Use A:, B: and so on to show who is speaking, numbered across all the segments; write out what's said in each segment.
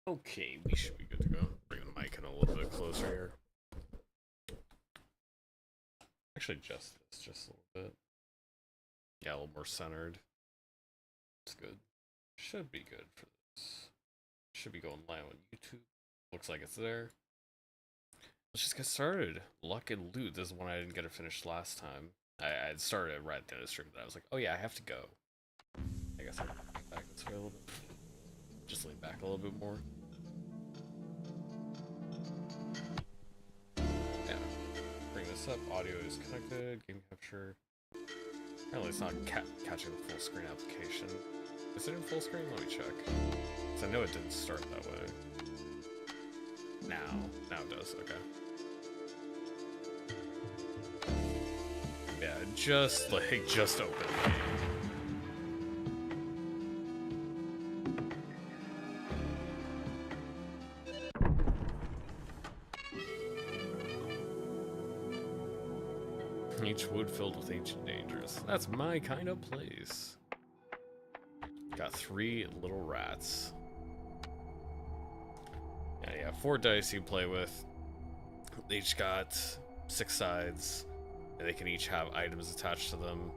A: Okay, we should be good to go. Bring the mic in a little bit closer here. Actually, just a little bit. Yeah, a little more centered. It's good. Should be good for this. Should be going live on YouTube. Looks like it's there. Let's just get started. Luck and loot. This is one I didn't get to finish last time. I had started right at the end of the stream, but I was like, oh yeah, I have to go. I guess I'll lean back this way a little bit. Just lean back a little bit more. Yeah. Bring this up. Audio is connected. Game capture. Apparently it's not catching the full screen application. Is it in full screen? Let me check. Because I know it didn't start that way. Now it does. Okay. Yeah, just open the game. Each wood filled with ancient dangers. That's my kind of place. Got 3 little rats. Yeah, you have 4 dice you play with. They each got 6 sides, and they can each have items attached to them.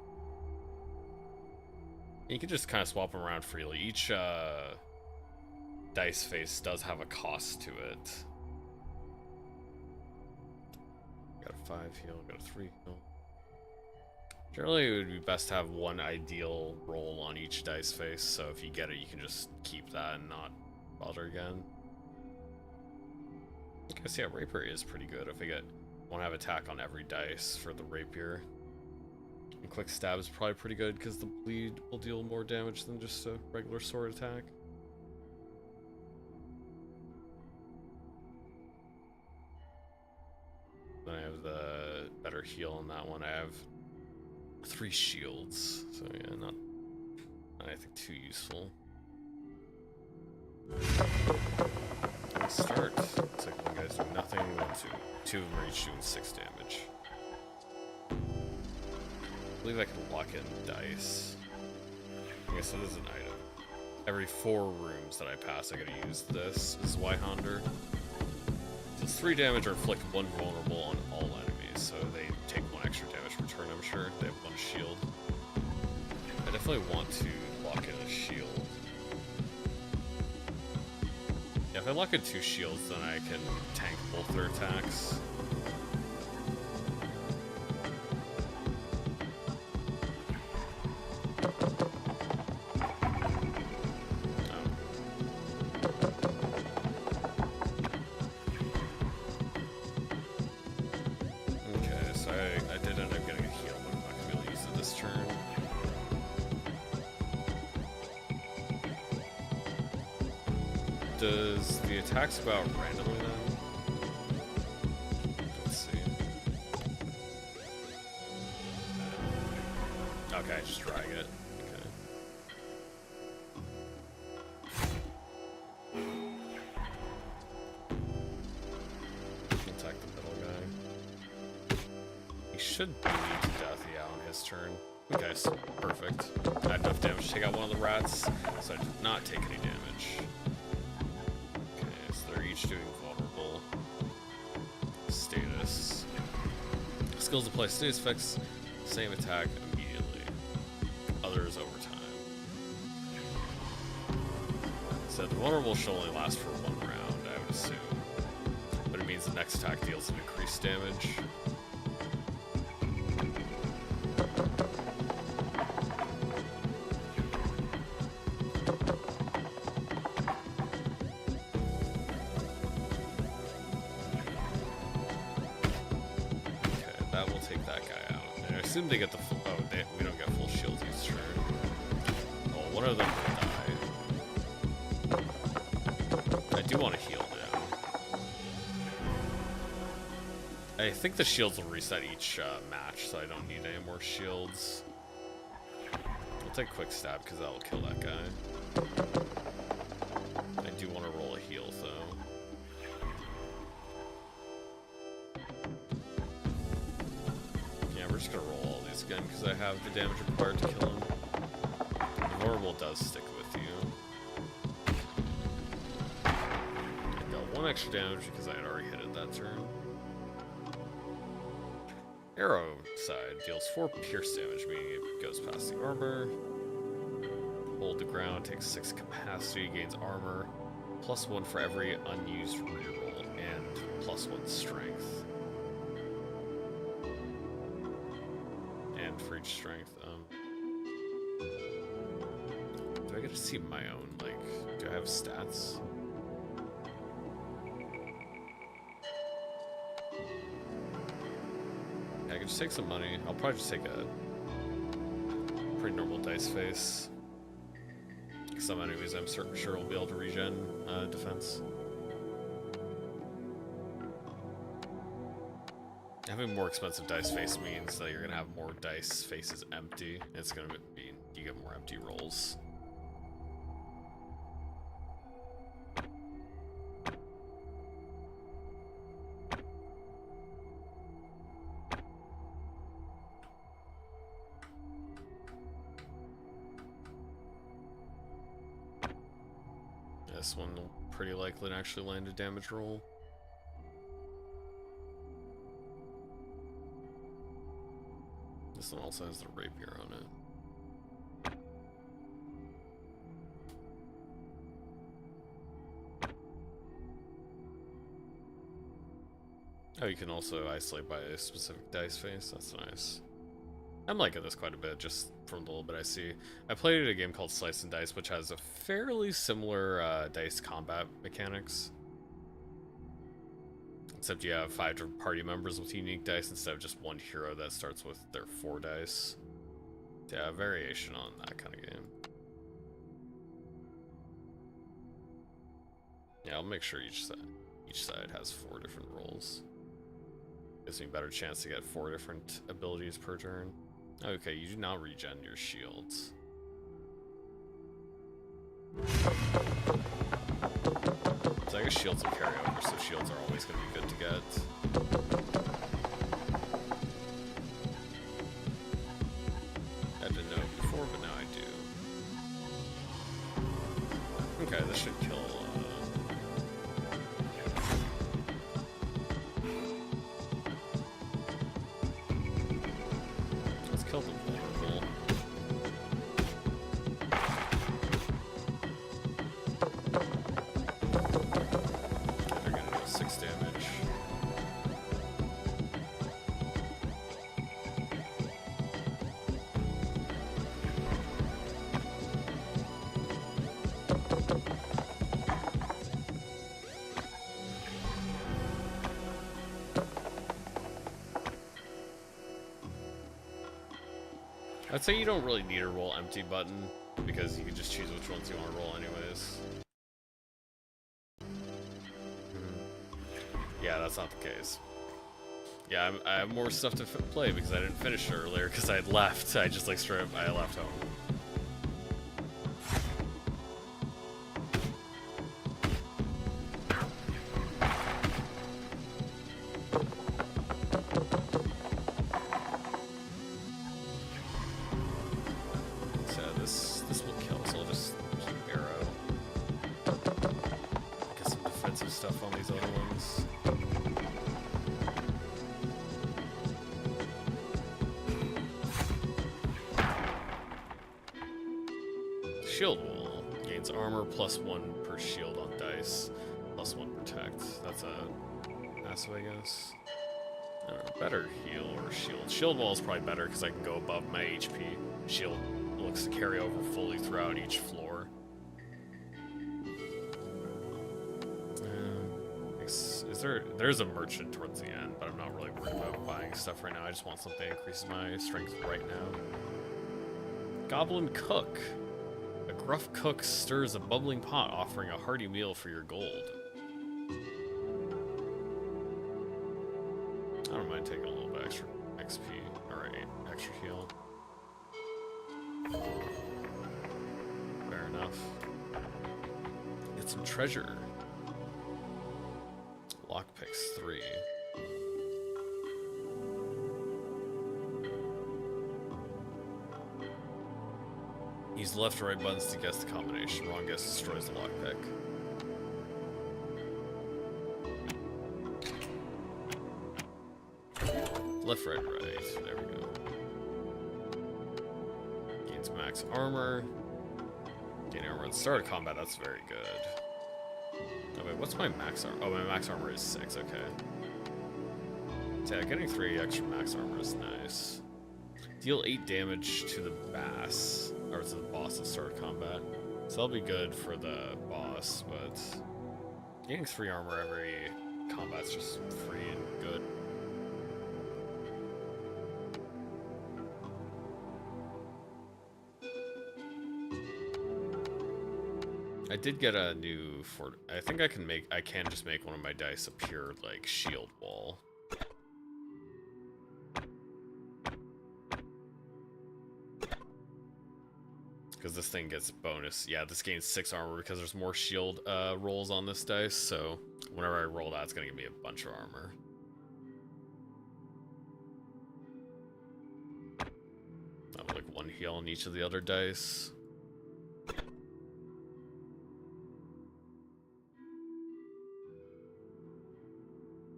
A: And you can just kind of swap them around freely. Each dice face does have a cost to it. Got a 5 heal, got a 3 heal. Generally, it would be best to have one ideal roll on each dice face, so if you get it, you can just keep that and not bother again. I guess, yeah, Rapier is pretty good if I get one have attack on every dice for the Rapier. And Quick Stab is probably pretty good because the bleed will deal more damage than just a regular sword attack. Then I have the better heal on that one. I have 3 shields, so yeah, not I think too useful. Let's start. Looks like one guy's doing nothing. 1, 2 of them are each doing 6 damage. I believe I can lock in dice. I guess it is an item. Every 4 rooms that I pass, I gotta use this as Zweihander. So it's 3 damage or inflict 1 vulnerable on all enemies, so they take 1 extra damage per turn, I'm sure. They have 1 shield. I definitely want to lock in a shield. Yeah, if I lock in 2 shields, then I can tank both their attacks. Does the attacks go out randomly then? Let's see. Okay, just drag it. Okay. Attack the middle guy. He should bleed to death, yeah, on his turn. Okay, so perfect. I had enough damage to take out one of the rats, so I did not take any damage. Doing vulnerable status. Skills apply status effects, same attack immediately. Others over time. So the vulnerable should only last for 1 round, I would assume. But it means the next attack deals an increased damage. They get the full. Oh, we don't get full shields each turn. Oh, one of them will die. I do want to heal now. I think the shields will reset each match, so I don't need any more shields. I'll take Quick Stab because that will kill that guy. I do want to roll a heal though. We're just gonna roll all these again because I have the damage required to kill him. The vulnerable does stick with you. 1 extra damage because I had already hit it that turn. Arrow side deals 4 pierce damage, meaning it goes past the armor. Hold the ground, takes 6 capacity, gains armor, +1 for every unused reroll, and +1 strength. And for each strength, do I get to see my own, like, do I have stats? Yeah, I can just take some money. I'll probably just take a pretty normal dice face. Some enemies I'm sure will be able to regen defense. Having more expensive dice face means that you're gonna have more dice faces empty. It's gonna mean you get more empty rolls. This one will pretty likely actually land a damage roll. This one also has the rapier on it. Oh, you can also isolate by a specific dice face. That's nice. I'm liking this quite a bit, just from the little bit I see. I played a game called Slice and Dice, which has a fairly similar dice combat mechanics. Except you have 5 different party members with unique dice instead of just one hero that starts with their 4 dice. Yeah, variation on that kind of game. Yeah, I'll make sure each side has 4 different rolls. Gives me a better chance to get 4 different abilities per turn. Okay, you do not regen your shields. So I guess shields will carry over, so shields are always going to be good to get. I didn't know before, but now I do. Okay, this should kill. Let's kill the vulnerable. They're gonna do 6 damage. I'd say you don't really need a roll empty button, because you can just choose which ones you want to roll anyways. Yeah, that's not the case. Yeah, I have more stuff to play because I didn't finish it earlier because I had left. I just like straight up, I left home. This will kill, so I'll just keep arrow. Get some defensive stuff on these other ones. Shield wall gains armor +1 per shield on dice, +1 protect. That's a massive, I guess. I don't know, better heal or shield. Shield wall is probably better because I can go above my HP. Shield looks to carry over fully throughout each floor. There's a merchant towards the end, but I'm not really worried about buying stuff right now. I just want something that increases my strength right now. Goblin Cook. A gruff cook stirs a bubbling pot, offering a hearty meal for your gold. I don't mind taking a little bit extra XP, or extra heal. Fair enough. Get some treasure. Lockpicks 3. Use the left or right buttons to guess the combination. Wrong guess destroys the lockpick. Left, right, right. There we go. Gains max armor. Gain armor at the start of combat, that's very good. Oh wait, what's my max armor? Oh, my max armor is 6, okay. So yeah, getting 3 extra max armor is nice. Deal 8 damage to the boss at the start of combat. So that'll be good for the boss, but getting 3 armor every combat's just free and good. I did get a new I think I can just make one of my dice a pure like shield wall. Because this thing gets bonus. Yeah, this gains 6 armor because there's more shield rolls on this dice, so whenever I roll that, it's gonna give me a bunch of armor. I have like 1 heal on each of the other dice.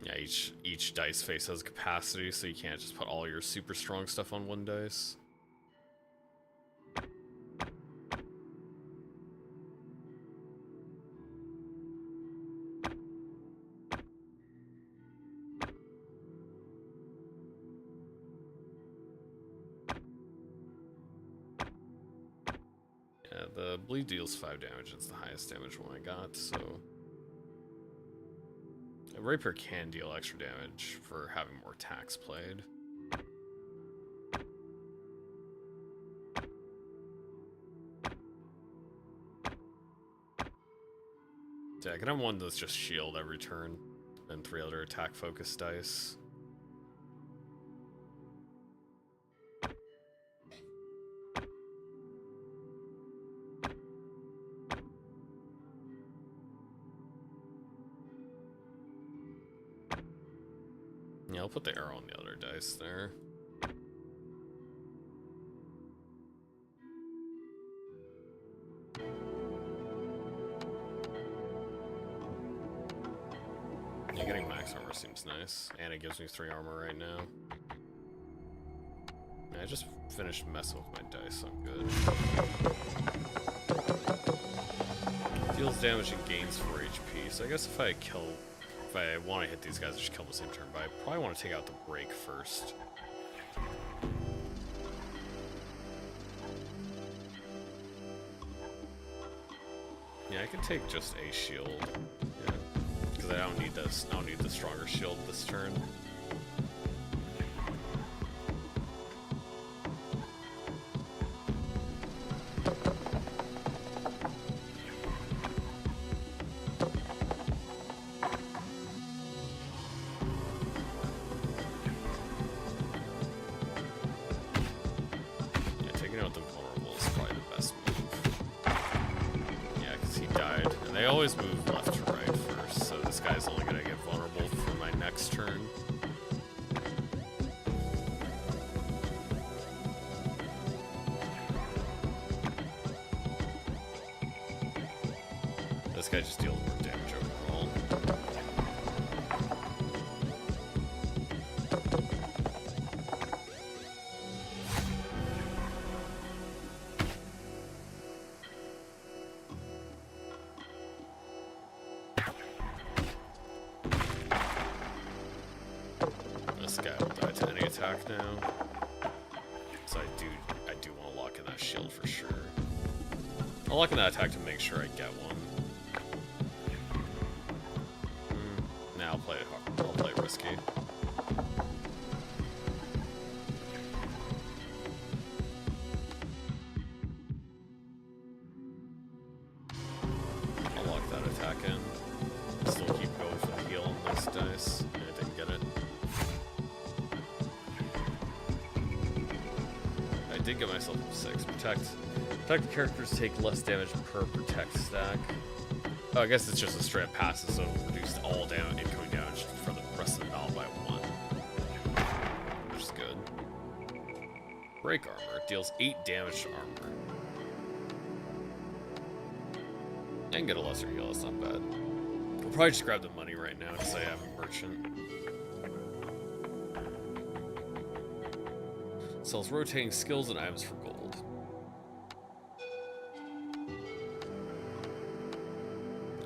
A: Yeah, each dice face has capacity, so you can't just put all your super strong stuff on 1 dice. Yeah, the bleed deals 5 damage. It's the highest damage one I got, so... A rapier can deal extra damage for having more attacks played. Yeah, I can have one that's just shield every turn, and 3 other attack focus dice. Yeah, I'll put the arrow on the other dice there. Yeah, getting max armor seems nice, and it gives me 3 armor right now. Yeah, I just finished messing with my dice, so I'm good. Deals damage and gains 4 HP, so I guess if I want to hit these guys, I just kill them the same turn, but I probably want to take out the break first. Yeah, I can take just a shield. Yeah, because I don't need this. I don't need the stronger shield this turn. They always move left to right first, so this guy's only going to get vulnerable for my next turn. This guy just deals more damage overall. This guy will die to any attack now. So I do want to lock in that shield for sure. I'll lock in that attack to make sure I get one. Now I'll play it hard. I'll play it risky. I'll lock that attack in. Still keep going for the heal on this dice. And I didn't get it. I did get myself a 6. Protect characters take less damage per protect stack. Oh, I guess it's just a straight up passive, so it'll reduce all incoming damage for the rest of the battle by 1. Which is good. Break armor deals 8 damage to armor. And get a lesser heal, that's not bad. I'll probably just grab the money right now because I have a merchant. Sells rotating skills and items for gold.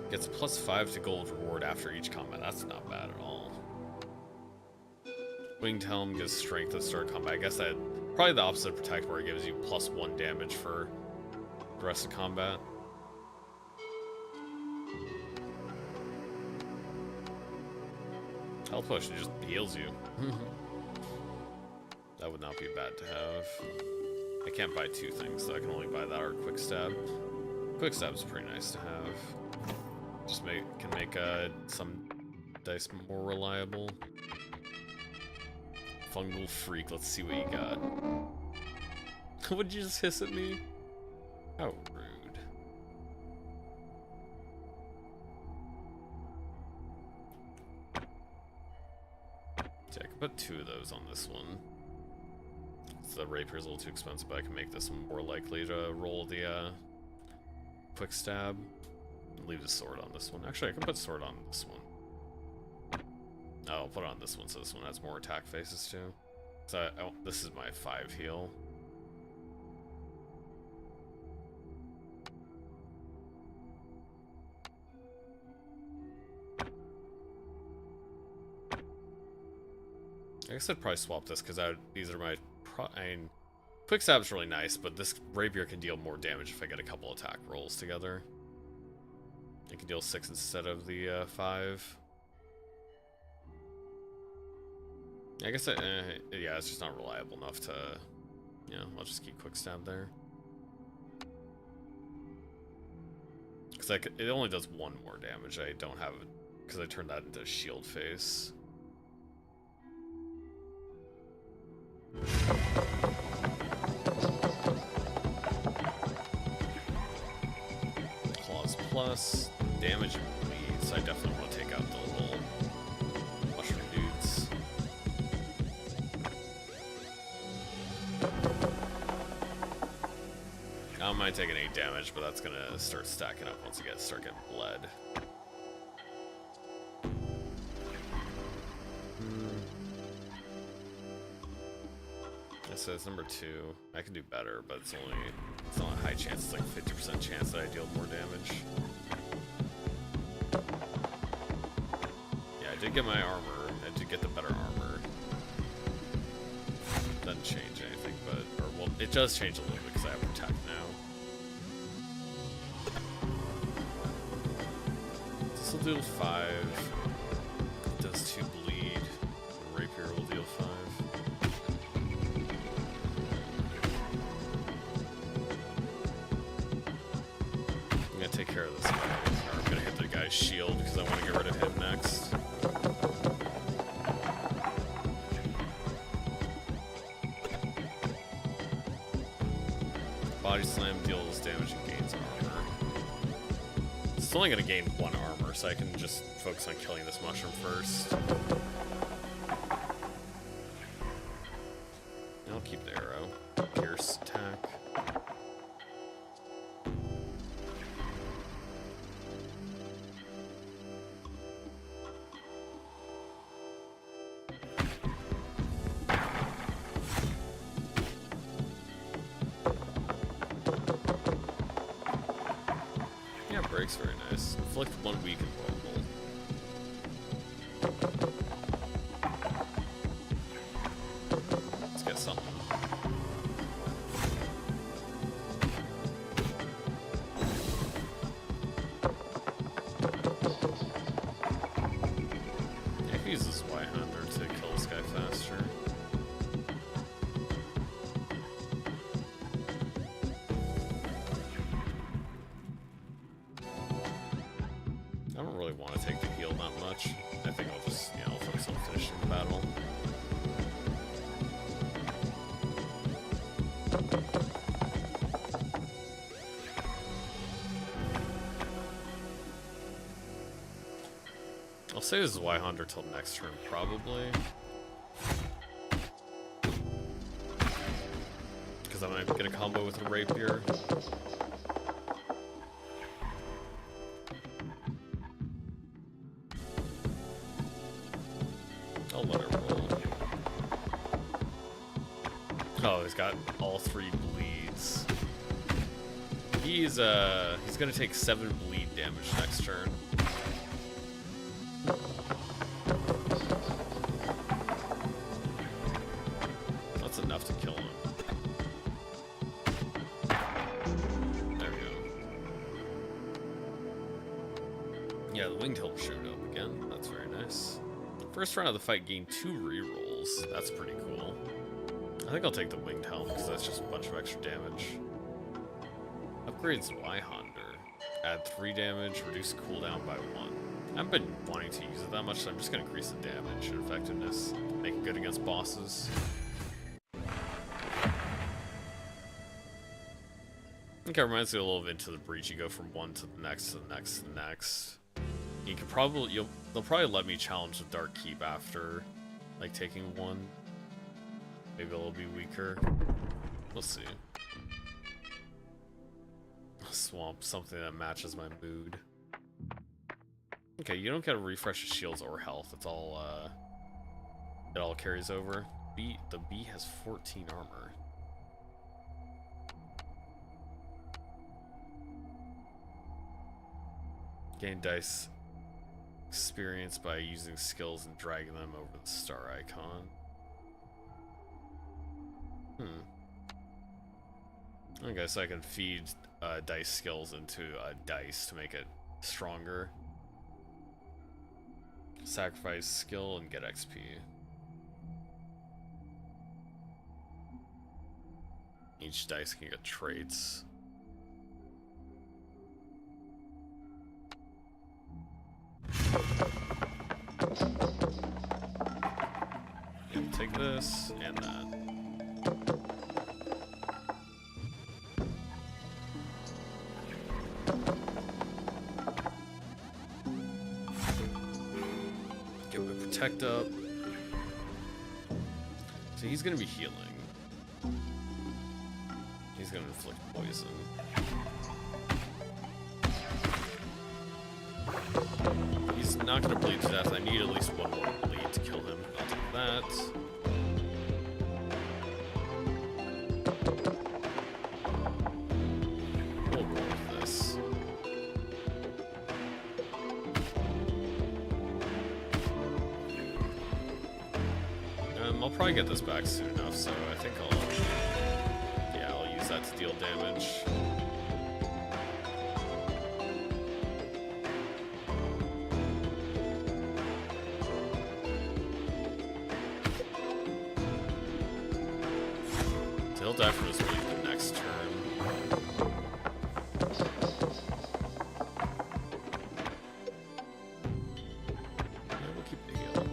A: Gets a +5 to gold reward after each combat. That's not bad at all. Winged Helm gives strength at start combat. I guess that probably the opposite of Protect, where it gives you +1 damage for the rest of combat. Health Potion just heals you. That would not be bad to have. I can't buy 2 things, so I can only buy that or Quick Stab. Quick Stab is pretty nice to have. Just can make some dice more reliable. Fungal Freak, let's see what you got. Would you just hiss at me? How rude. See, I can put 2 of those on this one. So the Rapier's a little too expensive, but I can make this one more likely to roll the Quick Stab. Leave the sword on this one. Actually, I can put sword on this one. No, I'll put it on this one so this one has more attack faces too. So this is my 5 heal. I guess I'd probably swap this because these are my. I mean, Quick Stab's really nice, but this Rapier can deal more damage if I get a couple attack rolls together. It can deal 6 instead of the 5. I guess yeah, it's just not reliable enough to, you know, I'll just keep Quick Stab there. Because it only does 1 more damage. I don't have it, because I turned that into a shield face. Claws plus, damage and bleed, so I definitely want to take out the little mushroom dudes. I don't mind taking 8 damage, but that's gonna start stacking up once you start getting bled. So it's number 2. I can do better, but it's not a high chance. It's like 50% chance that I deal more damage. Yeah, I did get my armor. I did get the better armor. Doesn't change anything, but well, it does change a little bit because I have Protect now. This will deal 5. It does 2 bleed. The Rapier will deal 5. Take care of this guy, or I'm gonna hit the guy's shield because I want to get rid of him next. Body Slam deals damage and gains armor. It's only gonna gain 1 armor, so I can just focus on killing this mushroom first. And I'll keep the arrow. Pierce attack. Breaks very nice. Inflict 1 weak invulnerable. Let's get something. Yeah, I can use this Y-Hunter to kill this guy faster. I don't really want to take the heal that much. I think I'll just, you know, focus on finishing the battle. I'll say this is Y-Hunter till next turn, probably. Because I might get a combo with a Rapier. I'll let it roll. Oh, he's got all 3 bleeds. He's gonna take 7 bleed damage next turn. That's enough to kill him. There we go. Yeah, the winged help showed up again. That's very nice. First round of the fight gained 2 rerolls. That's pretty cool. I think I'll take the winged helm because that's just a bunch of extra damage. Upgrades Zweihander. Add 3 damage, reduce cooldown by 1. I haven't been wanting to use it that much, so I'm just going to increase the damage and effectiveness. Make it good against bosses. Okay, it reminds me a little bit Into the Breach. You go from one to the next to the next to the next. You could probably, they'll probably let me challenge the Dark Keep after, like, taking one. Maybe it'll be weaker. We'll see. Swamp, something that matches my mood. Okay, you don't get to refresh your shields or health. It's all, it all carries over. The bee has 14 armor. Gain dice experience by using skills and dragging them over the star icon. Okay, so I can feed dice skills into dice to make it stronger. Sacrifice skill and get XP. Each dice can get traits. Yeah, take this and that. Get my protect up. So he's gonna be healing. He's gonna inflict poison. He's not gonna bleed to death. I need at least 1 more bleed to kill him. I'll take that. We'll roll with this. I'll probably get this back soon enough, so I think I'll use that to deal damage. He'll die from his bleed the next turn. Yeah, we'll keep the heal.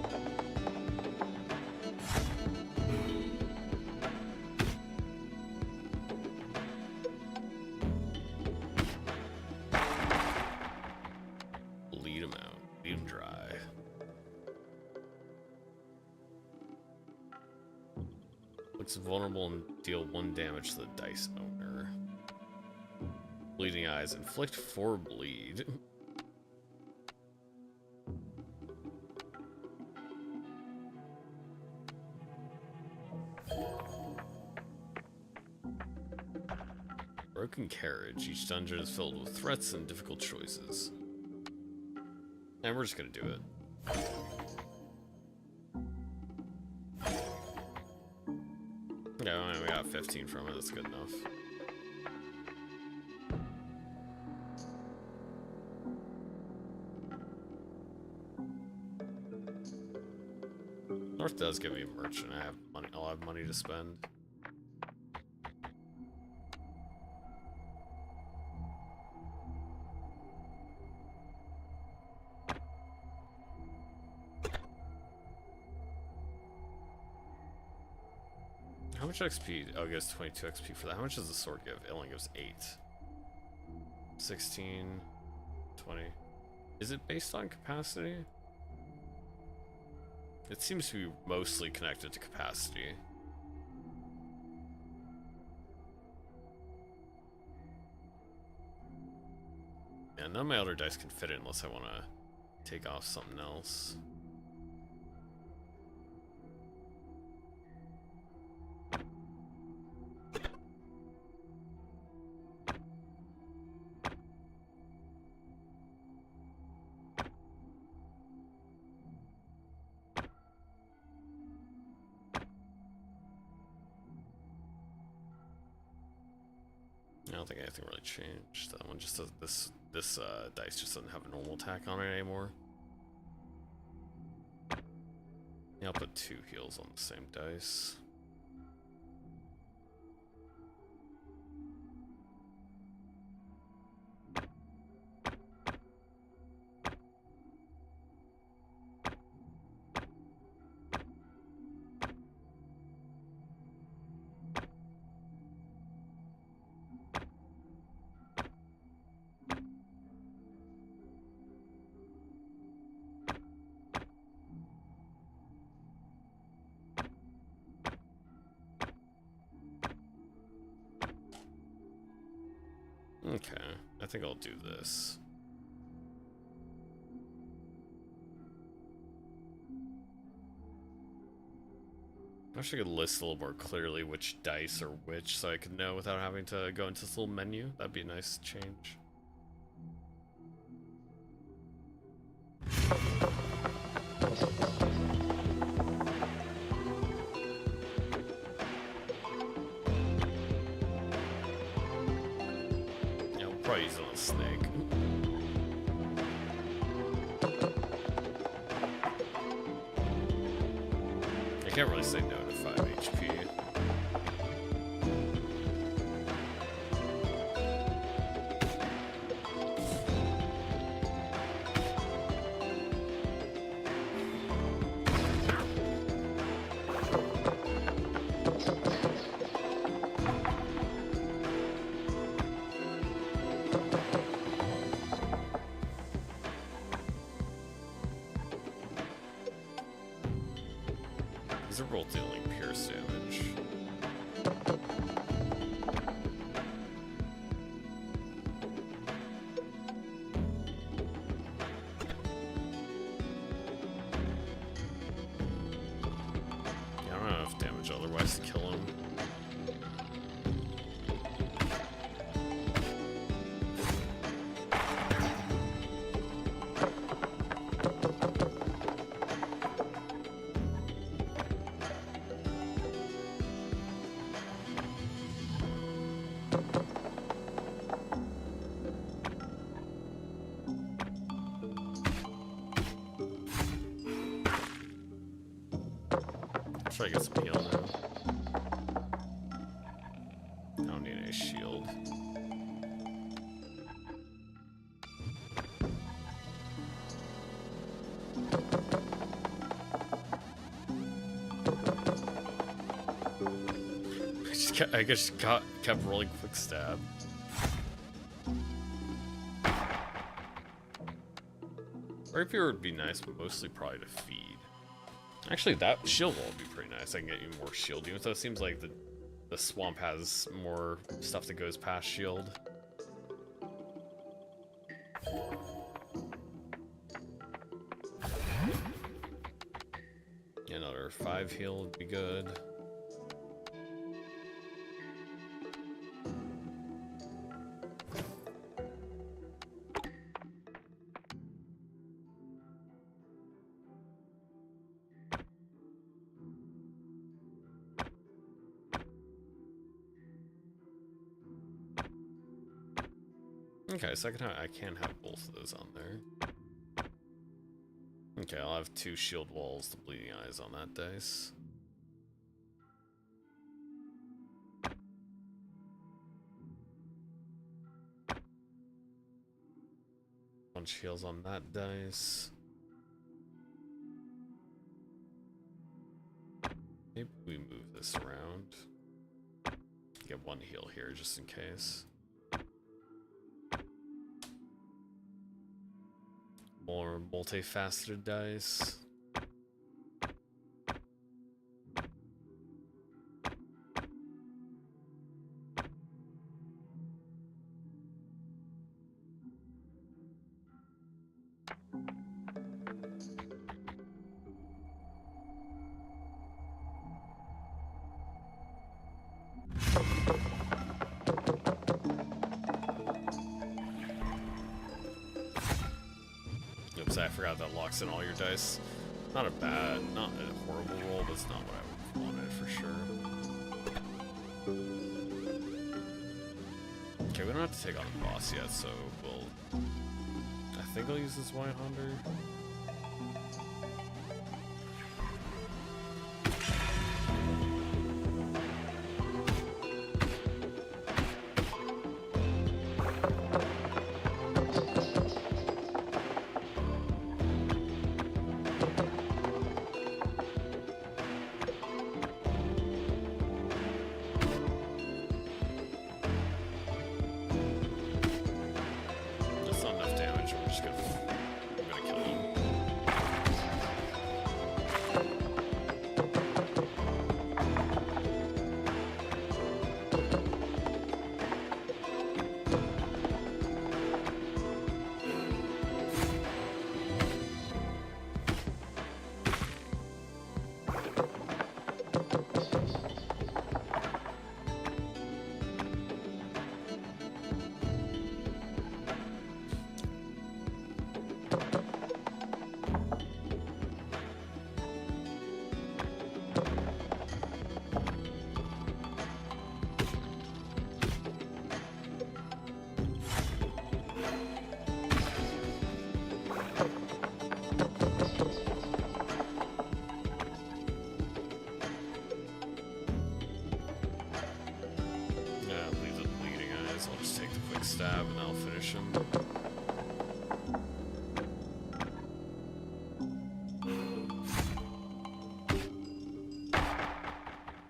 A: Bleed him out. Bleed him dry. Looks vulnerable and deal 1 damage to the dice owner. Bleeding eyes. Inflict 4 bleed. Broken carriage. Each dungeon is filled with threats and difficult choices. And we're just gonna do it. Yeah, we got 15 from it, that's good enough. North does give me a merchant. I have money. I'll have money to spend. How much XP? Oh, it gives 22 XP for that. How much does the sword give? It only gives 8. 16, 20. Is it based on capacity? It seems to be mostly connected to capacity. Yeah, none of my other dice can fit it unless I want to take off something else. don't think anything really changed. That one just does, this dice just doesn't have a normal attack on it anymore. Yeah, I'll put 2 heals on the same dice. Okay, I think I'll do this. I wish I could list a little more clearly which dice are which so I could know without having to go into this little menu. That'd be a nice change. Yeah, we'll probably use it on a snake. I can't really say no to 5 HP. These are both dealing pierce damage. Yeah, I don't have enough damage otherwise to kill him. Try to get some heal now. I don't need any shield. I just kept rolling quick stab. Rapier would be nice, but mostly probably to feed. Actually, that shield wall would be pretty nice. I can get you more shield, even though it seems like the swamp has more stuff that goes past shield. Another 5 heal would be good. Okay, so I can have both of those on there. Okay, I'll have 2 shield walls, the bleeding eyes on that dice. Bunch of heals on that dice. Maybe we move this around. Get 1 heal here just in case. More multifaceted dice. Oops, I forgot that locks in all your dice. Not a horrible roll, but it's not what I would have wanted for sure. Okay, Actually, we don't have to take on the boss yet, so we'll... I think I'll use this Y-Honder. Stab and I'll finish him.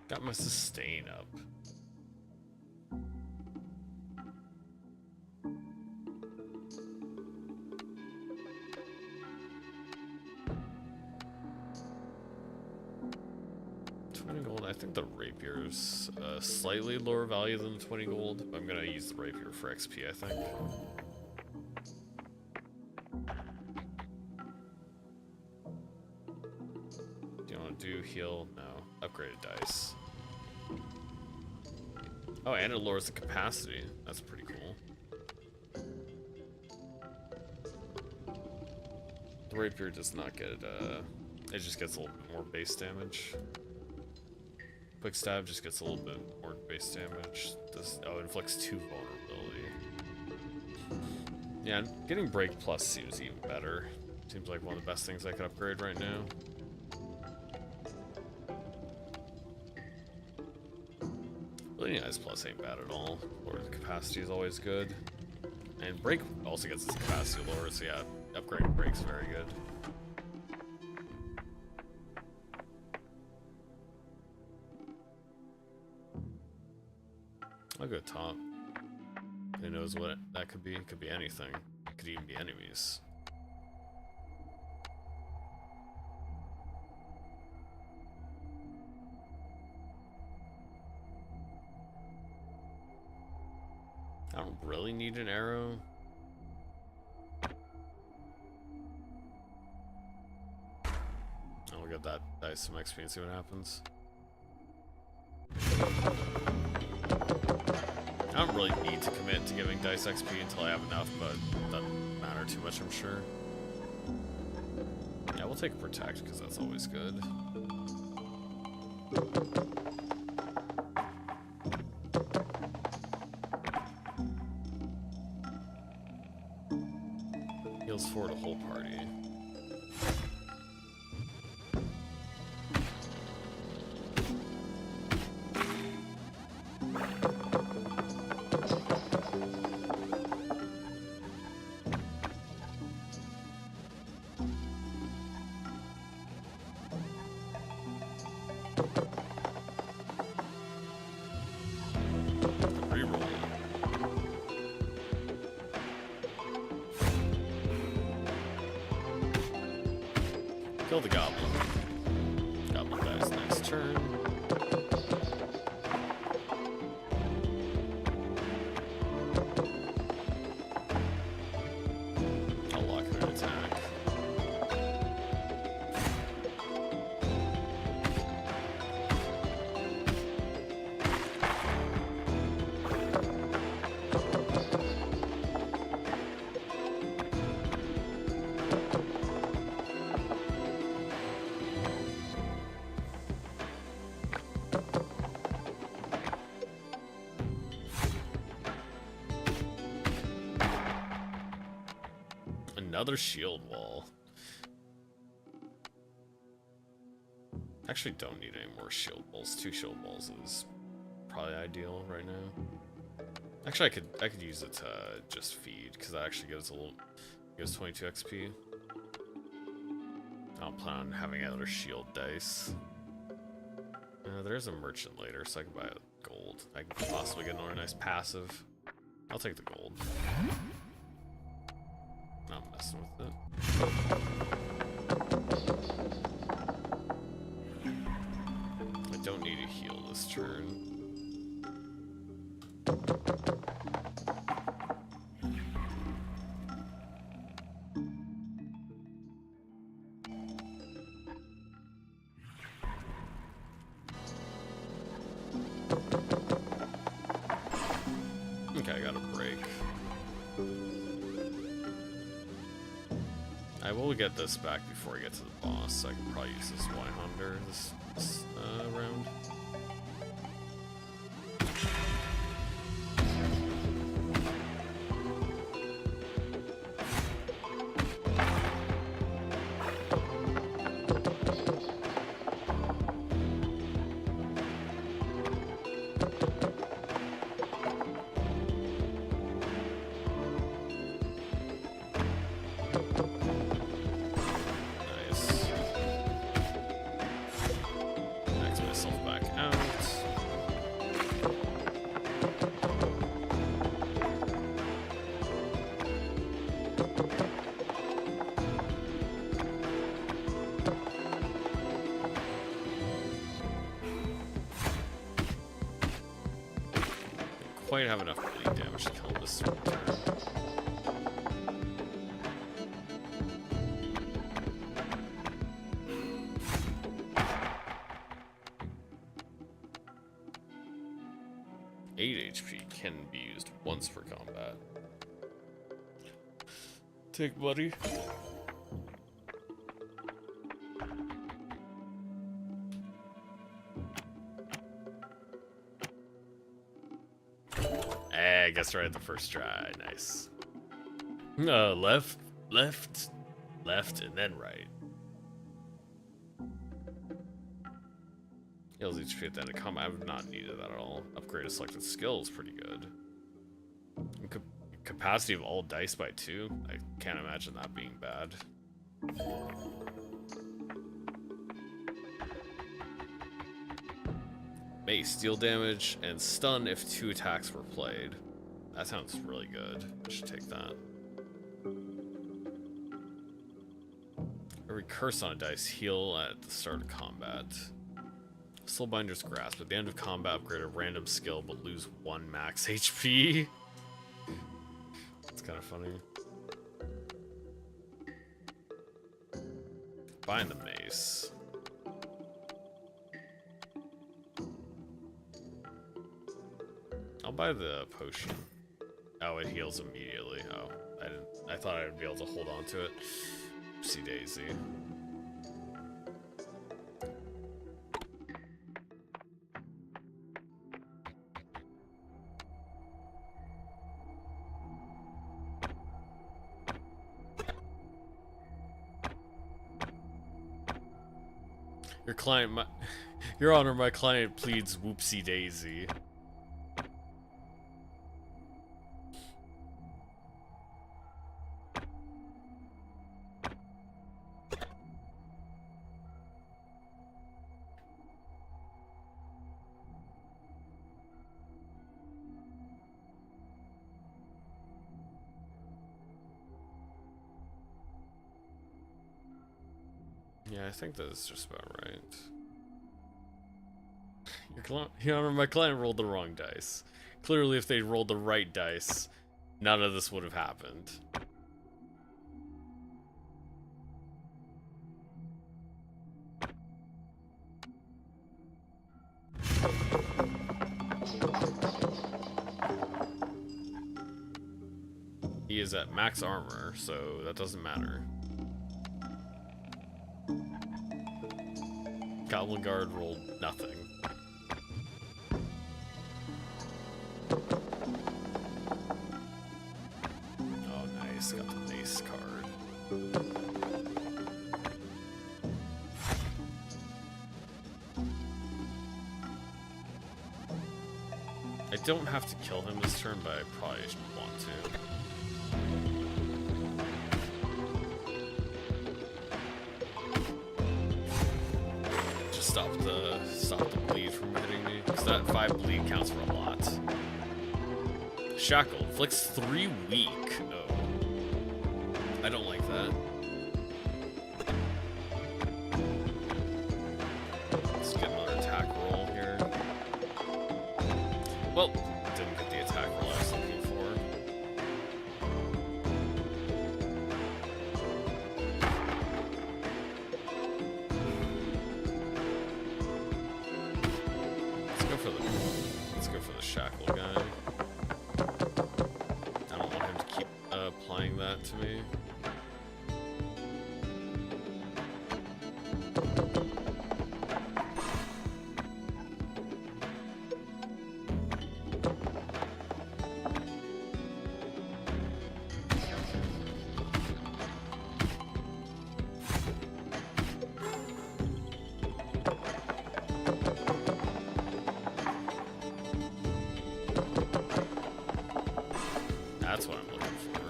A: Got my sustain up. I think the rapier's slightly lower value than the 20 gold. I'm gonna use the rapier for XP, I think. Do you want to do heal? No. Upgraded dice. Oh, and it lowers the capacity. That's pretty cool. The rapier does not get it just gets a little bit more base damage. Quick stab just gets a little bit more base damage. This inflicts 2 vulnerability. Yeah, getting break plus seems even better. Seems like one of the best things I could upgrade right now. Bleeding Eyes plus ain't bad at all. Or the capacity is always good. And break also gets its capacity lower, so yeah, upgrading break's very good. I'll go top. Who knows what that could be? It could be anything. It could even be enemies. I don't really need an arrow. I'll get that dice some XP and see what happens. I don't really need to commit to giving dice XP until I have enough, but it doesn't matter too much, I'm sure. Yeah, we'll take Protect, because that's always good. Heals forward a whole party. Kill the goblin. Goblin dies next turn. I'll lock in an attack. another shield wall. Actually don't need any more shield walls. 2 shield walls is probably ideal right now. Actually I could use it to just feed, because that actually gives 22 XP. I don't plan on having another shield dice. There's a merchant later, so I can buy a gold. I can possibly get another nice passive. I'll take the gold. Not messing with it. I don't need to heal this turn. Okay, I got a break. I will get this back before I get to the boss, so I can probably use this Y-Hunter this round. Quite have enough bleed damage to kill this turn. HP can be used once for combat. Take buddy. I guess right at the first try. Nice. Left, and then right. Heals HP at the end of combat. I have not needed that at all. Upgrade a selected skill is pretty good. Capacity of all dice by 2. I can't imagine that being bad. Mace, deal damage, and stun if 2 attacks were played. That sounds really good. I should take that. Every curse on a dice, heal at the start of combat. Soulbinder's Grasp. At the end of combat, upgrade a random skill, but lose 1 max HP. It's kind of funny. Buying the mace. I'll buy the potion. Oh, it heals immediately. Oh, I thought I'd be able to hold on to it. Oopsie daisy. Your Honor, my client pleads whoopsie daisy. Yeah, I think that's just about right. Your Honor, my client rolled the wrong dice. Clearly, if they rolled the right dice, none of this would have happened. He is at max armor, so that doesn't matter. Goblin Guard rolled nothing. Oh, nice. Got the mace card. I don't have to kill him this turn, but I probably want to. Just stop the bleed from hitting me, because that 5 bleed counts for a lot. Shackle inflicts 3 weak. Oh, I don't like that. Let's get another attack roll here. Well, didn't get the attack roll I was looking for. Let's go for the shackle guy. I don't want him to keep applying that to me. That's what I'm looking for.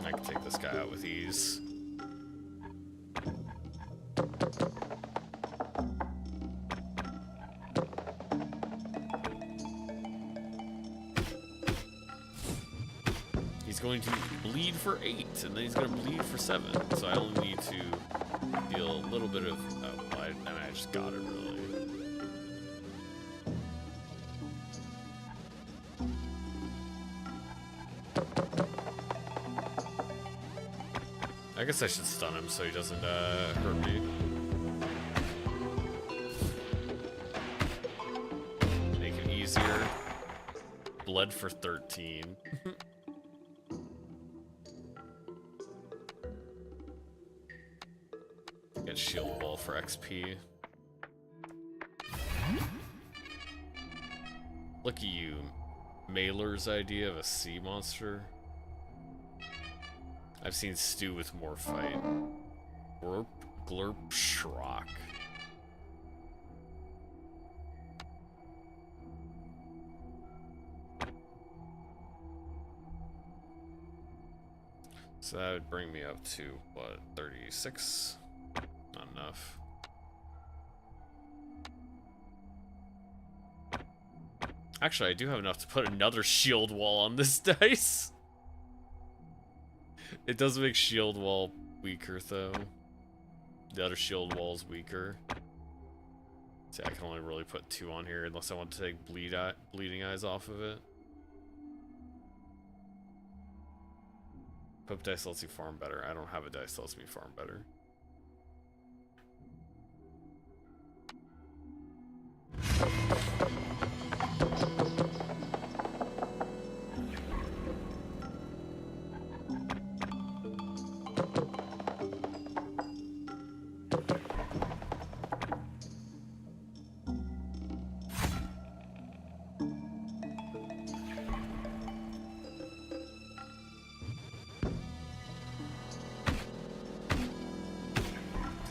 A: I can take this guy out with ease. He's going to bleed for 8, and then he's going to bleed for 7. So I only need to deal a little bit of... Oh, I just got it, really. I guess I should stun him so he doesn't hurt me. Make it easier. Bled for 13. Get shield wall for XP. Look at you, Mailer's idea of a sea monster. I've seen Stu with more fight. Glurp, glurp, shrock. So that would bring me up to, what, 36? Not enough. Actually, I do have enough to put another shield wall on this dice. It does make shield wall weaker, though. The other shield wall's weaker. See, I can only really put 2 on here unless I want to take bleeding eyes off of it. Pope dice lets you farm better. I don't have a dice that lets me farm better.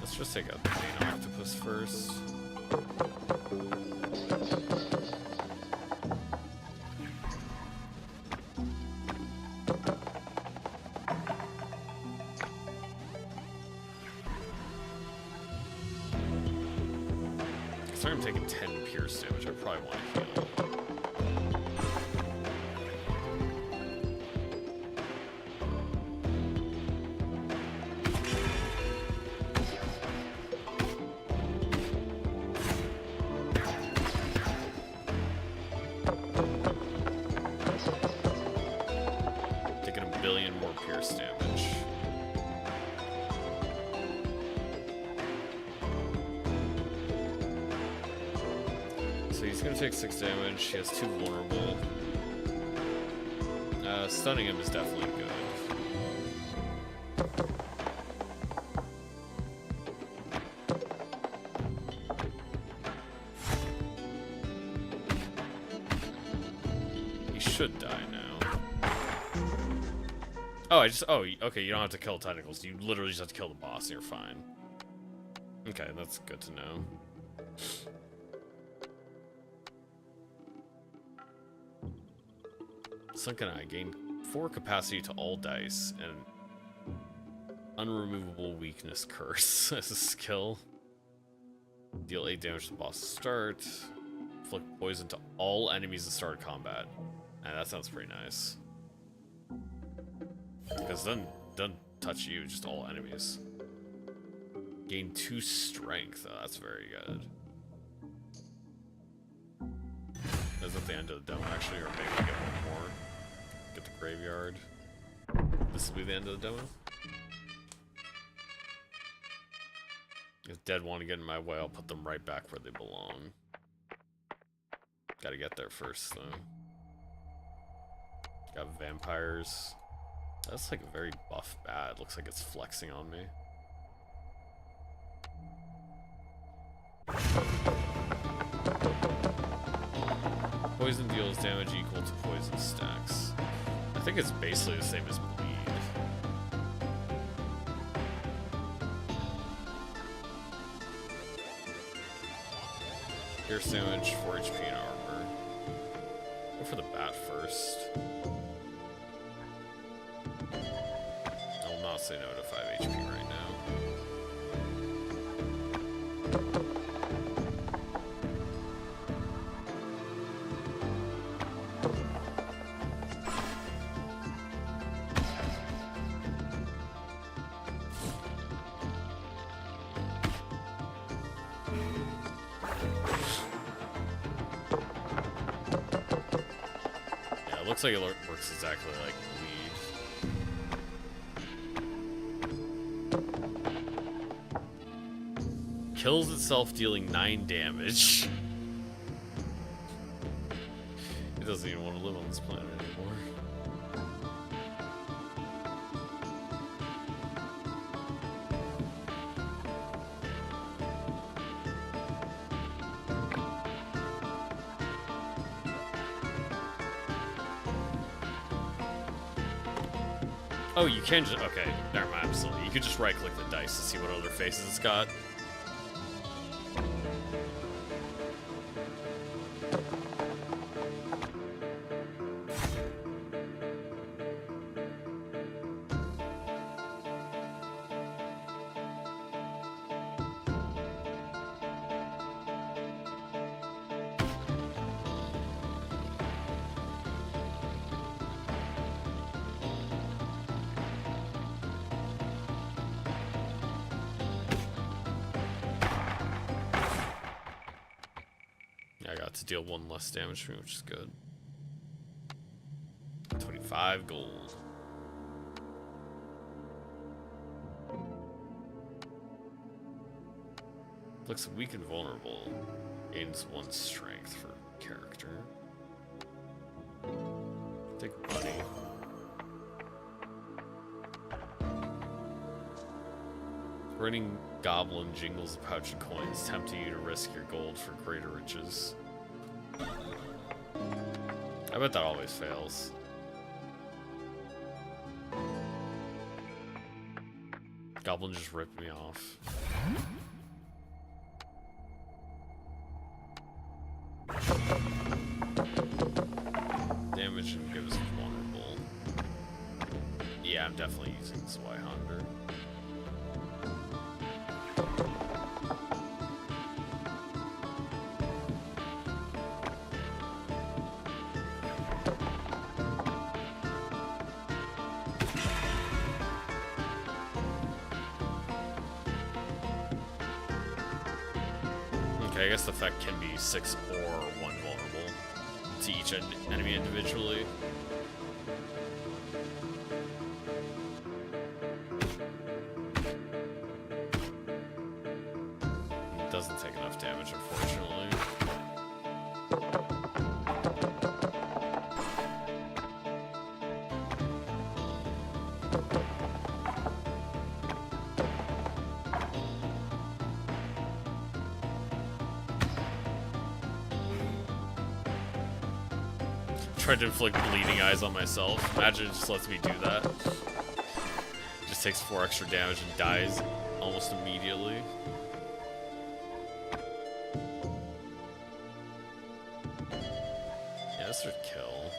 A: Let's just take out the main octopus first. I'm taking 10 pierce damage. I probably want to heal. Taking 1 billion more pierce damage. So he's gonna take 6 damage. He has 2 vulnerable. Stunning him is definitely good. He should die now. Oh, okay, you don't have to kill tentacles. You literally just have to kill the boss and you're fine. Okay, that's good to know. Sunken Eye. Gain 4 capacity to all dice and unremovable weakness curse as a skill. Deal 8 damage to the boss to start. Inflict poison to all enemies at the start of combat. And that sounds pretty nice. Because it doesn't touch you, just all enemies. Gain 2 strength. Oh, that's very good. Is that the end of the demo, actually? Or maybe we get one more. Get the graveyard. This will be the end of the demo. If dead want to get in my way, I'll put them right back where they belong. Gotta get there first, though. Got vampires. That's like a very buff bat. Looks like it's flexing on me. Poison deals damage equal to poison stacks. I think it's basically the same as bleed. Pierce damage, 4 HP and armor. Go for the bat first. I'll not say no to 5 HP right now. Looks like it works exactly like bleed. Kills itself, dealing 9 damage. It doesn't even want to live on this planet anymore. Oh, you can just... Okay, never mind, absolutely. You could just right-click the dice to see what other faces it's got. I got to deal 1 less damage to me, which is good. 25 gold. Looks weak and vulnerable. Gains 1 strength for character. Take money. Running goblin jingles a pouch of coins, tempting you to risk your gold for greater riches. I bet that always fails. Goblin just ripped me off. Damage and gives vulnerable. Yeah, I'm definitely using this Zweihander. I guess the effect can be 6 or 1 vulnerable to each enemy individually. It doesn't take enough damage, unfortunately. Tried to inflict bleeding eyes on myself. Imagine it just lets me do that. just takes 4 extra damage and dies almost immediately. Yeah, this would kill.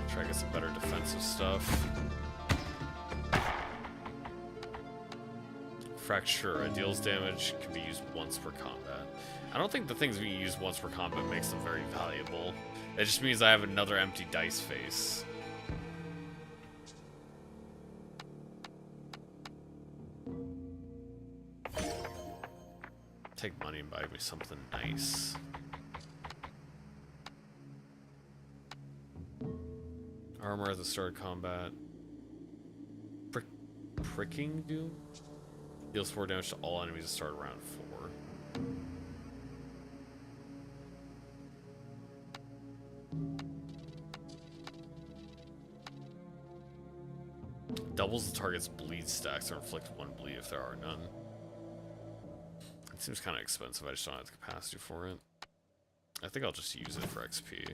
A: Try to get some better defensive stuff. Fracture. It deals damage, can be used once per combat. I don't think the things being used once per combat makes them very valuable. It just means I have another empty dice face. Take money and buy me something nice. Armor at the start of combat. Pricking Doom? Deals 4 damage to all enemies to start round 4. Doubles the target's bleed stacks or inflict 1 bleed if there are none. It seems kind of expensive, I just don't have the capacity for it. I think I'll just use it for XP.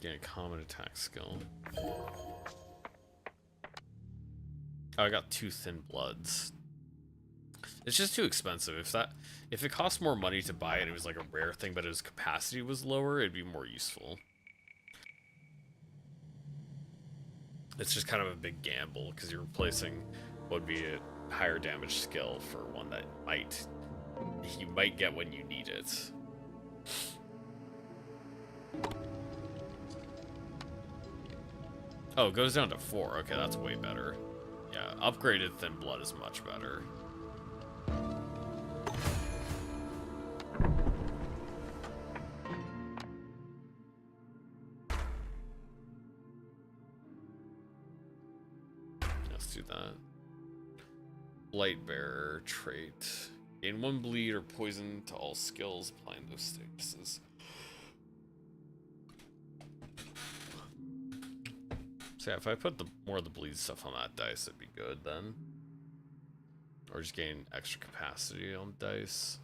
A: Gain a common attack skill. Oh, I got 2 thin bloods. It's just too expensive. If it cost more money to buy it, it was like a rare thing, but its capacity was lower, it'd be more useful. It's just kind of a big gamble because you're replacing what would be a higher damage skill for one that you might get when you need it. Oh, it goes down to 4. Okay, that's way better. Yeah, upgraded thin blood is much better. Let's do that. Light Bearer trait. Gain 1 bleed or poison to all skills applying those statuses. So yeah, if I put more of the bleed stuff on that dice, it'd be good then. Or just gain extra capacity on dice.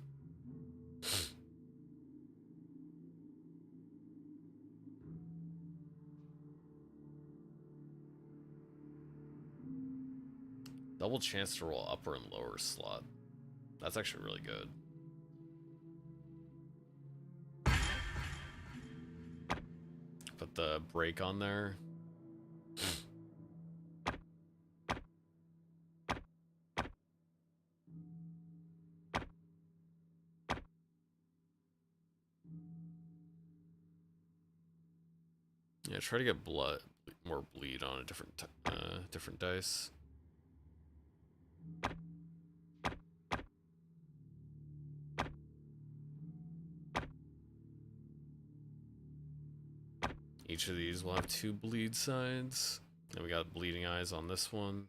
A: Double chance to roll upper and lower slot. That's actually really good. Put the break on there. Yeah, try to get more bleed on a different dice. Each of these will have 2 bleed sides. And we got bleeding eyes on this one.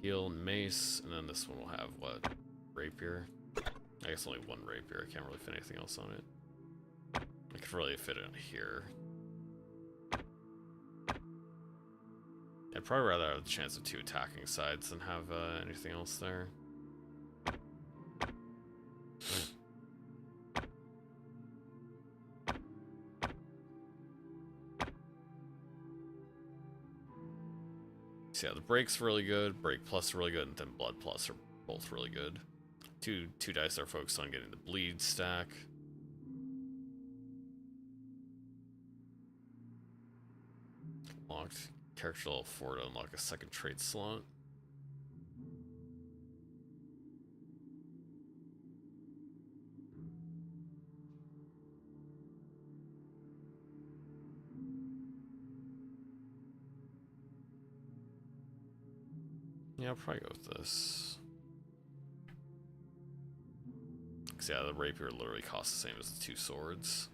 A: Heal and mace, and then this one will have what? Rapier? I guess only 1 rapier. I can't really fit anything else on it. I could really fit it on here. I'd probably rather have the chance of 2 attacking sides than have anything else there. So yeah, the break's really good, break plus really good, and then blood plus are both really good. Two dice are focused on getting the bleed stack. Locked. Character level 4 to unlock a second trait slot. Yeah, I'll probably go with this. Because yeah, the rapier literally costs the same as the 2 swords.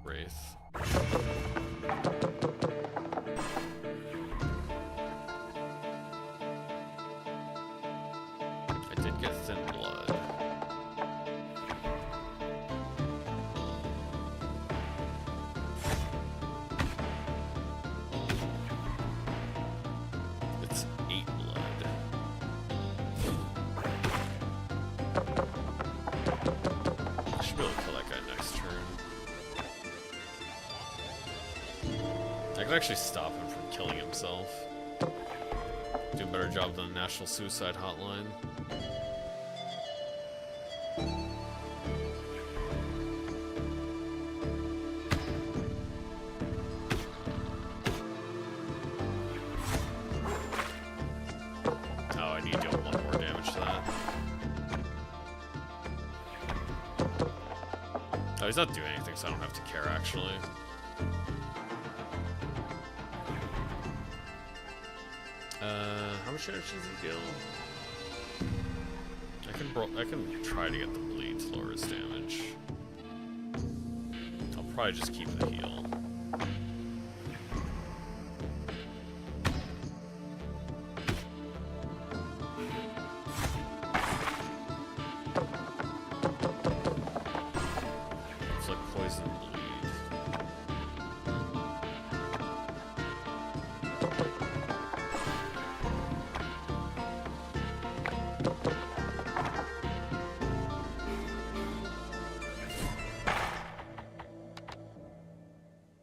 A: Wraith. I did get thin blood. It's 8 blood. I should be able to kill that guy next turn. I could actually stop him from killing himself. Do a better job than the National Suicide Hotline. Oh, I need to deal 1 more damage to that. Oh, he's not doing anything, so I don't have to care, actually. How much energy does he deal? I can try to get the bleed to lower his damage. I'll probably just keep the heal. It's like poison bleed.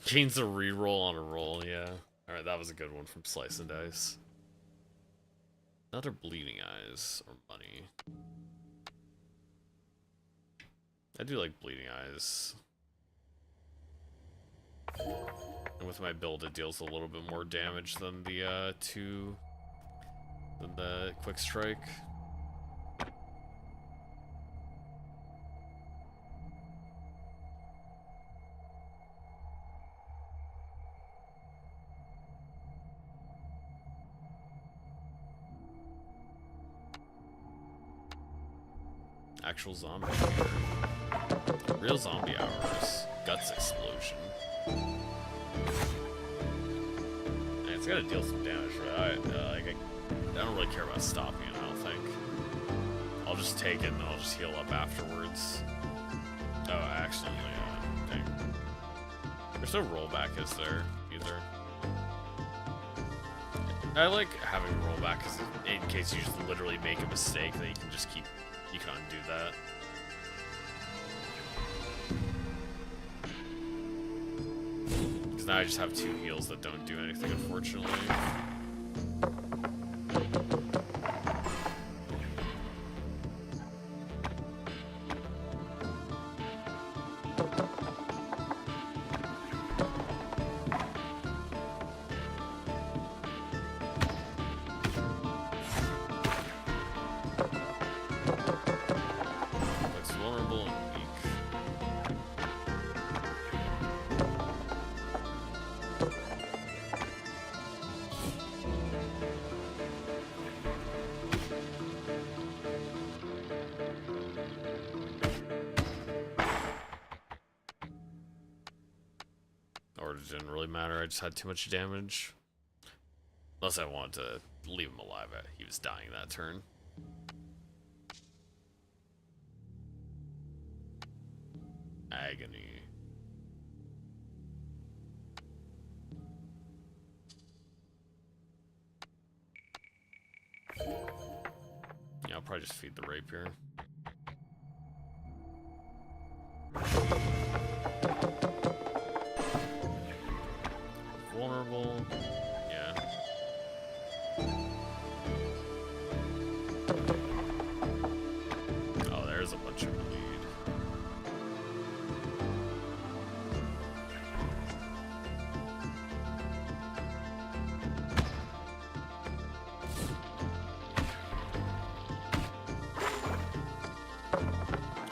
A: Gains a reroll on a roll, yeah. Alright, that was a good one from Slice and Dice. Another Bleeding Eyes, or money. I do like Bleeding Eyes. And with my build, it deals a little bit more damage than the, than the Quick Strike. Actual zombie here. Real zombie hours. Guts explosion. And it's gotta deal some damage, right? I don't really care about stopping it, I don't think. I'll just take it and I'll just heal up afterwards. Oh, accidentally, dang. There's no rollback, is there? Either. I like having rollback because in case you just literally make a mistake, that you can just keep. You can undo that. Because now I just have 2 heals that don't do anything, unfortunately. It didn't really matter, I just had too much damage. Unless I wanted to leave him alive, he was dying that turn. Agony. Yeah, I'll probably just feed the rapier. Vulnerable, yeah. Oh, there's a bunch of bleed.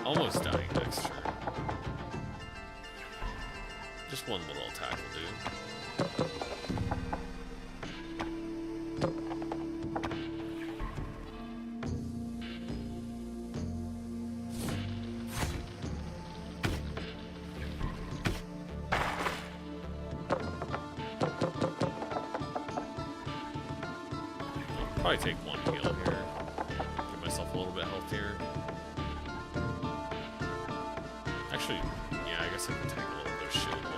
A: Almost dying next turn. Just one little attack will do. probably take one heal here. Get myself a little bit healthier. Actually, yeah, I guess I can take a little bit of shield wall.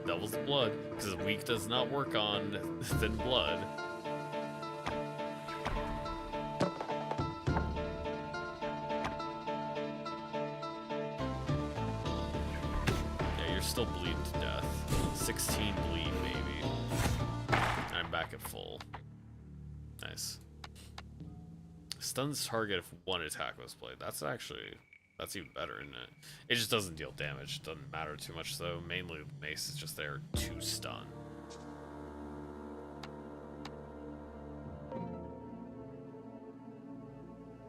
A: Doubles the blood, because weak does not work on thin blood. Yeah, you're still bleeding to death. 16 bleed, maybe. I'm back at full. Nice. Stuns target if one attack was played. That's even better, isn't it? It just doesn't deal damage. It doesn't matter too much, though. Mainly, the mace is just there to stun.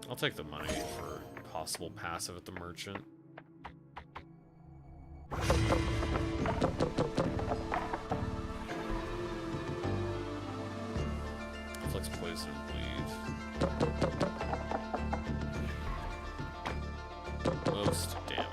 A: I'll take the money for possible passive at the merchant. Flex poison and bleed. Most damage.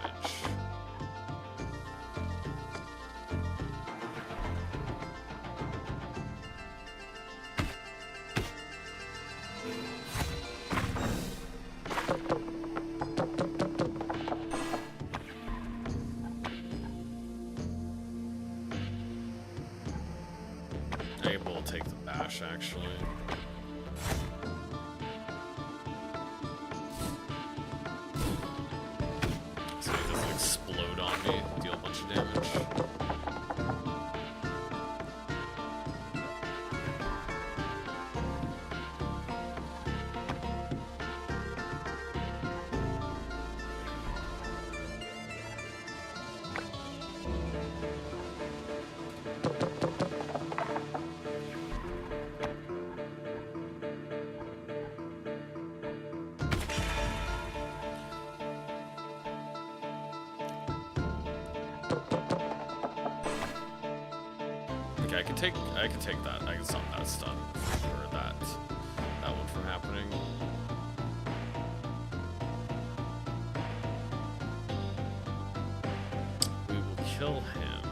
A: I will take the bash, actually. So it doesn't explode on me, deal a bunch of damage. Okay, I can take that. I can stop that stun or that one from happening. We will kill him.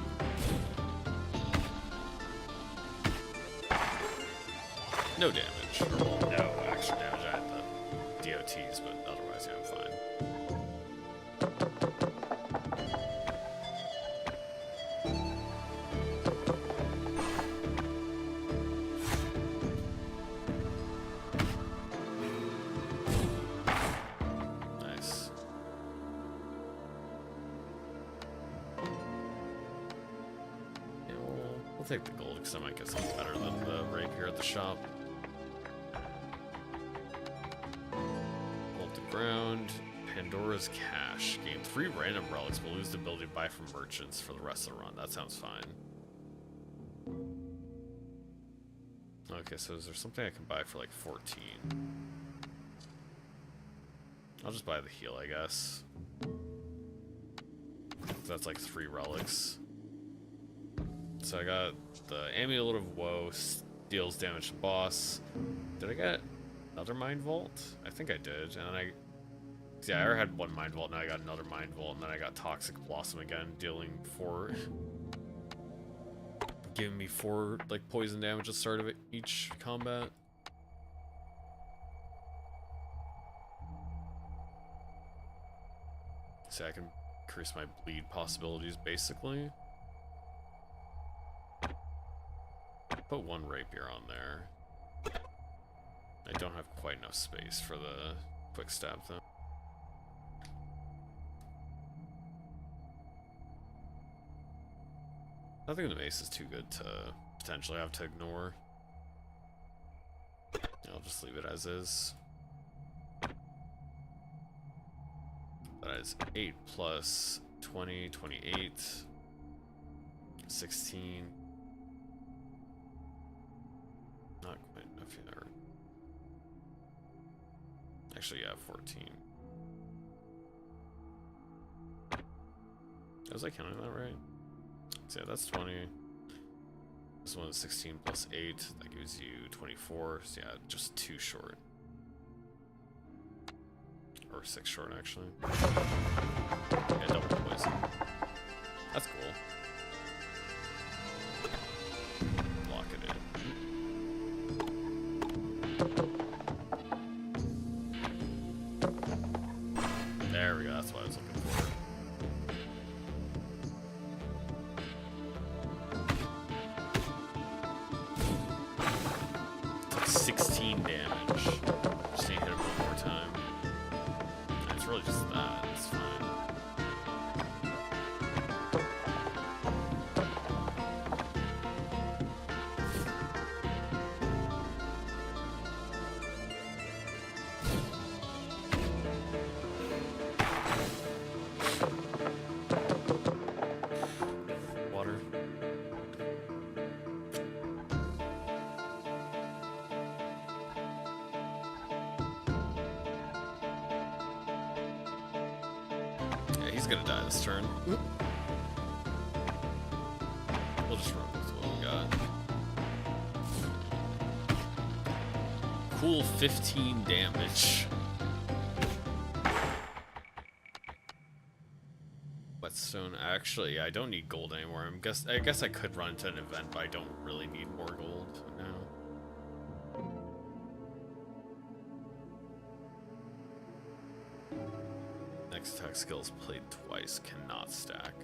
A: No damage. Or, well, no actual damage. I had the DOTs, but otherwise, yeah, I'm fine. I'll take the gold because I might get something better than the rapier at the shop. Hold the ground. Pandora's Cache. Gain 3 random relics, but lose the ability to buy from merchants for the rest of the run. That sounds fine. Okay, so is there something I can buy for like 14? I'll just buy the heal, I guess. That's like 3 relics. So I got the Amulet of Woe, deals damage to boss. Did I get another Mind Vault? I think I did. And then yeah, I already had 1 Mind Vault, now I got another Mind Vault, and then I got Toxic Blossom again, dealing 4... giving me 4, like, poison damage at the start of each combat. So I can increase my bleed possibilities, basically. Put 1 rapier on there. I don't have quite enough space for the quick stab though. I think the mace is too good to potentially have to ignore. I'll just leave it as is. That is 8 plus 20, 28, 16. Not quite enough yet. Actually, yeah, 14. Was I counting that right? So yeah, that's 20. This one is 16 plus 8. That gives you 24. So yeah, just 2 short. Or 6 short, actually. Yeah, double poison. That's cool. Lock it in. There we go, that's what I was looking for. It's like 16 damage. Just need to hit him one more time. And it's really just that, it's fine. Water. Yeah, he's gonna die this turn. We'll just run with what we got. Cool 15 damage. Whetstone. Actually, I don't need gold anymore. I guess I could run to an event, but I don't really need more gold now. Next attack skills played twice, cannot stack.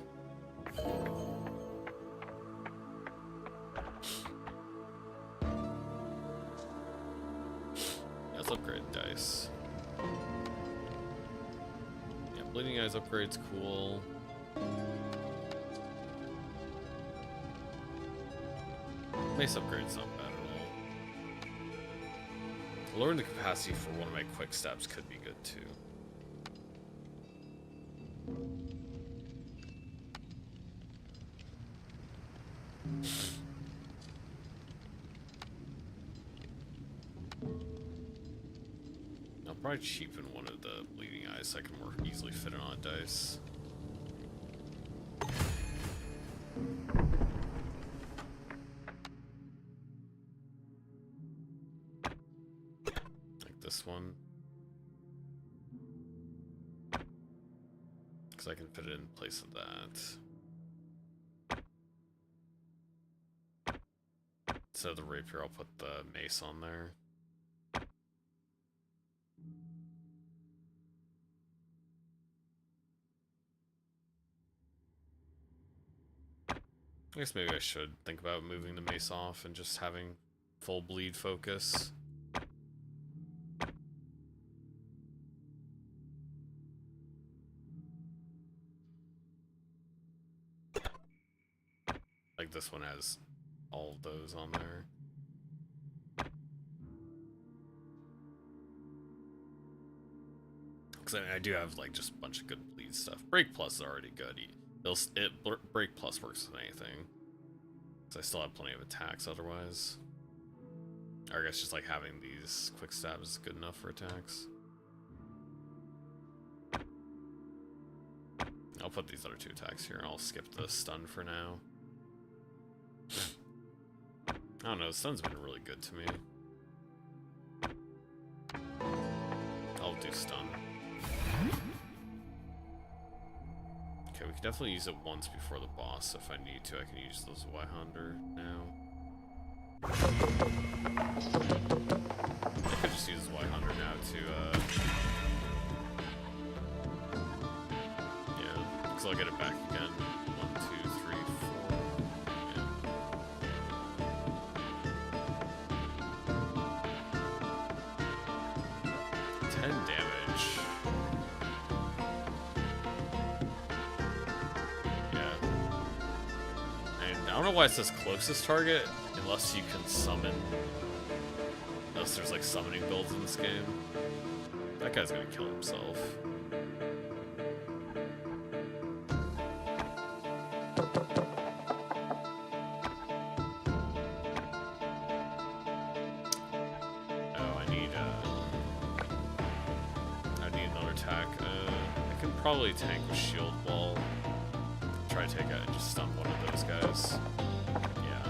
A: Let's upgrade dice. Yeah, Bleeding Eyes upgrade's cool. Mace upgrade's not bad at all. Lowering the capacity for one of my quick steps could be good too. I'll probably cheapen one of the Bleeding Eyes so I can more easily fit it on a dice. Like this one. Because I can fit it in place of that. Instead of the rapier, I'll put the mace on there. I guess maybe I should think about moving the mace off and just having full bleed focus. Like this one has all of those on there. Because I do have like just a bunch of good bleed stuff. Break Plus is already good. Break Plus works with anything. So I still have plenty of attacks otherwise. Or I guess just like having these quick stabs is good enough for attacks. I'll put these other 2 attacks here and I'll skip the stun for now. I don't know, stun's been really good to me. I'll do stun. Okay, we can definitely use it once before the boss if I need to. I can use those Zweihander now. I could just use Zweihander now to, yeah, because I'll get it back again. 1, 2, 3, 4. Yeah. 10 damage. I don't know why it says closest target, unless you can summon. Unless there's like summoning builds in this game. That guy's gonna kill himself. Oh, I need another attack. I can probably tank with shield wall. Try to take out and just stun one of those guys. Yeah.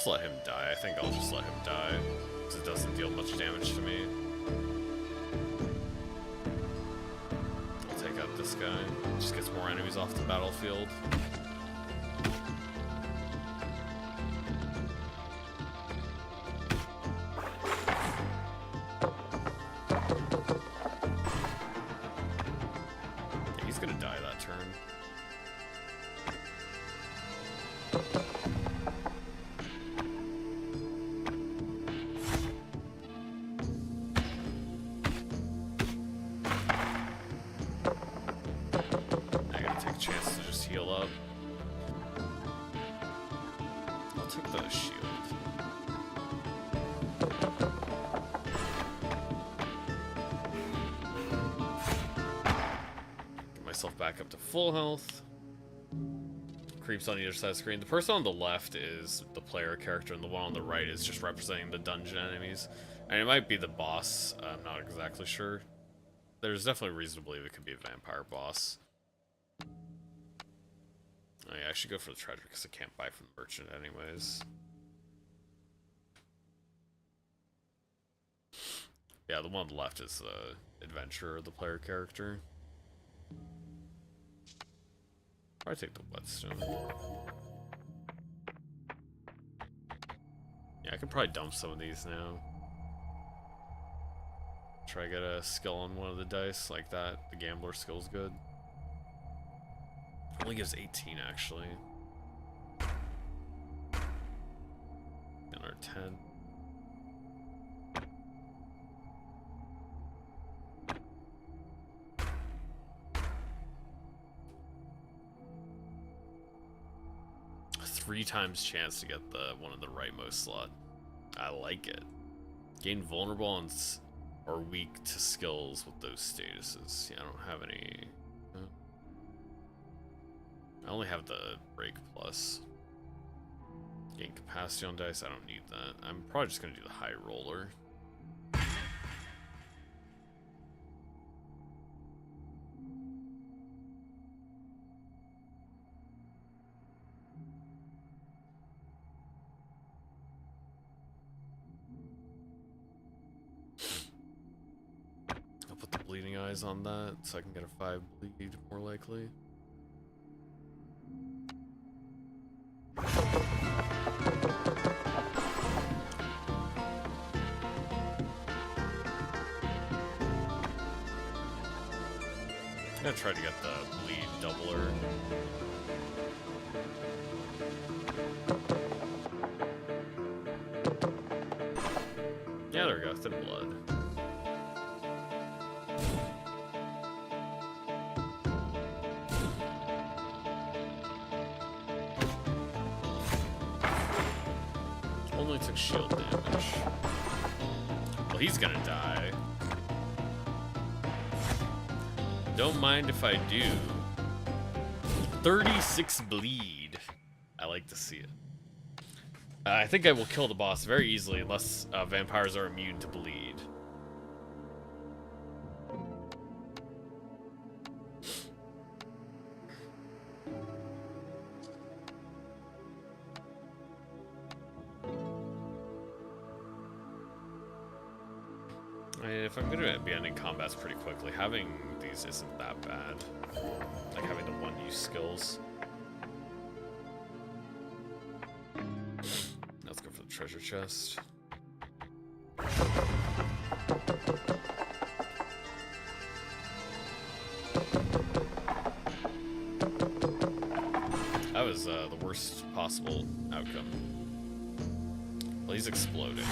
A: let him die. I think I'll just let him die, because it doesn't deal much damage to me. I'll take out this guy. Just gets more enemies off the battlefield. Yeah, he's gonna die that turn. Heal up. I'll take the shield. Get myself back up to full health. Creeps on either side of the screen. The person on the left is the player character, and the one on the right is just representing the dungeon enemies. And it might be the boss. I'm not exactly sure. There's definitely reason to believe it could be a vampire boss. Oh yeah, I should go for the treasure because I can't buy from the merchant anyways. Yeah, the one on the left is the adventurer, the player character. Probably take the whetstone. Yeah, I could probably dump some of these now. Try to get a skill on one of the dice like that. The gambler skill's good. Only gives 18 actually. Another 10. A 3 times chance to get the one in the rightmost slot. I like it. Gain vulnerable and or weak to skills with those statuses. Yeah, I don't have any. I only have the break plus. Gain capacity on dice, I don't need that. I'm probably just gonna do the high roller. I'll put the bleeding eyes on that so I can get a 5 bleed more likely. I'm gonna try to get the bleed doubler. Yeah, there we go, thin blood. Only took shield damage. Well, he's gonna die. Don't mind if I do. 36 bleed. I like to see it. I think I will kill the boss very easily unless vampires are immune to bleed. If I'm gonna be ending combats pretty quickly, having these isn't that bad. Like having the one-use skills. Let's go for the treasure chest. That was the worst possible outcome. Well, he's exploding.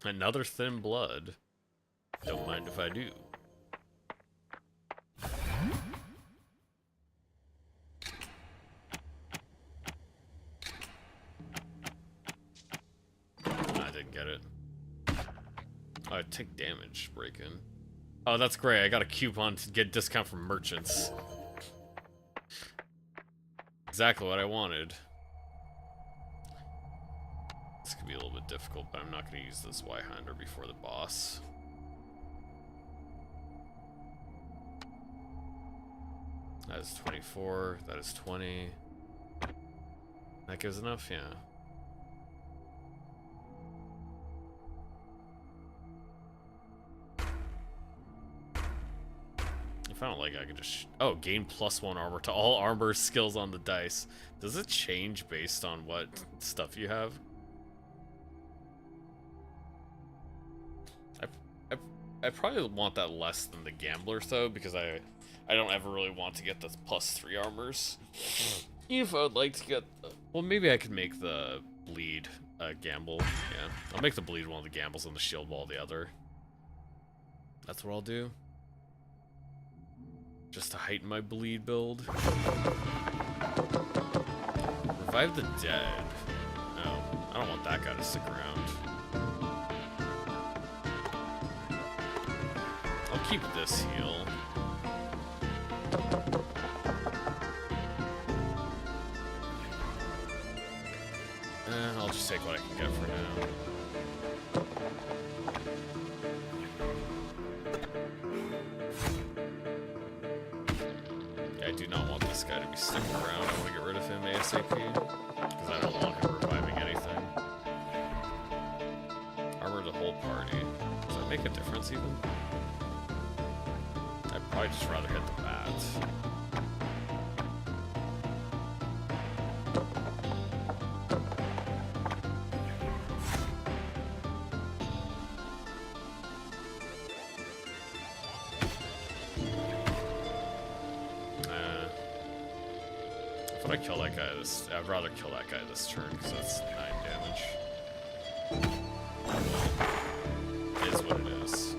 A: Another thin blood. Don't mind if I do. didn't get it. Oh, I take damage, break in. Oh, that's great. I got a coupon to get discount from merchants. Exactly what I wanted. This could be a little bit difficult, but I'm not going to use this Y-Hander before the boss. That is 24. That is 20. That gives enough, yeah. If I don't like it, I could just... Oh, gain +1 armor to all armor skills on the dice. Does it change based on what stuff you have? I probably want that less than the gambler, though, because I don't ever really want to get the +3 armors. Even if I would like to get... Well, maybe I could make the bleed gamble. Yeah, I'll make the bleed one of the gambles and the shield wall the other. That's what I'll do. Just to heighten my bleed build. Revive the dead. No, I don't want that guy to stick around. I'll keep this heal. I'll just take what I can get for now. I do not want this guy to be sticking around. I want to get rid of him ASAP, because I don't want him reviving anything. Armor the whole party. Does that make a difference even? I'd probably just rather hit the bat. If I kill that guy this... I'd rather kill that guy this turn, because that's 9 damage. It is what it is.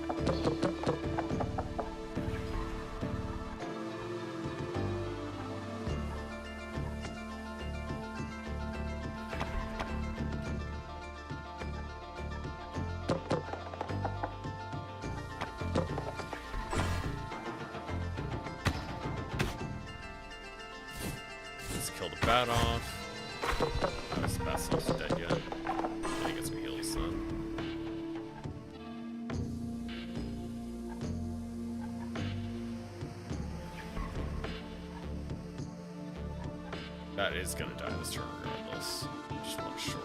A: Kill the bat off. Obviously the bat's not dead yet. I think it's some heals then. Bat is gonna die this turn regardless. Just one short.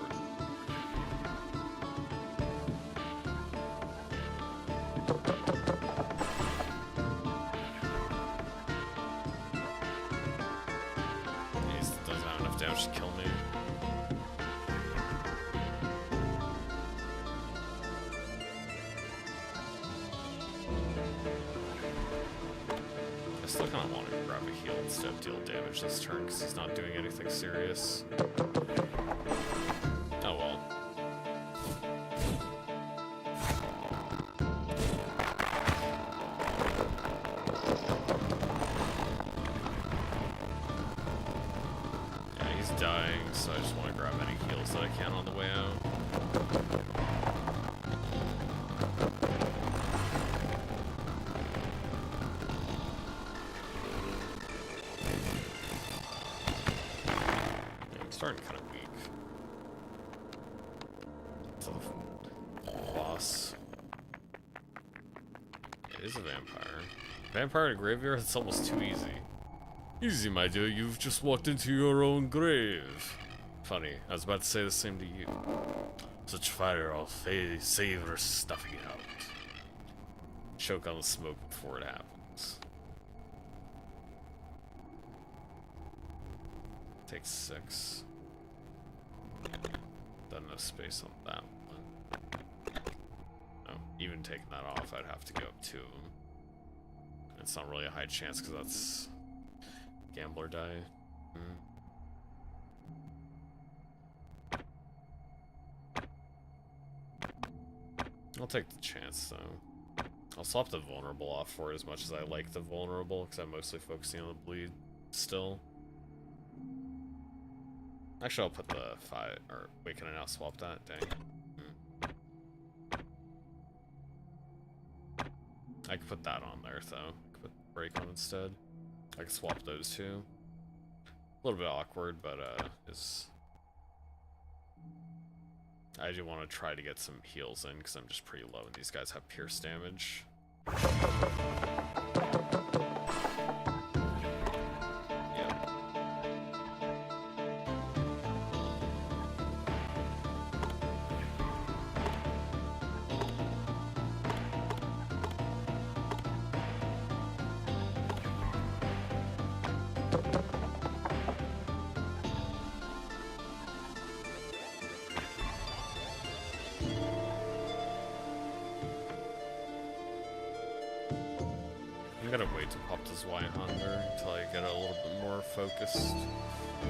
A: Damage to kill me. I still kind of want to grab a heal instead of deal damage this turn because he's not doing anything serious. Oh well. Dying, so I just want to grab any heals that I can on the way out. Yeah, I'm starting kind of weak. So the boss. It is a vampire. Vampire in a graveyard? It's almost too easy. Easy, my dear, you've just walked into your own grave. Funny, I was about to say the same to you. Such fire, I'll savor stuffing it out. Choke on the smoke before it happens. Take 6. Done no space on that one. No, even taking that off, I'd have to go up 2 of them. It's not really a high chance because that's... Gambler die. I'll take the chance though. I'll swap the vulnerable off for it as much as I like the vulnerable because I'm mostly focusing on the bleed still. Actually, I'll put the 5. Or wait, can I now swap that? Dang. I could put that on there, though. I could put brake on instead. I could swap those two. A little bit awkward, but I do want to try to get some heals in, because I'm just pretty low, and these guys have pierce damage. I'm gonna wait to pop this Zweihander until I get a little bit more focused.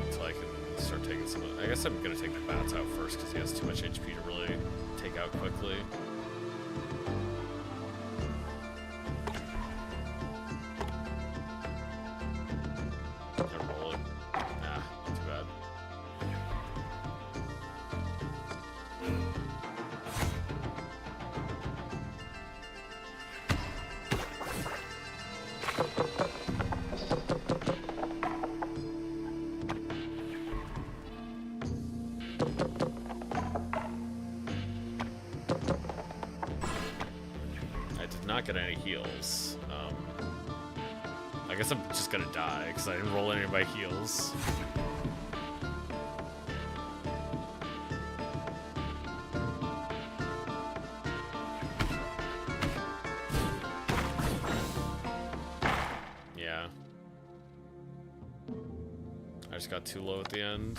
A: Until I can start taking some of... I guess I'm gonna take the bats out first because he has too much HP to really take out quickly. I roll it. Nah, too bad. Not get any heals. I guess I'm just gonna die because I didn't roll any of my heals. Yeah. I just got too low at the end.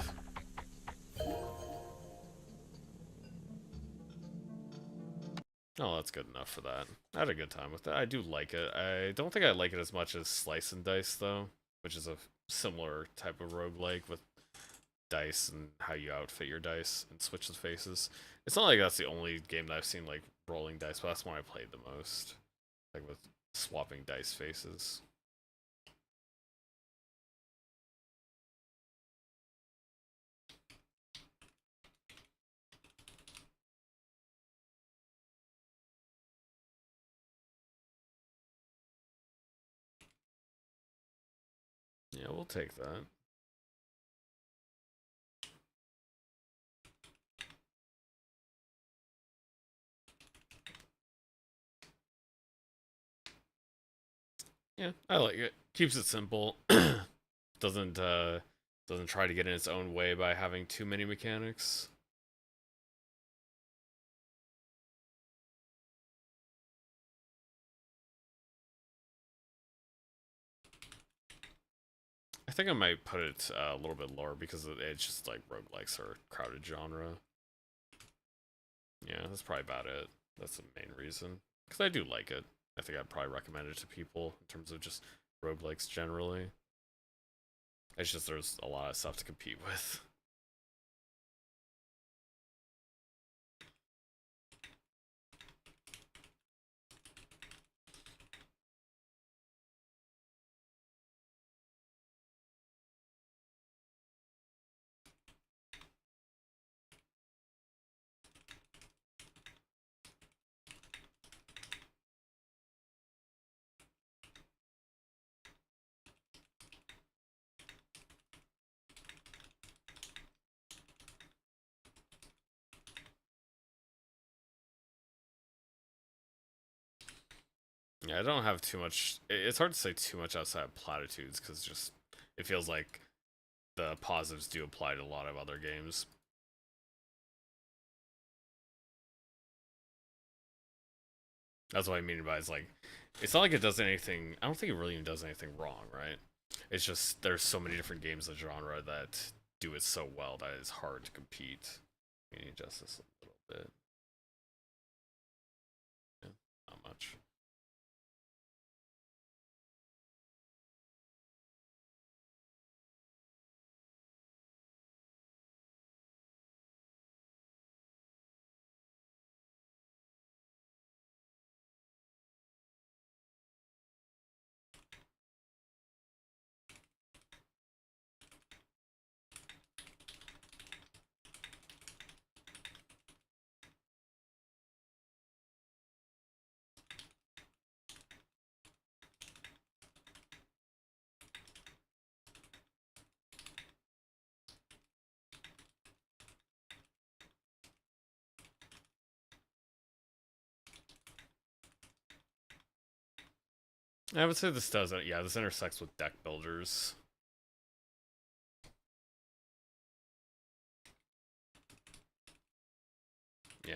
A: Oh, that's good enough for that. I had a good time with it. I do like it. I don't think I like it as much as Slice and Dice, though, which is a similar type of roguelike with dice and how you outfit your dice and switch the faces. It's not like that's the only game that I've seen, like, rolling dice, but that's one I played the most. Like, with swapping dice faces. Yeah, we'll take that. Yeah, I like it. Keeps it simple. doesn't try to get in its own way by having too many mechanics. I think I might put it a little bit lower because it's just like roguelikes are a crowded genre. Yeah, that's probably about it. That's the main reason. Because I do like it. I think I'd probably recommend it to people in terms of just roguelikes generally. It's just there's a lot of stuff to compete with. Yeah, I don't have too much. It's hard to say too much outside of platitudes because just it feels like the positives do apply to a lot of other games. That's what I mean by it's like, it's not like it does anything. I don't think it really even does anything wrong, right? It's just there's so many different games of genre that do it so well that it's hard to compete. Let me adjust this a little bit. Yeah, not much. I would say this doesn't. Yeah, this intersects with deck builders. Yeah.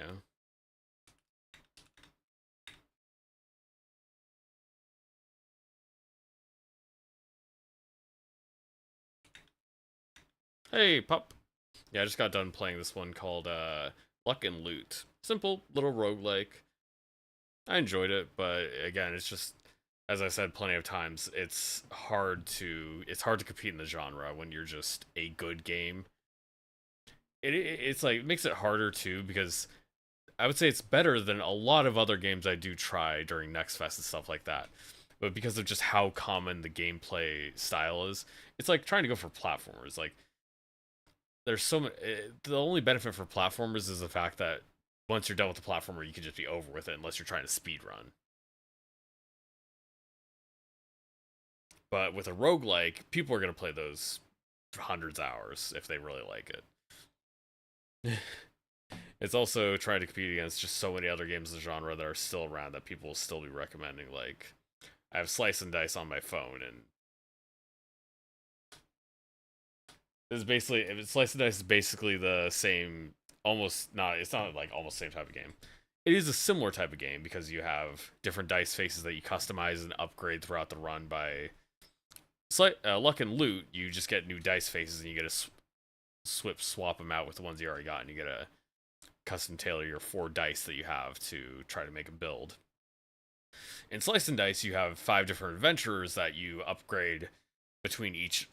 A: Hey, pup. Yeah, I just got done playing this one called Luck and Loot. Simple little roguelike. I enjoyed it, but again, it's just as I said plenty of times, it's hard to compete in the genre when you're just a good game. It's like it makes it harder too because I would say it's better than a lot of other games I do try during Next Fest and stuff like that. But because of just how common the gameplay style is, it's like trying to go for platformers. Like there's so many. The only benefit for platformers is the fact that once you're done with the platformer, you can just be over with it unless you're trying to speed run. But with a roguelike, people are going to play those for hundreds of hours if they really like it. It's also trying to compete against just so many other games in the genre that are still around that people will still be recommending. Like, I have Slice and Dice on my phone, and it's basically Slice and Dice is basically the same, almost not. It's not like almost the same type of game. It is a similar type of game because you have different dice faces that you customize and upgrade throughout the run by Luck and Loot. You just get new dice faces and you get to swap them out with the ones you already got, and you get to custom tailor your 4 dice that you have to try to make a build. In Slice and Dice, you have 5 different adventurers that you upgrade between each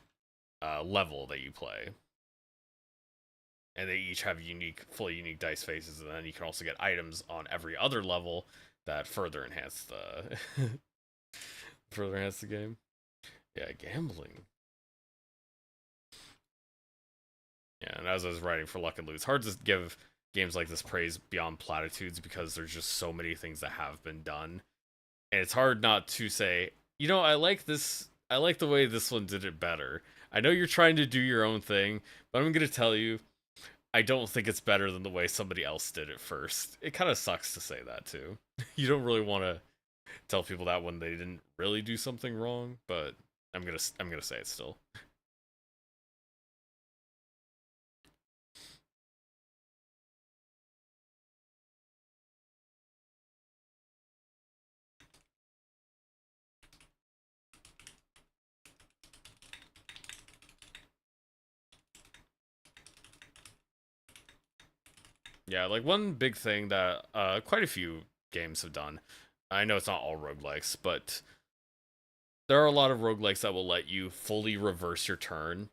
A: level that you play, and they each have fully unique dice faces, and then you can also get items on every other level that further enhance the further enhance the game. Yeah, gambling. Yeah, and as I was writing for Luck and Loot, it's hard to give games like this praise beyond platitudes because there's just so many things that have been done, and it's hard not to say, I like this. I like the way this one did it better. I know you're trying to do your own thing, but I'm gonna tell you, I don't think it's better than the way somebody else did it first. It kind of sucks to say that too. You don't really want to tell people that when they didn't really do something wrong, but I'm gonna say it still. Yeah, like one big thing that quite a few games have done. I know it's not all roguelikes, but there are a lot of roguelikes that will let you fully reverse your turn,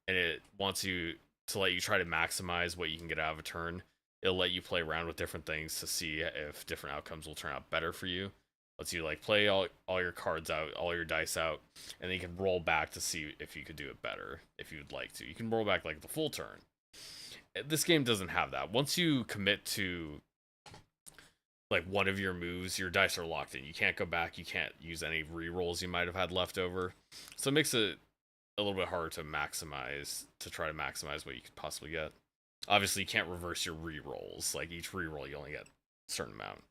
A: and it wants you to let you try to maximize what you can get out of a turn. It'll let you play around with different things to see if different outcomes will turn out better for you. Lets you like play all your cards out, all your dice out, and then you can roll back to see if you could do it better if you'd like to. You can roll back like the full turn. This game doesn't have that. Once you commit to like one of your moves, your dice are locked in. You can't go back. You can't use any re-rolls you might have had left over. So it makes it a little bit harder to try to maximize what you could possibly get. Obviously, you can't reverse your re-rolls. Like each re-roll, you only get a certain amount.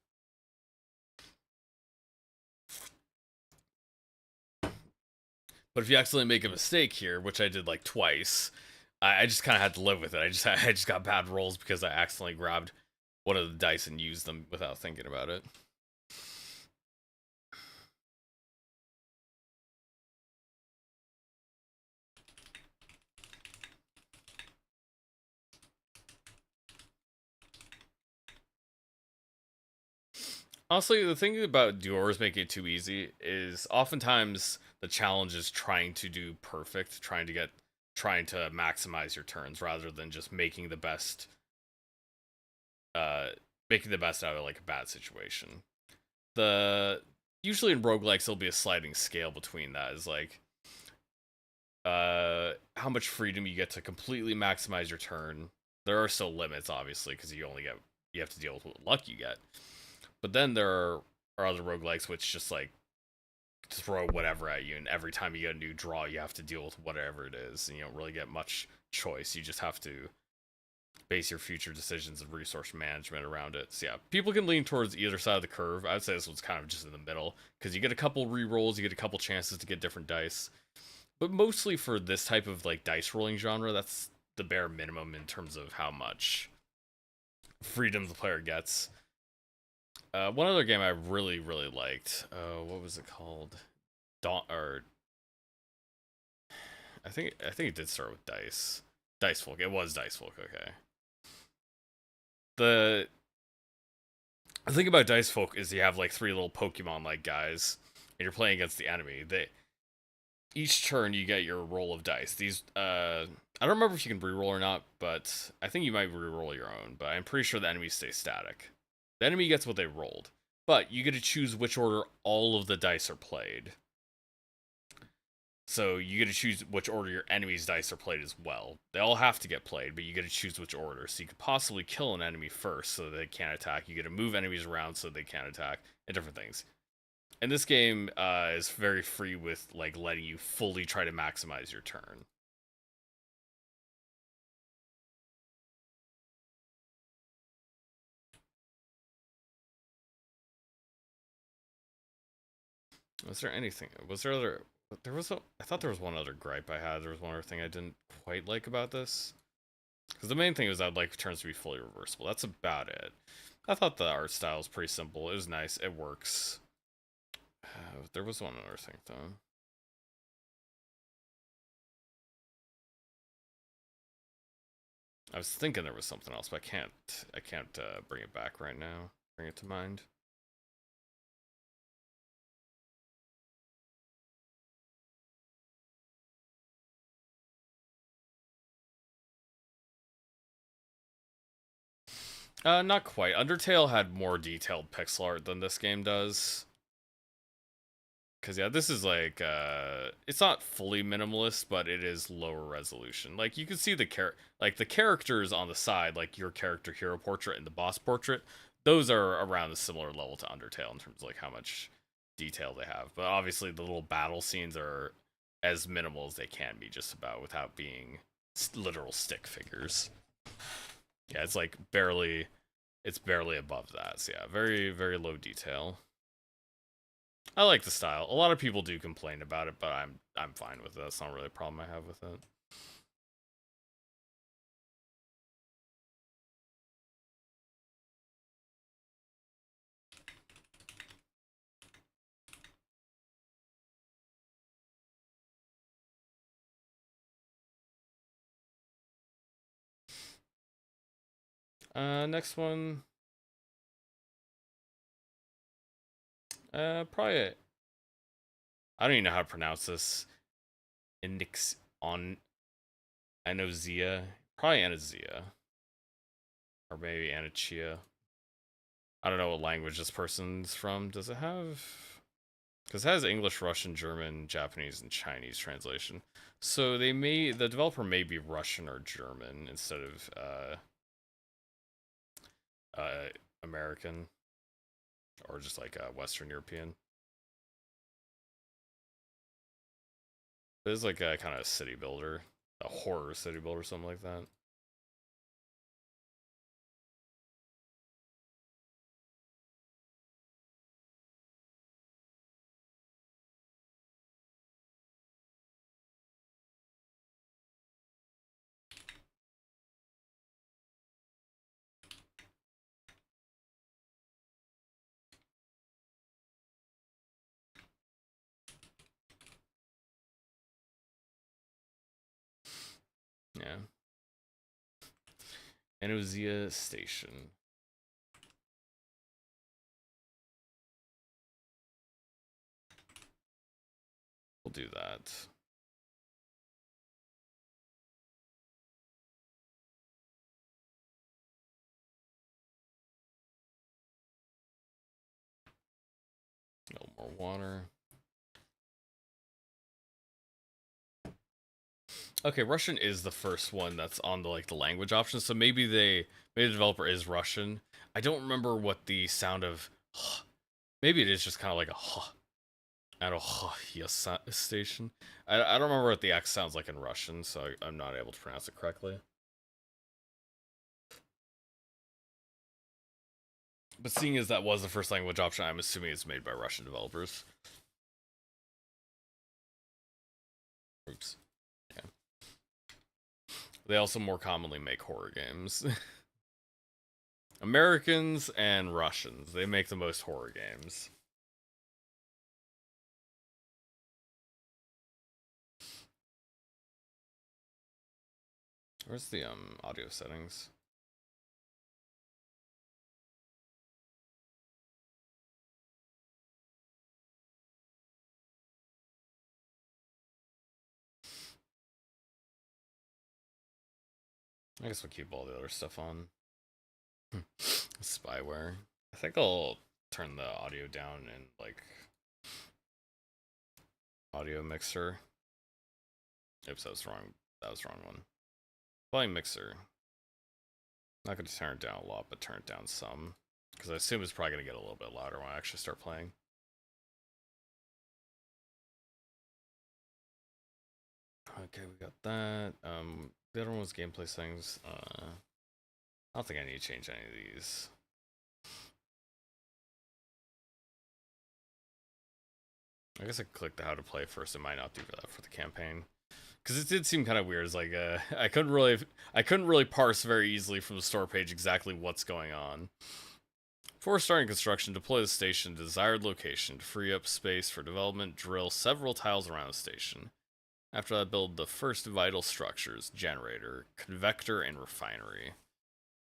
A: But if you accidentally make a mistake here, which I did like twice, I just kind of had to live with it. I just got bad rolls because I accidentally grabbed one of the dice and used them without thinking about it. Honestly, the thing about duos making it too easy is oftentimes the challenge is trying to do perfect, trying to maximize your turns rather than just uh making the best out of like a bad situation. The Usually in roguelikes there'll be a sliding scale between that is like how much freedom you get to completely maximize your turn. There are still limits obviously because you have to deal with what luck you get. But then are other roguelikes which just like throw whatever at you, and every time you get a new draw, you have to deal with whatever it is, and you don't really get much choice. You just have to base your future decisions and resource management around it. So yeah, people can lean towards either side of the curve. I'd say this one's kind of just in the middle because you get a couple re-rolls, you get a couple chances to get different dice. But mostly for this type of like dice rolling genre, that's the bare minimum in terms of how much freedom the player gets. One other game I really liked. What was it called? Dawn or I think it did start with dice. Dice Folk. It was Dice Folk. Okay. The thing about Dice Folk is you have like three little Pokemon like guys, and you're playing against the enemy. They each turn you get your roll of dice. These I don't remember if you can reroll or not, but I think you might reroll your own. But I'm pretty sure the enemies stay static. The enemy gets what they rolled, but you get to choose which order all of the dice are played. So you get to choose which order your enemy's dice are played as well. They all have to get played, but you get to choose which order. So you could possibly kill an enemy first so they can't attack. You get to move enemies around so they can't attack, and different things. And this game is very free with like letting you fully try to maximize your turn. Was there anything? Was there other? There was. I thought there was one other gripe I had. There was one other thing I didn't quite like about this. Because the main thing is I'd like turns to be fully reversible. That's about it. I thought the art style was pretty simple. It was nice. It works. There was one other thing though. I was thinking there was something else, but I can't. I can't bring it back right now. Bring it to mind. Not quite. Undertale had more detailed pixel art than this game does. Cause yeah, this is like it's not fully minimalist, but it is lower resolution. Like you can see the characters on the side, like your character hero portrait and the boss portrait, those are around a similar level to Undertale in terms of like how much detail they have. But obviously the little battle scenes are as minimal as they can be, just about without being literal stick figures. Yeah, it's barely above that. So yeah, very low detail. I like the style. A lot of people do complain about it, but I'm fine with it. That's not really a problem I have with it. Next one. Probably. I don't even know how to pronounce this. Index on Anoxia. Probably Anoxia. Or maybe Anoxia. I don't know what language this person's from. Does it have? Because it has English, Russian, German, Japanese, and Chinese translation. So the developer may be Russian or German instead of American or just like Western European. It is like a kind of city builder, a horror city builder, something like that. Yeah. Anoxia Station. We'll do that. A little more water. Okay, Russian is the first one that's on the like the language option, so maybe the developer is Russian. I don't remember what the sound of maybe it is just kind of like a Anoxia Station. I don't remember what the X sounds like in Russian, so I'm not able to pronounce it correctly. But seeing as that was the first language option, I'm assuming it's made by Russian developers. Oops. Yeah. They also more commonly make horror games. Americans and Russians, they make the most horror games. Where's the audio settings? I guess we'll keep all the other stuff on. Spyware. I think I'll turn the audio down in like audio mixer. Oops, that was wrong. That was the wrong one. Volume mixer. Not going to turn it down a lot, but turn it down some. Because I assume it's probably going to get a little bit louder when I actually start playing. Okay, we got that. The other one was gameplay settings. I don't think I need to change any of these. I guess I clicked the how to play first. It might not do that for the campaign. Because it did seem kind of weird. It's like I couldn't really parse very easily from the store page exactly what's going on. Before starting construction, deploy the station to desired location to free up space for development. Drill several tiles around the station. After that, build the first vital structures: generator, convector, and refinery.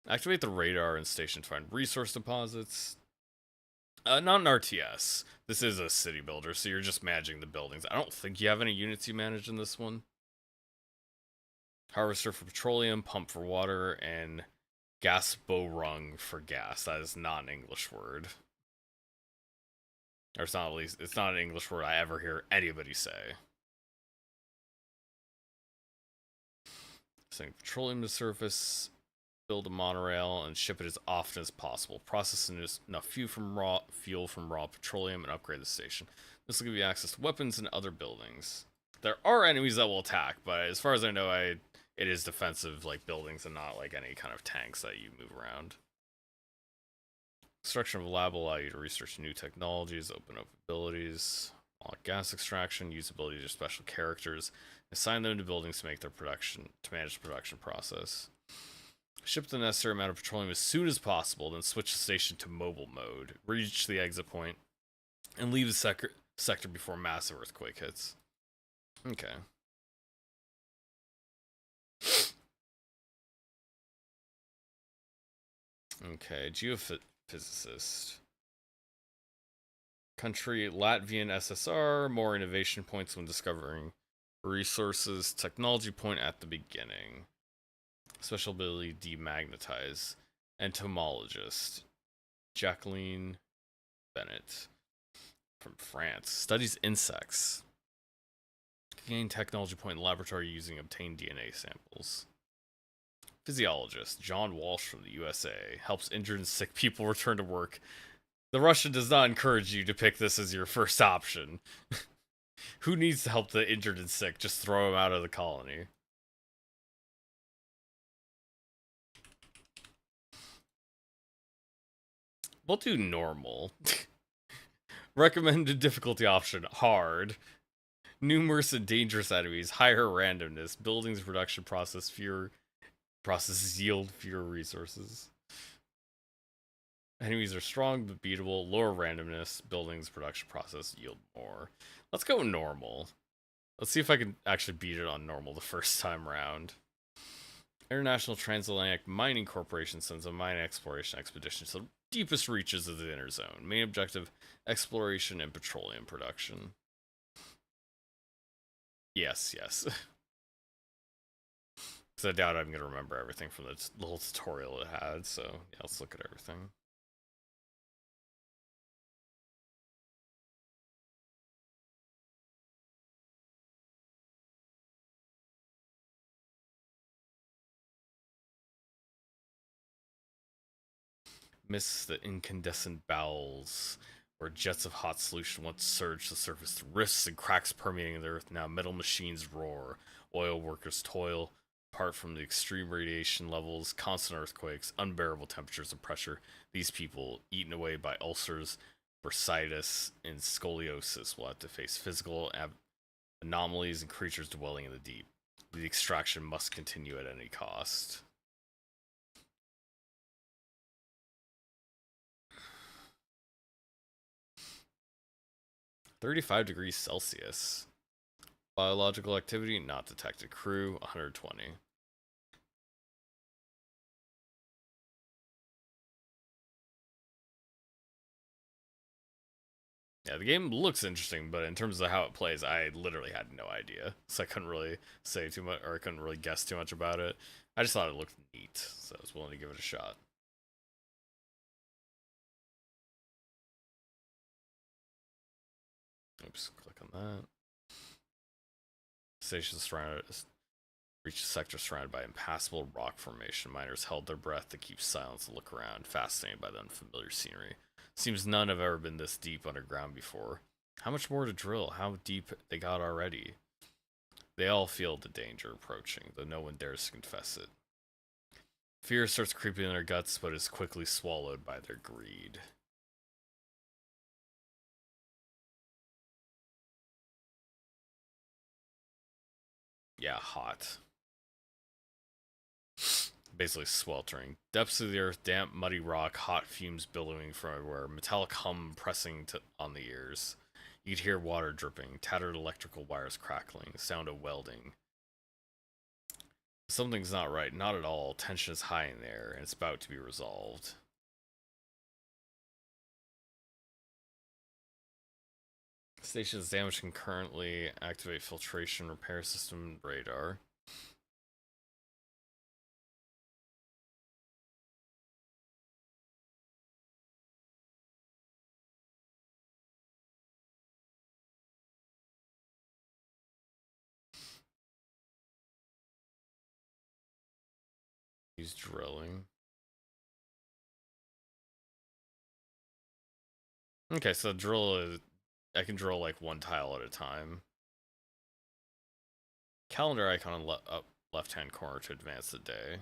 A: Activate the radar and station to find resource deposits. Not an RTS. This is a city builder, so you're just managing the buildings. I don't think you have any units you manage in this one. Harvester for petroleum, pump for water, and gas rung for gas. That is not an English word. Or it's not, at least, it's not an English word I ever hear anybody say. Sending petroleum to surface, build a monorail, and ship it as often as possible. Process enough fuel from raw petroleum and upgrade the station. This will give you access to weapons and other buildings. There are enemies that will attack, but as far as I know, it is defensive like buildings and not like any kind of tanks that you move around. Construction of a lab will allow you to research new technologies, open up abilities, unlock gas extraction, use abilities of special characters, assign them to buildings to make their production to manage the production process. Ship the necessary amount of petroleum as soon as possible, then switch the station to mobile mode, reach the exit point, and leave the sector before massive earthquake hits. Okay. Okay, geophysicist. Country, Latvian SSR, more innovation points when discovering resources, technology point at the beginning. Special ability, demagnetize. Entomologist, Jacqueline Bennett from France. Studies insects. Gain technology point in laboratory using obtained DNA samples. Physiologist, John Walsh from the USA. Helps injured and sick people return to work. The Russian does not encourage you to pick this as your first option. Who needs to help the injured and sick? Just throw them out of the colony. We'll do normal. Recommended difficulty option, hard. Numerous and dangerous enemies, higher randomness, buildings production processes yield fewer resources. Enemies are strong but beatable, lower randomness, buildings production process yield more. Let's go normal. Let's see if I can actually beat it on normal the first time round. International Transatlantic Mining Corporation sends a mine exploration expedition to the deepest reaches of the inner zone. Main objective, exploration and petroleum production. Yes. Because I doubt I'm going to remember everything from the little tutorial it had, so yeah, let's look at everything. Miss the incandescent bowels, where jets of hot solution once surged to the surface through rifts and cracks permeating the earth. Now metal machines roar, oil workers toil, Apart from the extreme radiation levels, constant earthquakes, unbearable temperatures and pressure, these people, eaten away by ulcers, bursitis, and scoliosis, will have to face physical anomalies and creatures dwelling in the deep. The extraction must continue at any cost. (35°C). Biological activity not detected. Crew 120. Yeah, the game looks interesting, but in terms of how it plays, I literally had no idea. So I couldn't really say too much, or I couldn't really guess too much about it. I just thought it looked neat, so I was willing to give it a shot. Oops, click on that. Station surrounded, reached a sector surrounded by impassable rock formation. Miners held their breath to keep silence and look around, fascinated by the unfamiliar scenery. Seems none have ever been this deep underground before. How much more to drill? How deep they got already? They all feel the danger approaching, though no one dares to confess it. Fear starts creeping in their guts, but is quickly swallowed by their greed. Yeah, hot. Basically sweltering. Depths of the earth, damp, muddy rock, hot fumes billowing from everywhere, metallic hum pressing on the ears. You could hear water dripping, tattered electrical wires crackling, sound of welding. Something's not right, not at all. Tension is high in the air, and it's about to be resolved. Station's damage can currently activate filtration repair system radar. Use drilling. Okay, so drill is... I can drill like one tile at a time. Calendar icon on up left-hand corner to advance the day.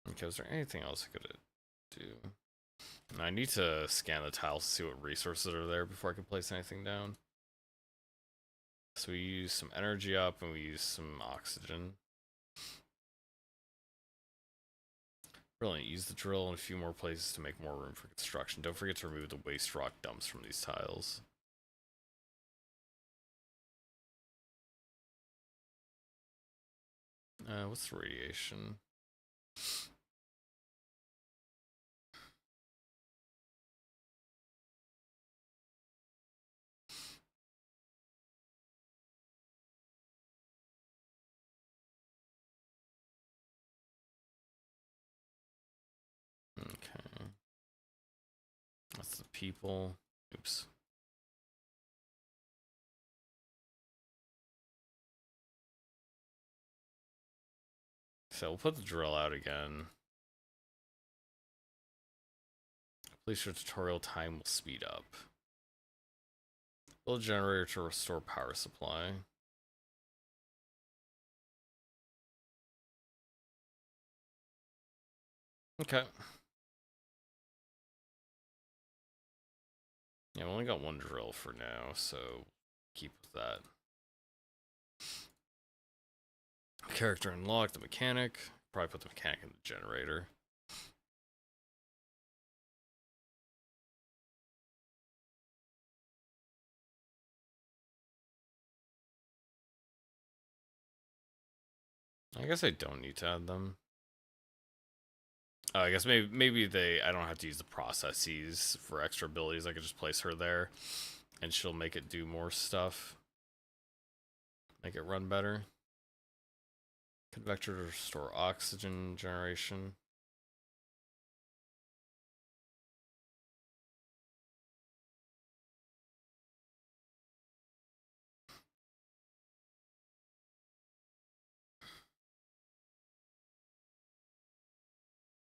A: Okay, is there anything else I could do? I need to scan the tiles to see what resources are there before I can place anything down. So we use some energy up and we use some oxygen. Brilliant. Use the drill in a few more places to make more room for construction. Don't forget to remove the waste rock dumps from these tiles. What's the radiation? Okay. That's the people. Oops. So we'll put the drill out again. Please your tutorial time will speed up. Build a generator to restore power supply. Okay. Yeah, we only got one drill for now, so keep with that. Character unlocked, the mechanic. Probably put the mechanic in the generator. I guess I don't need to add them. I guess maybe I don't have to use the processes for extra abilities. I could just place her there, and she'll make it do more stuff. Make it run better. Convector to restore oxygen generation.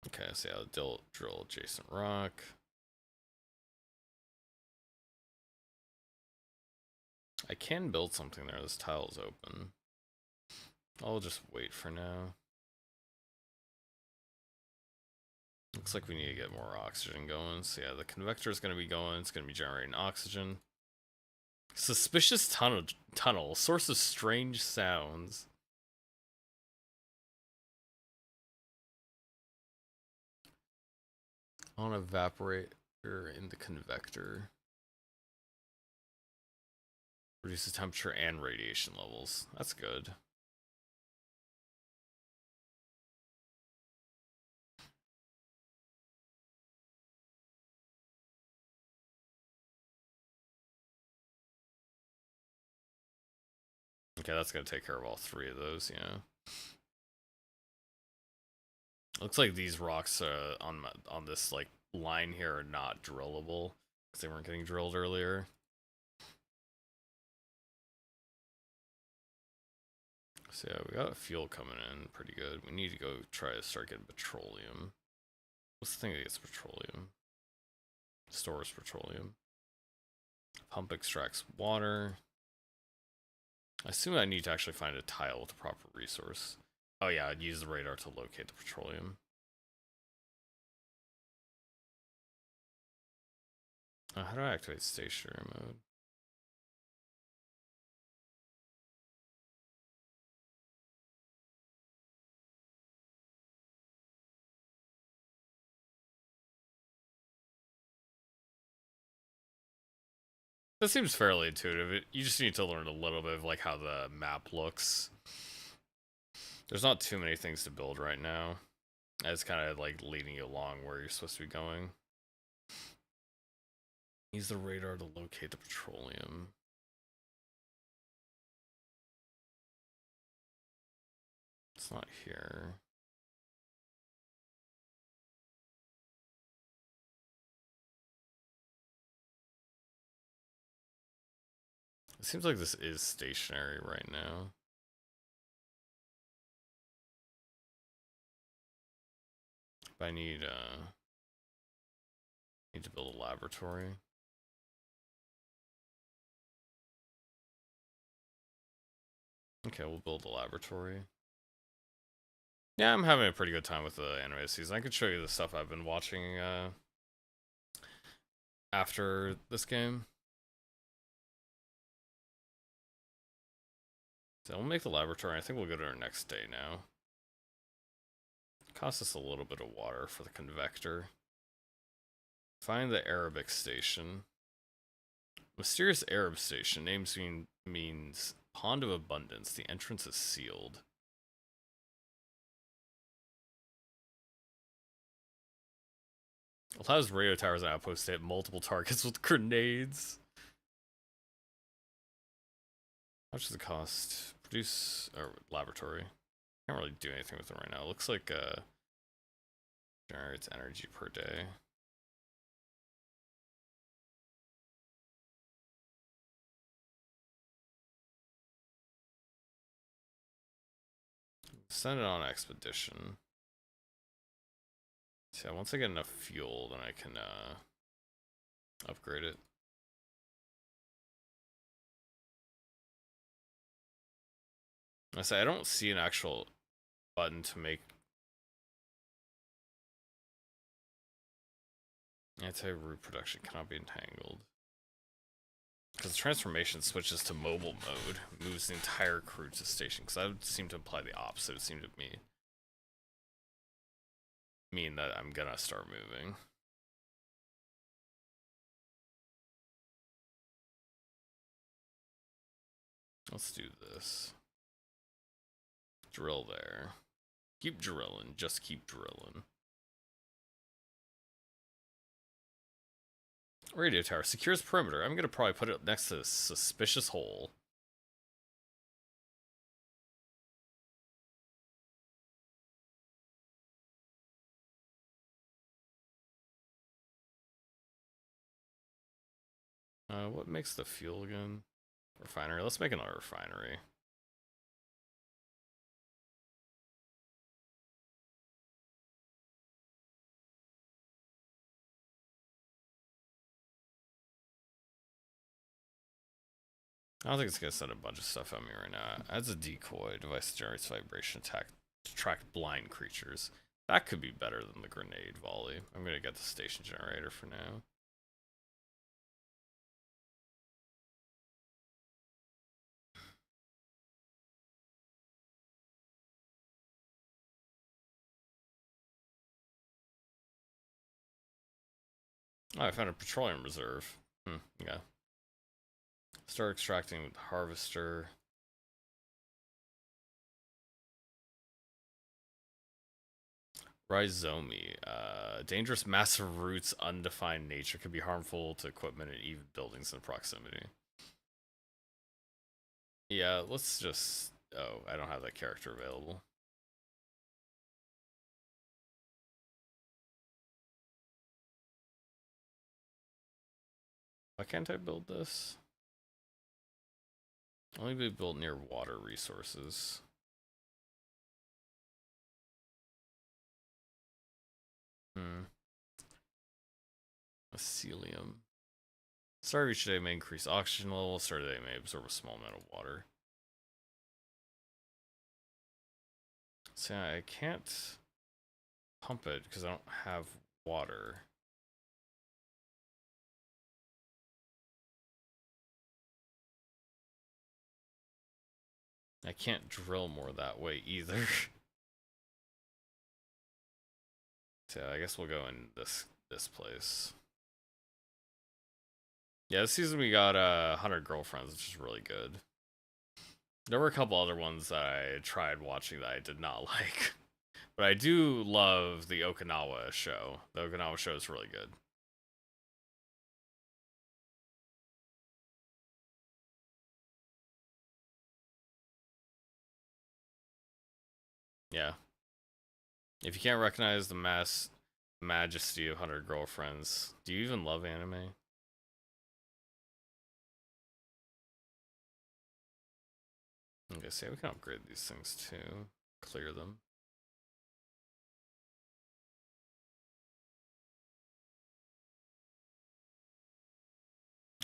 A: Okay, Okay, so yeah, drill adjacent rock. I can build something there. This tile's open. I'll just wait for now. Looks like we need to get more oxygen going. So yeah, the convector is going to be going. It's going to be generating oxygen. Suspicious tunnel. Source of strange sounds. On evaporator in the convector. Reduces temperature and radiation levels. That's good. Okay, that's gonna take care of all three of those, yeah. Looks like these rocks on this like line here are not drillable because they weren't getting drilled earlier. So yeah, we got fuel coming in pretty good. We need to go try to start getting petroleum. What's the thing that gets petroleum? Stores petroleum. Pump extracts water. I assume I need to actually find a tile with the proper resource. Oh yeah, I'd use the radar to locate the petroleum. How do I activate stationary mode? That seems fairly intuitive. You just need to learn a little bit of like how the map looks. There's not too many things to build right now. It's kind of like leading you along where you're supposed to be going. Use the radar to locate the petroleum. It's not here. It seems like this is stationary right now. But I need to build a laboratory. Okay, we'll build a laboratory. Yeah, I'm having a pretty good time with the anime season. I could show you the stuff I've been watching after this game. So we'll make the laboratory. I think we'll go to our next day now. Cost us a little bit of water for the convector. Find the Arabic station. Mysterious Arab station. Names means Pond of Abundance. The entrance is sealed. Allows radio towers and outposts to hit multiple targets with grenades. How much does it cost? Produce or laboratory. Can't really do anything with it right now. It looks like generates energy per day. Send it on expedition. So yeah, once I get enough fuel, then I can upgrade it. I say I don't see an actual button to make anti-root production cannot be entangled. Because the transformation switches to mobile mode, moves the entire crew to station. Because that would seem to imply the opposite. It seemed to mean that I'm gonna start moving. Let's do this. Drill there. Keep drilling. Just keep drilling. Radio tower secures perimeter. I'm gonna probably put it next to this suspicious hole. What makes the fuel again? Refinery. Let's make another refinery. I don't think it's gonna send a bunch of stuff at me right now. As a decoy, device generates vibration attack to attract blind creatures. That could be better than the grenade volley. I'm gonna get the station generator for now. Oh, I found a petroleum reserve. Yeah. Start extracting with the harvester. Rhizomi. Dangerous massive roots, undefined nature, could be harmful to equipment and even buildings in proximity. Yeah, let's just... Oh, I don't have that character available. Why can't I build this? Only be built near water resources. Mycelium. Start each day may increase oxygen level. Start day may absorb a small amount of water. So yeah, I can't pump it because I don't have water. I can't drill more that way either. So I guess we'll go in this place. Yeah, this season we got 100 Girlfriends, which is really good. There were a couple other ones that I tried watching that I did not like. But I do love the Okinawa show. The Okinawa show is really good. Yeah. If you can't recognize the majesty of 100 Girlfriends, do you even love anime? Okay, so yeah, we can upgrade these things too. Clear them.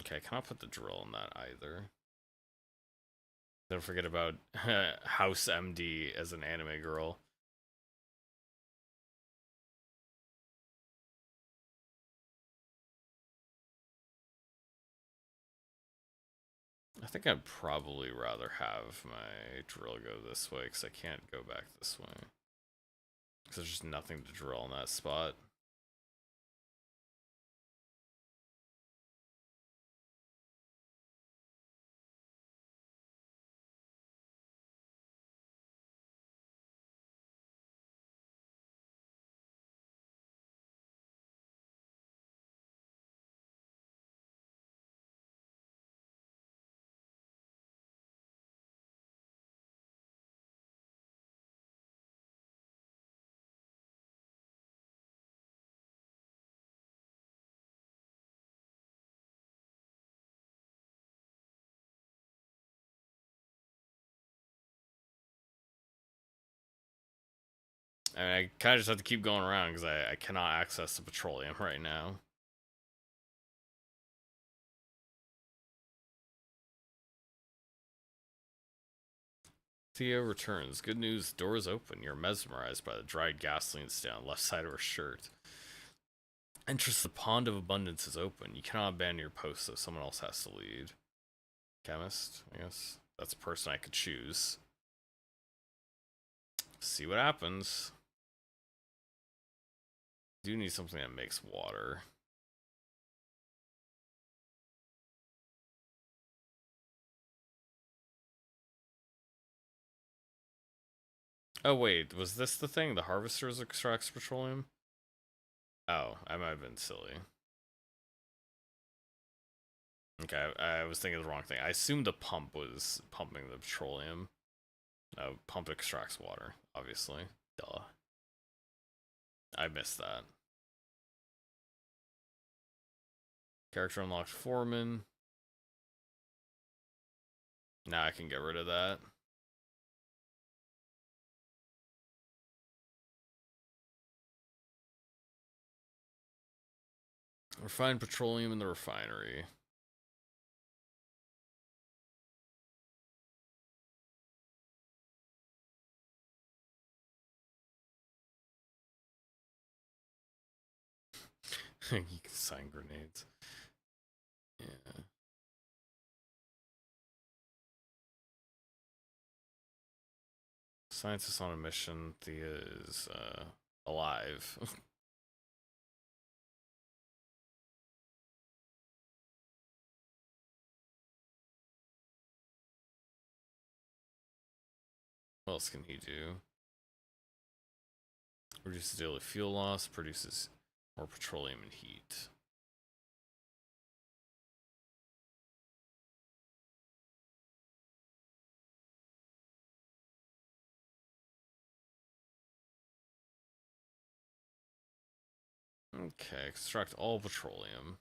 A: Okay, I cannot put the drill in that either. Don't forget about House MD as an anime girl. I think I'd probably rather have my drill go this way because I can't go back this way. Because there's just nothing to drill in that spot. I mean, I kind of just have to keep going around because I cannot access the petroleum right now. Theo returns. Good news, doors open. You're mesmerized by the dried gasoline stain on the left side of her shirt. Enters the pond of abundance is open. You cannot abandon your post, so someone else has to lead. Chemist, I guess. That's a person I could choose. See what happens. Do need something that makes water. Oh wait, was this the thing? The harvesters extracts petroleum? Oh, I might have been silly. Okay, I was thinking the wrong thing. I assumed the pump was pumping the petroleum. No, pump extracts water, obviously. Duh. I missed that. Character unlocked foreman. Now I can get rid of that. Refined petroleum in the refinery. You can sign grenades. Yeah. Scientist on a mission. Thea is alive. What else can he do? Reduces daily fuel loss, produces more petroleum and heat. Okay, extract all petroleum.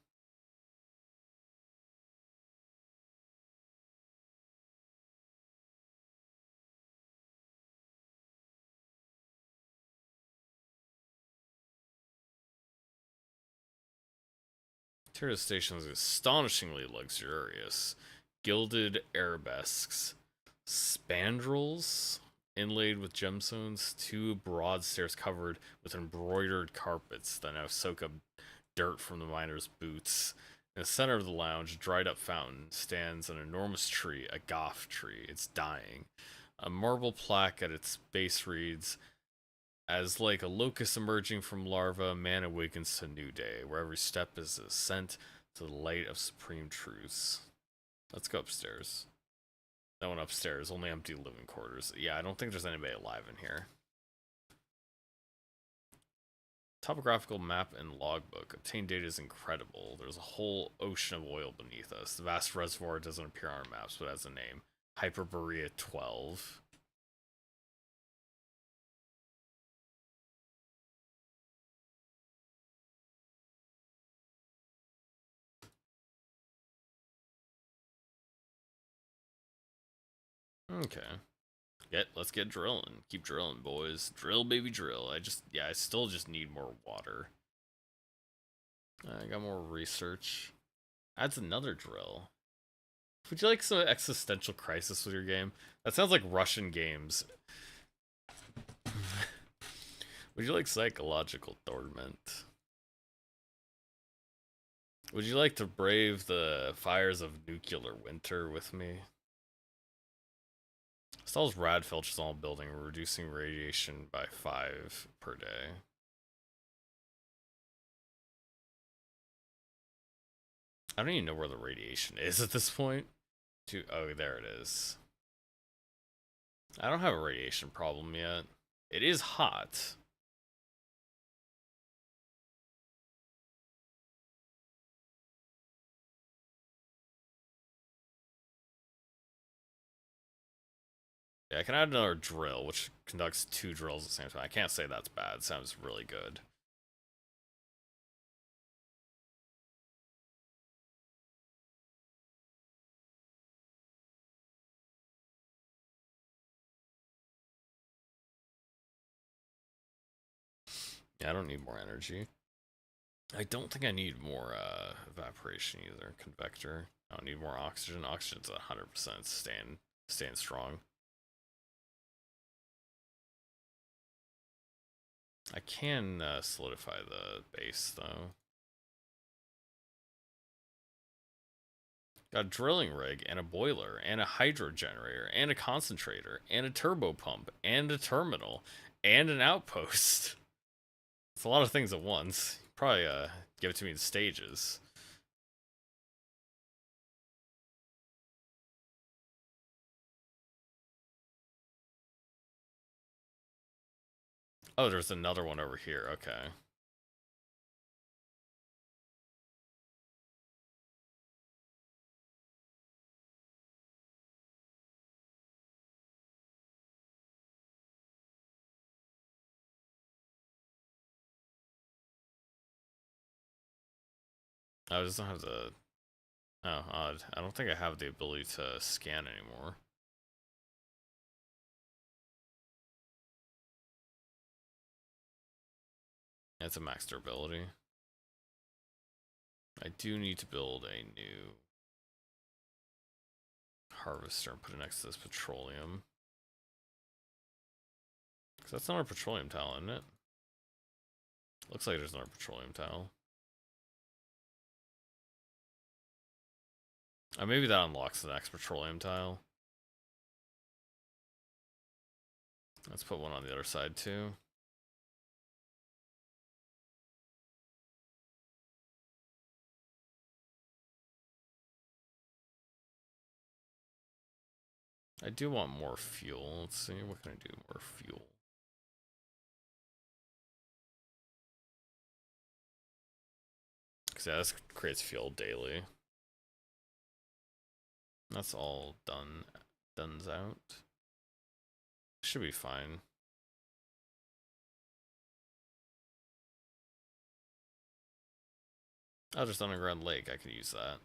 A: Terrace Station is astonishingly luxurious. Gilded arabesques, spandrels inlaid with gemstones, two broad stairs covered with embroidered carpets that now soak up dirt from the miners' boots. In the center of the lounge, a dried up fountain, stands an enormous tree, a goff tree. It's dying. A marble plaque at its base reads, as like a locust emerging from larva, man awakens to new day, where every step is a ascent to the light of supreme truths. Let's go upstairs. That one upstairs, only empty living quarters. Yeah, I don't think there's anybody alive in here. Topographical map and logbook. Obtained data is incredible. There's a whole ocean of oil beneath us. The vast reservoir doesn't appear on our maps, but has a name. Hyperborea 12. Okay. Let's get drilling. Keep drilling, boys. Drill, baby, drill. I still just need more water. I got more research. Adds another drill. Would you like some existential crisis with your game? That sounds like Russian games. Would you like psychological torment? Would you like to brave the fires of nuclear winter with me? Installs rad filters on all building, reducing radiation by 5 per day. I don't even know where the radiation is at this point. Oh, there it is. I don't have a radiation problem yet. It is hot. Yeah, I can add another drill, which conducts 2 drills at the same time. I can't say that's bad. It sounds really good. Yeah, I don't need more energy. I don't think I need more evaporation either. Convector. I don't need more oxygen. Oxygen's 100% staying strong. I can solidify the base though. Got a drilling rig and a boiler and a hydro generator and a concentrator and a turbo pump and a terminal and an outpost. It's a lot of things at once. Probably give it to me in stages. Oh, there's another one over here. Okay. I just don't have the... Oh, odd. I don't think I have the ability to scan anymore. It's a max durability. I do need to build a new harvester and put it next to this petroleum. Because that's not a petroleum tile, isn't it? Looks like there's another petroleum tile. Maybe that unlocks the next petroleum tile. Let's put one on the other side too. I do want more fuel. Let's see, what can I do? More fuel. Because yeah, this creates fuel daily. That's all done. Done's out. Should be fine. Oh, just underground lake. I could use that.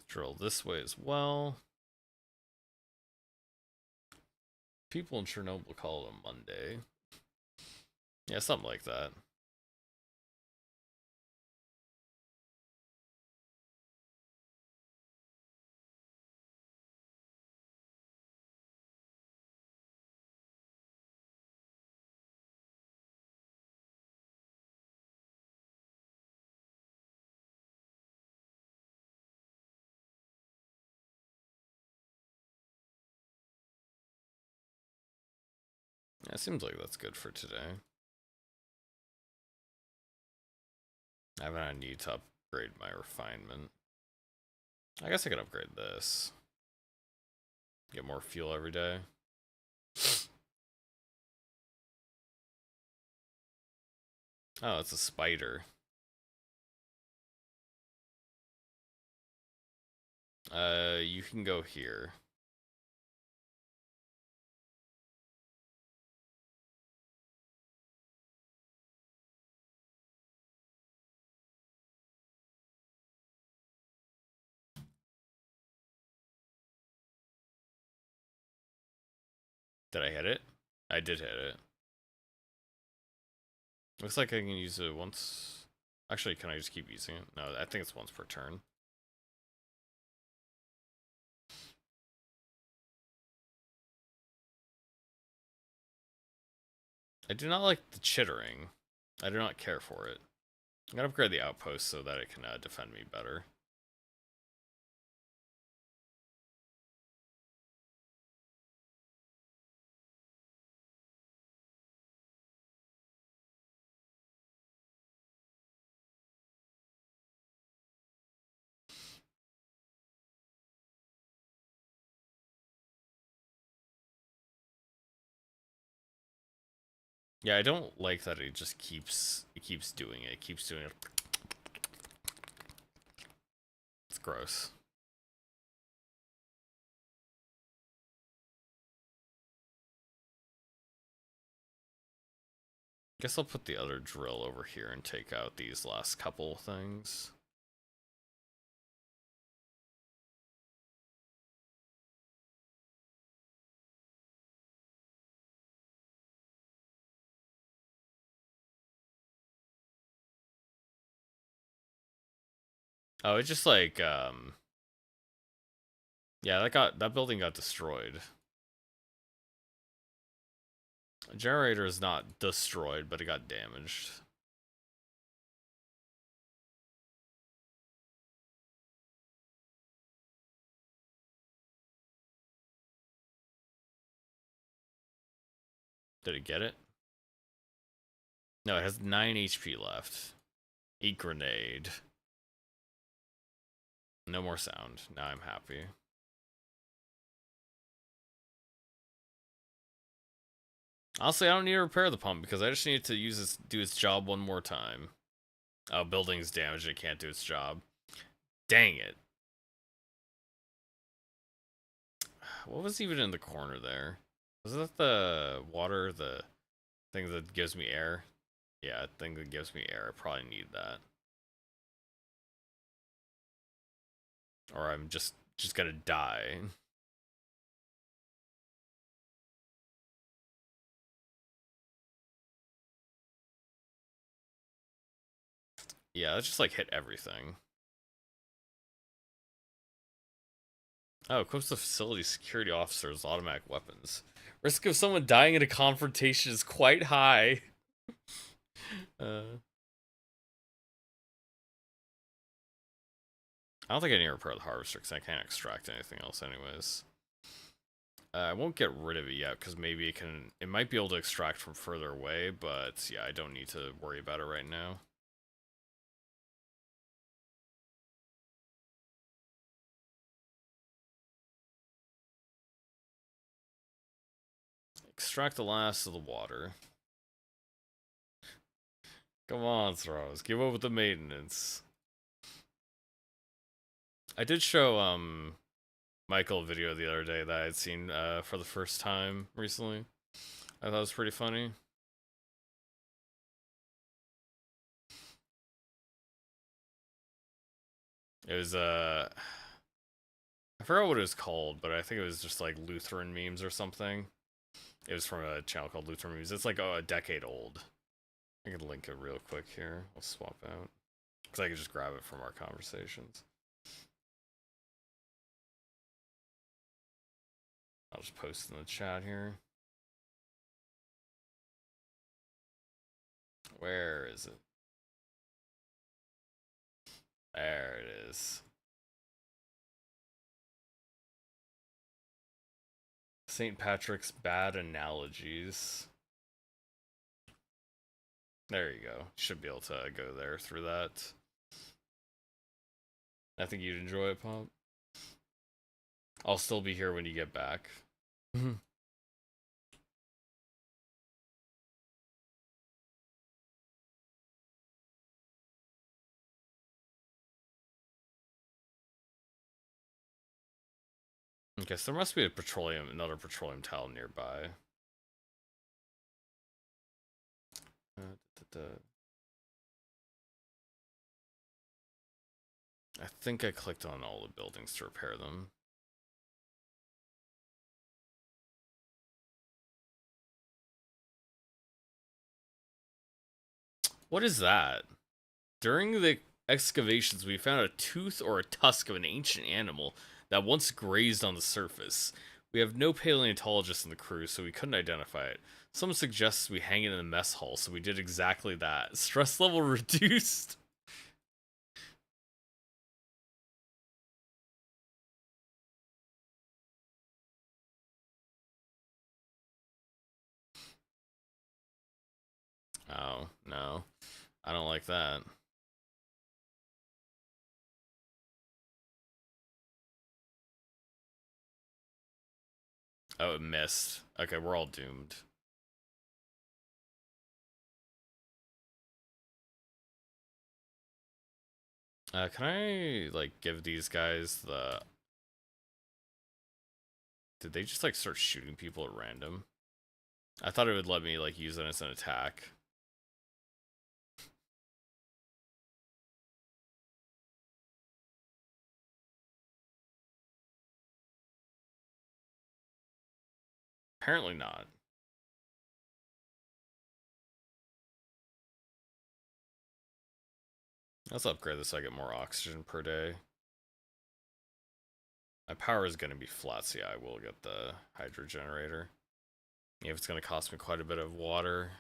A: Drill this way as well. People in Chernobyl call it a Monday. Yeah, something like that. Yeah, it seems like that's good for today. I haven't had a need to upgrade my refinement. I guess I could upgrade this. Get more fuel every day. Oh, it's a spider. You can go here. Did I hit it? I did hit it. Looks like I can use it once. Actually, can I just keep using it? No, I think it's once per turn. I do not like the chittering. I do not care for it. I'm gonna upgrade the outpost so that it can defend me better. Yeah, I don't like that it just keeps doing it. It keeps doing it. It's gross. Guess I'll put the other drill over here and take out these last couple things. Oh, it's just like yeah, that building got destroyed. The generator is not destroyed, but it got damaged. Did it get it? No, it has 9 HP left. Eat grenade. No more sound. Now I'm happy. Honestly, I don't need to repair the pump because I just need to do its job one more time. Oh, building's damaged. It can't do its job. Dang it. What was even in the corner there? Was that the water, the thing that gives me air? Yeah, thing that gives me air. I probably need that. Or I'm just gonna die. Yeah, let's just like hit everything. Oh, equips the facility security officers with automatic weapons. Risk of someone dying in a confrontation is quite high. I don't think I need to repair the harvester because I can't extract anything else anyways. I won't get rid of it yet because maybe it might be able to extract from further away, but yeah, I don't need to worry about it right now. Extract the last of the water. Come on, Throws. Give over the maintenance. I did show Michael a video the other day that I had seen for the first time recently. I thought it was pretty funny. It was I forgot what it was called, but I think it was just like Lutheran memes or something. It was from a channel called Lutheran Memes. It's like a decade old. I can link it real quick here. I'll swap out. Because I can just grab it from our conversations. I'll just post in the chat here. Where is it? There it is. St. Patrick's bad analogies. There you go. Should be able to go there through that. I think you'd enjoy it, Pop. I'll still be here when you get back. Okay, so there must be another petroleum tile nearby. I think I clicked on all the buildings to repair them. What is that? During the excavations, we found a tooth or a tusk of an ancient animal that once grazed on the surface. We have no paleontologists in the crew, so we couldn't identify it. Someone suggests we hang it in the mess hall, so we did exactly that. Stress level reduced. Oh, no. I don't like that. Oh, it missed. Okay, we're all doomed. Can I, like, give these guys the... Did they just, like, start shooting people at random? I thought it would let me, like, use it as an attack. Apparently not. Let's upgrade this so I get more oxygen per day. My power is going to be flat, so yeah, I will get the hydro generator. If it's going to cost me quite a bit of water.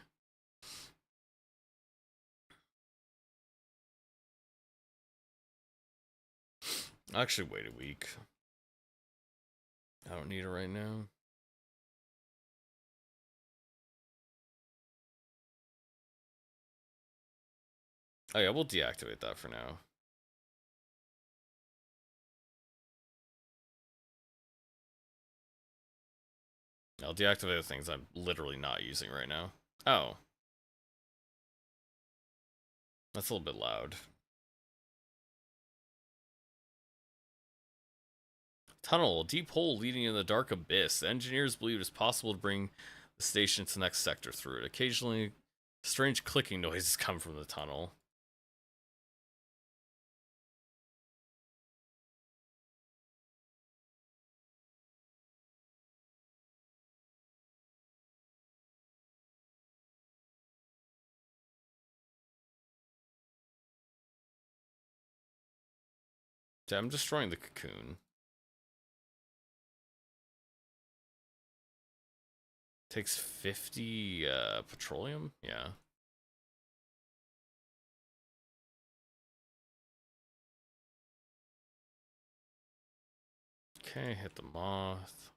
A: I'll actually wait a week. I don't need it right now. Oh yeah, we'll deactivate that for now. I'll deactivate the things I'm literally not using right now. Oh. That's a little bit loud. Tunnel, a deep hole leading in the dark abyss. The engineers believe it is possible to bring the station to the next sector through it. Occasionally, strange clicking noises come from the tunnel. I'm destroying the cocoon. Takes 50 petroleum? Yeah. Okay, hit the moth.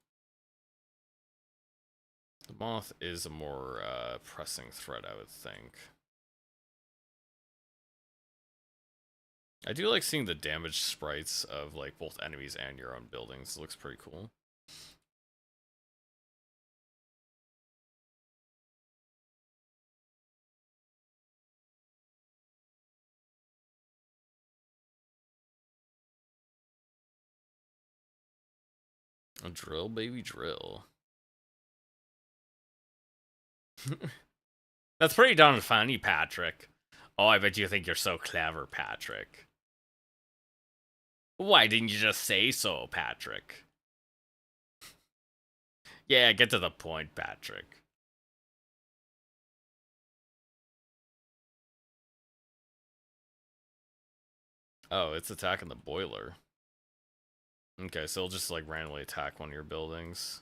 A: The moth is a more pressing threat, I would think. I do like seeing the damage sprites of like both enemies and your own buildings. It looks pretty cool. A drill, baby, drill. That's pretty darn funny, Patrick. Oh, I bet you think you're so clever, Patrick. Why didn't you just say so, Patrick? Yeah, get to the point, Patrick. Oh, it's attacking the boiler. Okay, so it'll just like randomly attack one of your buildings.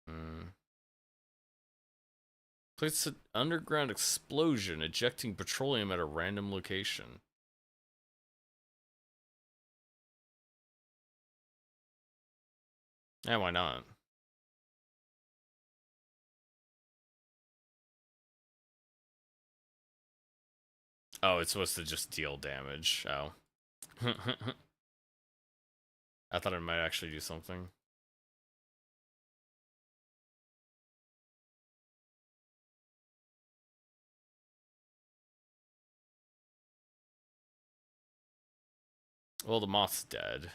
A: Hmm. Place an underground explosion, ejecting petroleum at a random location. Yeah, why not? Oh, it's supposed to just deal damage. Oh. I thought it might actually do something. Well, the moth's dead.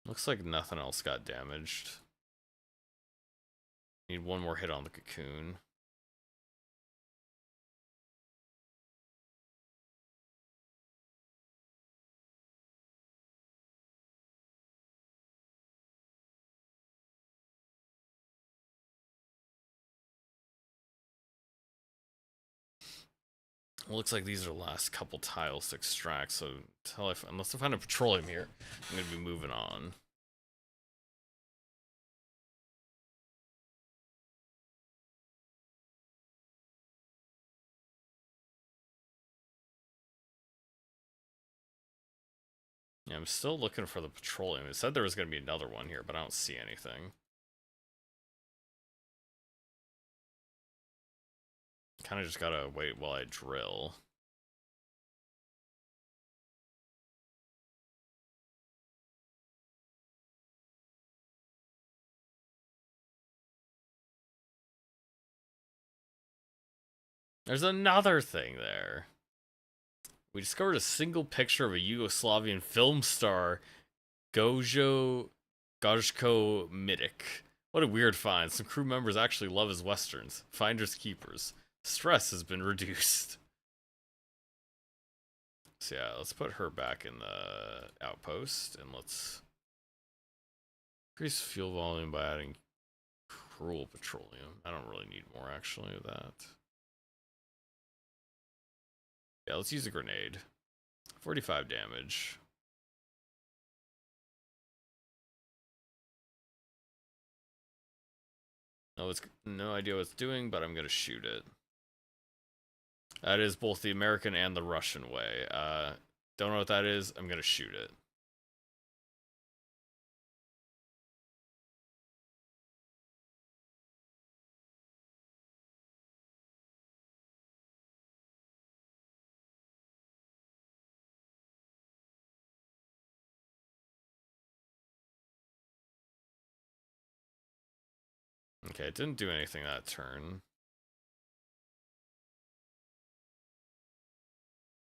A: Looks like nothing else got damaged. Need one more hit on the cocoon. It looks like these are the last couple tiles to extract, so unless I find a petroleum here, I'm gonna be moving on. Yeah, I'm still looking for the petroleum. It said there was gonna be another one here, but I don't see anything. Kind of just gotta wait while I drill. There's another thing there. We discovered a single picture of a Yugoslavian film star, Gojo Gojko Mitic. What a weird find. Some crew members actually love his westerns. Finders keepers. Stress has been reduced. So yeah, let's put her back in the outpost, and let's increase fuel volume by adding cruel petroleum. I don't really need more, actually, of that. Yeah, let's use a grenade. 45 damage. No, it's no idea what it's doing, but I'm gonna shoot it. That is both the American and the Russian way. Don't know what that is. I'm gonna shoot it. Okay, it didn't do anything that turn.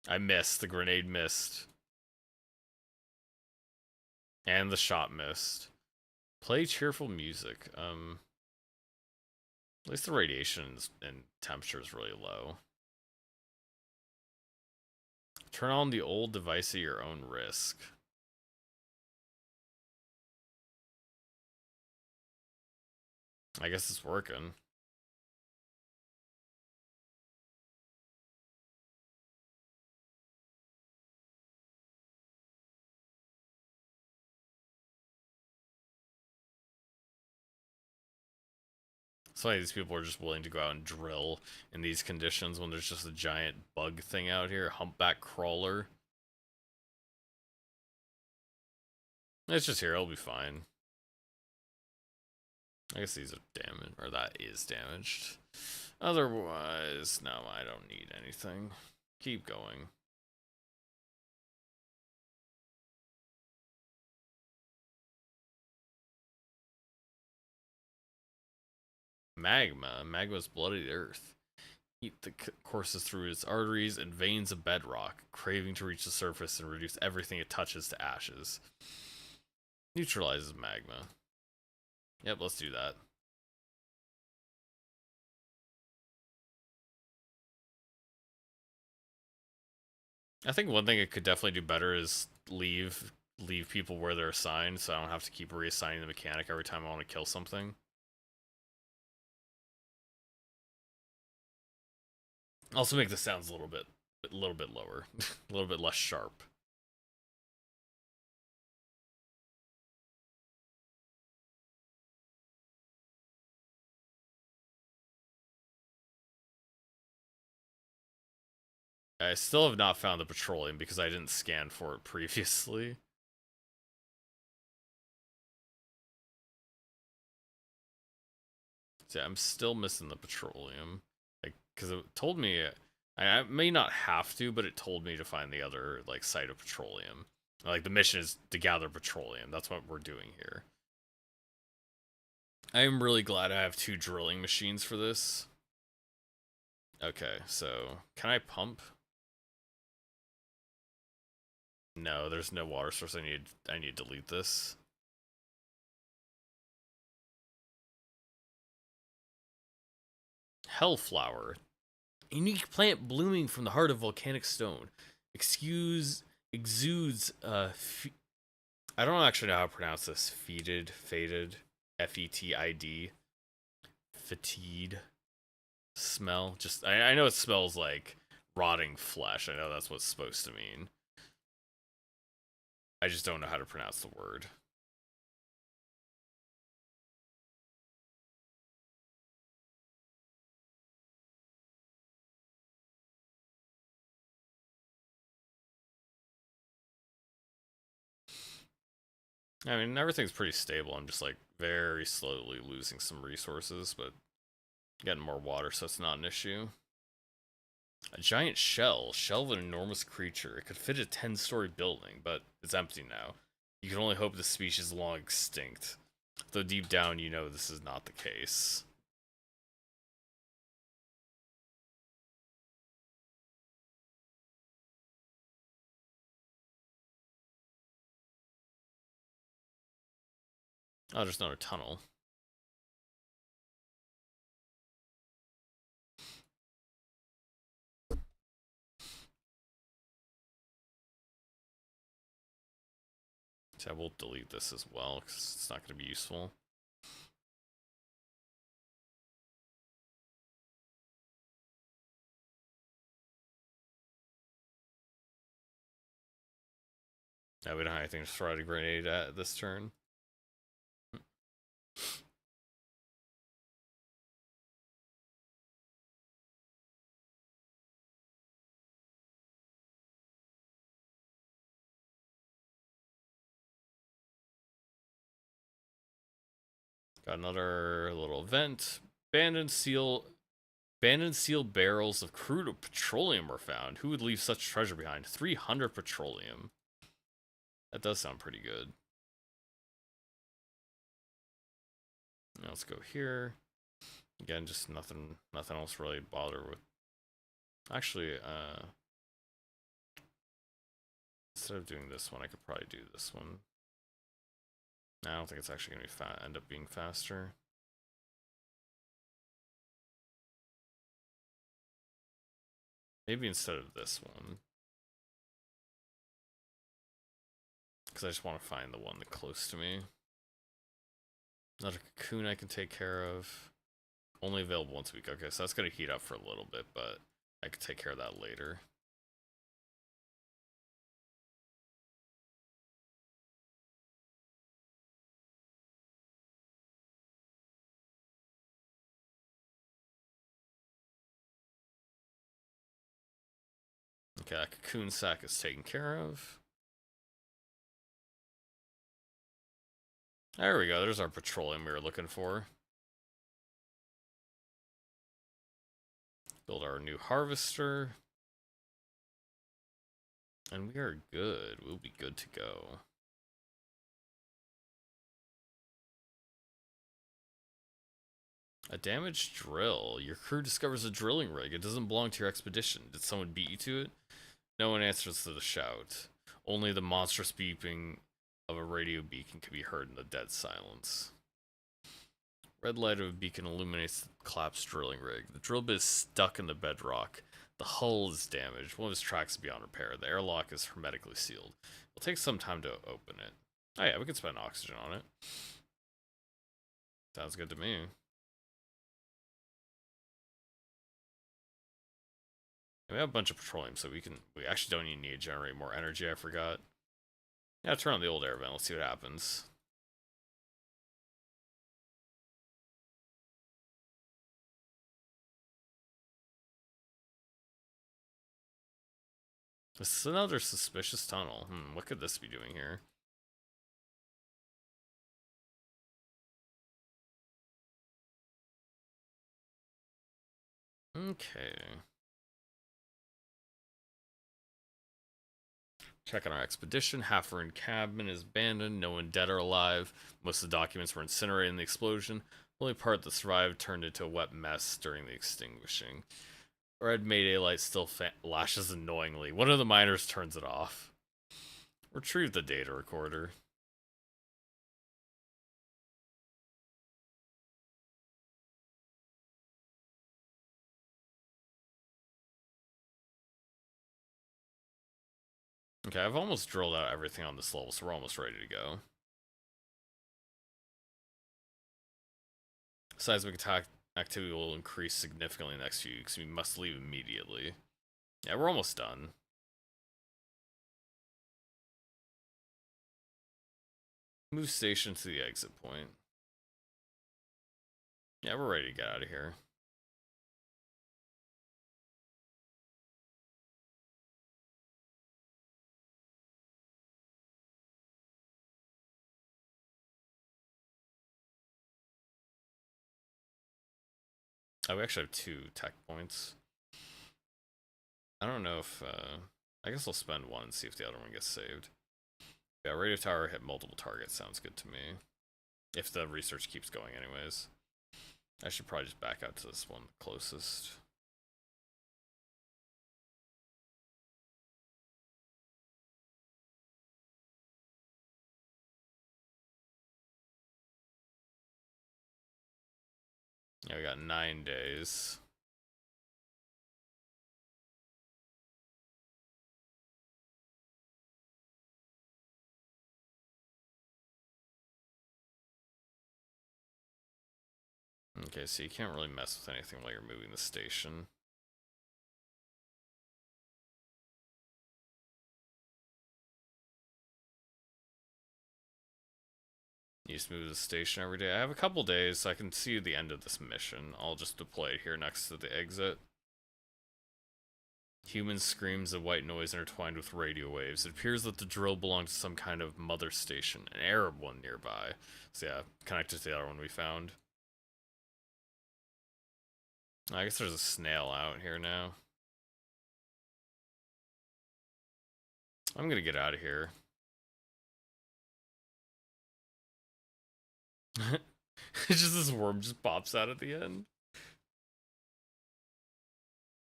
A: I missed. The grenade missed. And the shot missed. Play cheerful music. At least the radiation and temperature is really low. Turn on the old device at your own risk. I guess it's working. So many of these people are just willing to go out and drill in these conditions when there's just a giant bug thing out here, humpback crawler. It's just here, it'll be fine. I guess these are damaged, or that is damaged. Otherwise, no, I don't need anything. Keep going. Magma. Magma's bloodied earth. Heat the courses through its arteries and veins of bedrock, craving to reach the surface and reduce everything it touches to ashes. Neutralizes magma. Yep, let's do that. I think one thing it could definitely do better is leave people where they're assigned, so I don't have to keep reassigning the mechanic every time I want to kill something. Also make the sounds a little bit lower, a little bit less sharp. I still have not found the petroleum because I didn't scan for it previously. So yeah, I'm still missing the petroleum. Like, because it told me I may not have to, but it told me to find the other like site of petroleum. Like the mission is to gather petroleum. That's what we're doing here. I am really glad I have 2 drilling machines for this. Okay, so can I pump? No, there's no water source. I need to delete this. Hellflower. Unique plant blooming from the heart of volcanic stone. Exudes I don't actually know how to pronounce this. Fetid, Fetid, fatigued smell. Just I know it smells like rotting flesh. I know that's what it's supposed to mean. I just don't know how to pronounce the word. I mean, everything's pretty stable. I'm just like very slowly losing some resources, but getting more water, so it's not an issue. A giant shell of an enormous creature. It could fit a 10-story building, but it's empty now. You can only hope the species is long extinct. Though deep down, you know this is not the case. Oh, there's another tunnel. So I will delete this as well, because it's not going to be useful. Now we don't have anything to throw out a grenade at this turn. Got another little vent. Abandoned sealed barrels of crude petroleum were found. Who would leave such treasure behind? 300 petroleum. That does sound pretty good. Now let's go here. Again, just nothing else really to bother with. Actually, instead of doing this one, I could probably do this one. I don't think it's actually going to end up being faster. Maybe instead of this one. Because I just want to find the one that's close to me. Another cocoon I can take care of. Only available once a week. Okay, so that's going to heat up for a little bit, but I can take care of that later. Okay, that cocoon sack is taken care of. There we go. There's our petroleum we were looking for. Build our new harvester. And we are good. We'll be good to go. A damaged drill. Your crew discovers a drilling rig. It doesn't belong to your expedition. Did someone beat you to it? No one answers to the shout. Only the monstrous beeping of a radio beacon can be heard in the dead silence. Red light of a beacon illuminates the collapsed drilling rig. The drill bit is stuck in the bedrock. The hull is damaged. One of its tracks is beyond repair. The airlock is hermetically sealed. It'll take some time to open it. Oh yeah, we can spend oxygen on it. Sounds good to me. And we have a bunch of petroleum, so we actually don't even need to generate more energy, I forgot. Yeah, turn on the old air vent, let's see what happens. This is another suspicious tunnel. What could this be doing here? Okay. Checking our expedition. Half-ruined cabin is abandoned. No one dead or alive. Most of the documents were incinerated in the explosion. The only part that survived turned into a wet mess during the extinguishing. Red Mayday light still flashes annoyingly. One of the miners turns it off. Retrieve the data recorder. Okay, I've almost drilled out everything on this level, so we're almost ready to go. Seismic attack activity will increase significantly in the next few weeks. We must leave immediately. Yeah, we're almost done. Move station to the exit point. Yeah, we're ready to get out of here. Oh, we actually have 2 tech points. I don't know if, I guess I'll spend one and see if the other one gets saved. Yeah, radio tower hit multiple targets. Sounds good to me. If the research keeps going anyways. I should probably just back out to this one closest. Yeah, we got 9 days. Okay, so you can't really mess with anything while you're moving the station. You just move the station every day. I have a couple days, so I can see the end of this mission. I'll just deploy it here next to the exit. Human screams of white noise intertwined with radio waves. It appears that the drill belonged to some kind of mother station, an Arab one nearby. So yeah, connected to the other one we found. I guess there's a snail out here now. I'm gonna get out of here. It's just this worm just pops out at the end.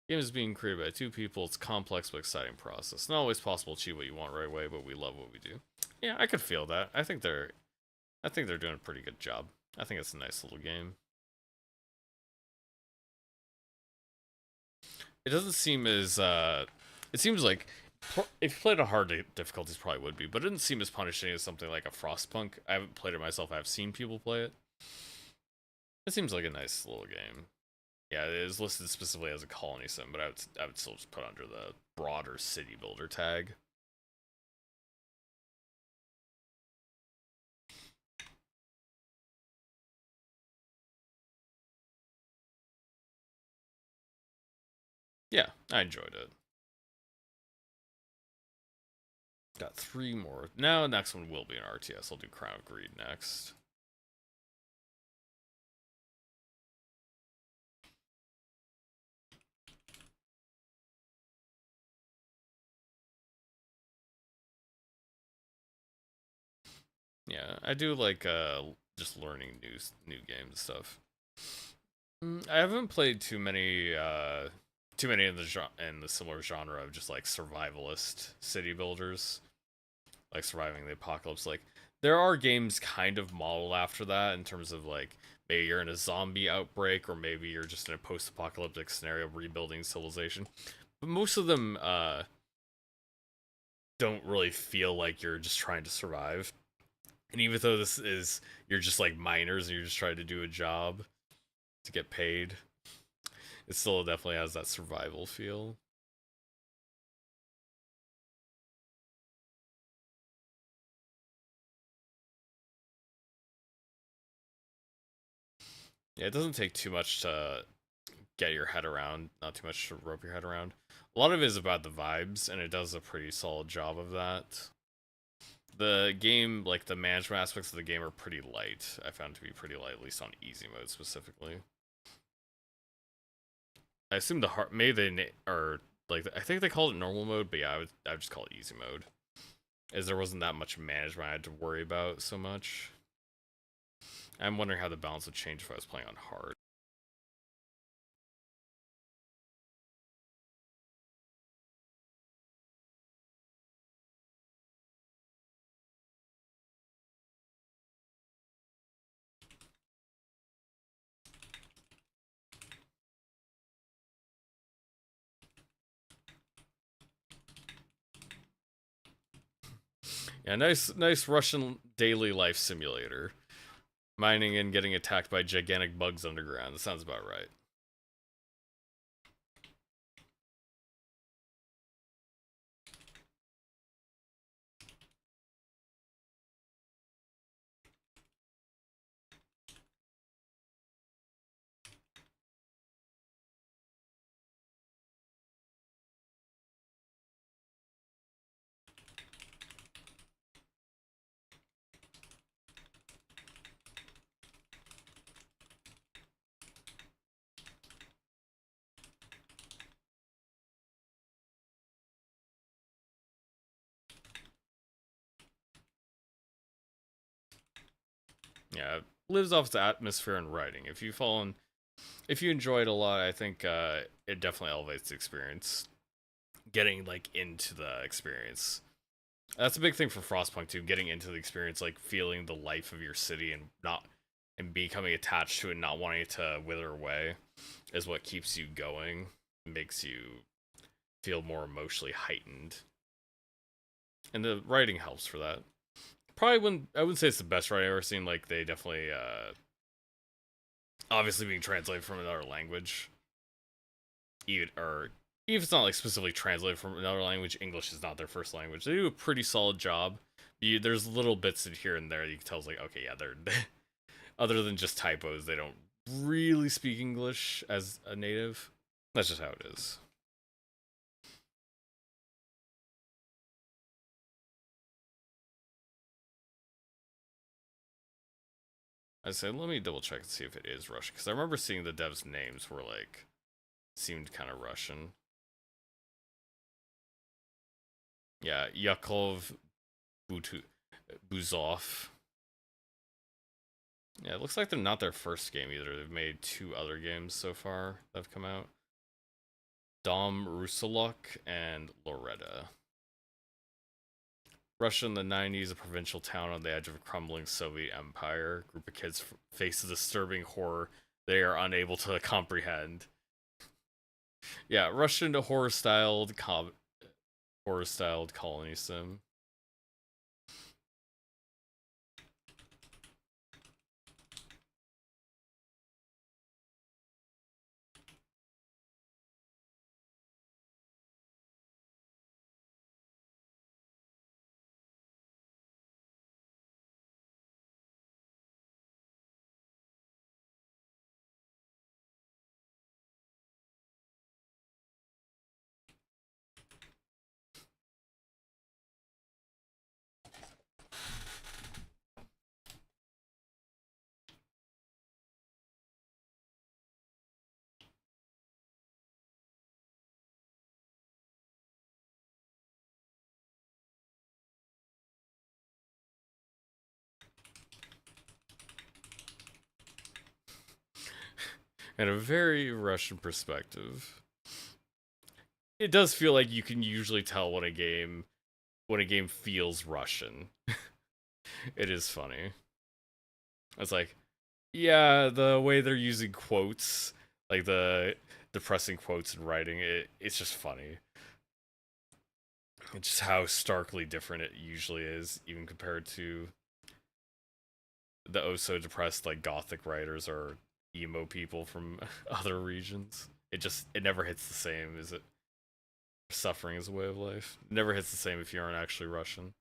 A: The game is being created by 2 people. It's a complex but exciting process. Not always possible to achieve what you want right away, but we love what we do. Yeah, I could feel that. I think they're doing a pretty good job. I think it's a nice little game. It doesn't seem as it seems like if you played on hard difficulties probably would be, but it didn't seem as punishing as something like a Frostpunk. I haven't played it myself. I've seen people play it. It seems like a nice little game. Yeah, it is listed specifically as a colony sim, but I would still just put under the broader city builder tag. Yeah, I enjoyed it. Got 3 more. Now, next one will be an RTS. I'll do Crown of Greed next. Yeah, I do like just learning new games and stuff. I haven't played too many in the similar genre of just like survivalist city builders, like surviving the apocalypse. Like there are games kind of modeled after that in terms of like maybe you're in a zombie outbreak or maybe you're just in a post-apocalyptic scenario rebuilding civilization. But most of them don't really feel like you're just trying to survive. And even though this is you're just like miners and you're just trying to do a job to get paid, it still definitely has that survival feel. Yeah, it doesn't take too much to get your head around, not too much to rope your head around. A lot of it is about the vibes, and it does a pretty solid job of that. The game, like the management aspects of the game, are pretty light. I found to be pretty light, at least on easy mode specifically. I assume the hard, maybe they are like I think they called it normal mode, but yeah, I would just call it easy mode, as there wasn't that much management I had to worry about so much. I'm wondering how the balance would change if I was playing on hard. Yeah, nice Russian daily life simulator. Mining and getting attacked by gigantic bugs underground. That sounds about right. Yeah, it lives off the atmosphere and writing. If you enjoy it a lot, I think it definitely elevates the experience. Getting like into the experience. That's a big thing for Frostpunk too. Getting into the experience, like feeling the life of your city and not and becoming attached to it, and not wanting it to wither away, is what keeps you going. Makes you feel more emotionally heightened, and the writing helps for that. Probably wouldn't I wouldn't say it's the best writing I've ever seen. Like they definitely obviously being translated from another language, even or even if it's not like specifically translated from another language, English is not their first language. They do a pretty solid job. There's little bits in here and there you can tell it's like, okay, yeah, they're other than just typos, they don't really speak English as a native. That's just how it is. I said, let me double check and see if it is Russian because I remember seeing the devs' names were like seemed kind of Russian. Yeah, Yakov Buzov. Yeah, it looks like they're not their first game either. They've made 2 other games so far that have come out. Dom Rusaluk and Loretta. Russia in the 90s, a provincial town on the edge of a crumbling Soviet empire. A group of kids face a disturbing horror they are unable to comprehend. Yeah, Russian horror styled colony sim. and a very Russian perspective. It does feel like you can usually tell when a game feels Russian. It is funny. It's like, yeah, the way they're using quotes, like the depressing quotes and writing, it's just funny. It's just how starkly different it usually is, even compared to the oh so depressed like gothic writers or emo people from other regions. It never hits the same, is it? Suffering is a way of life. It never hits the same if you aren't actually Russian.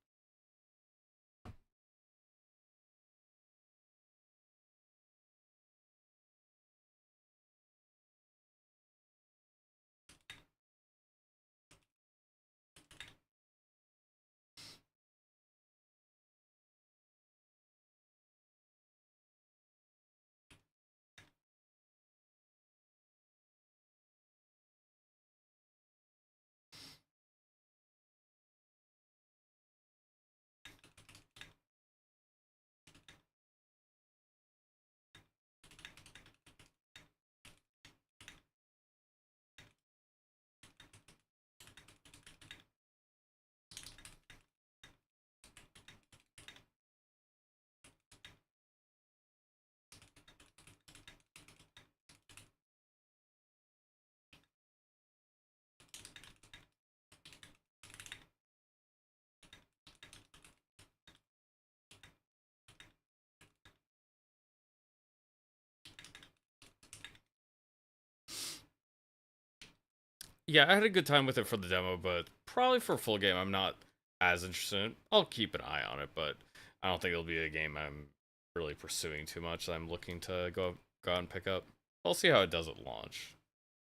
A: Yeah, I had a good time with it for the demo, but probably for a full game, I'm not as interested in it. I'll keep an eye on it, but I don't think it'll be a game I'm really pursuing too much. I'm looking to go out and pick up. I'll see how it does at launch.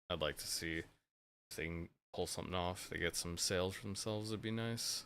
A: I'd like to see if they can pull something off. They get some sales for themselves, it'd be nice.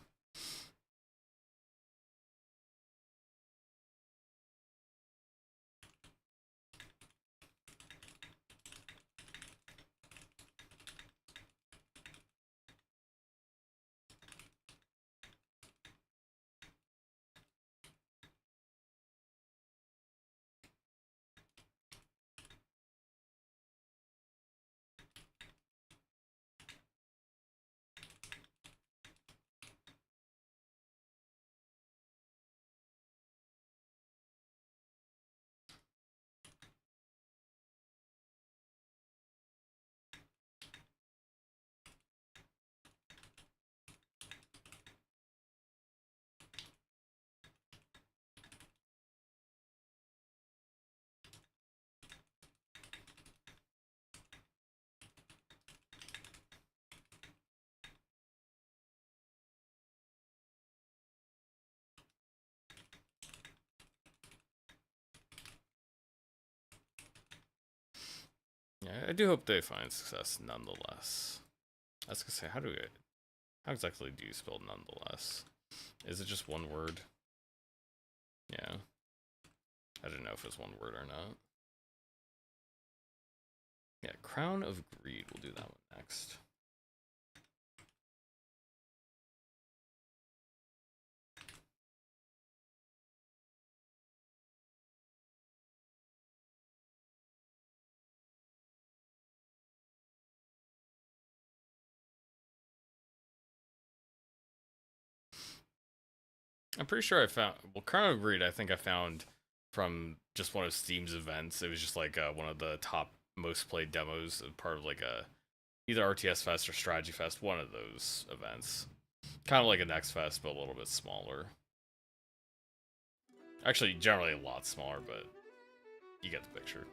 A: Yeah, I do hope they find success nonetheless. I was gonna say, how exactly do you spell nonetheless? Is it just one word? Yeah. I didn't know if it's one word or not. Yeah, Crown of Greed. We'll do that one next. I'm pretty sure I found... Well, Crown of Greed, I think I found from just one of Steam's events. It was just like one of the top most played demos, part of like a... either RTS Fest or Strategy Fest, one of those events. Kind of like a Next Fest, but a little bit smaller. Actually, generally a lot smaller, but you get the picture.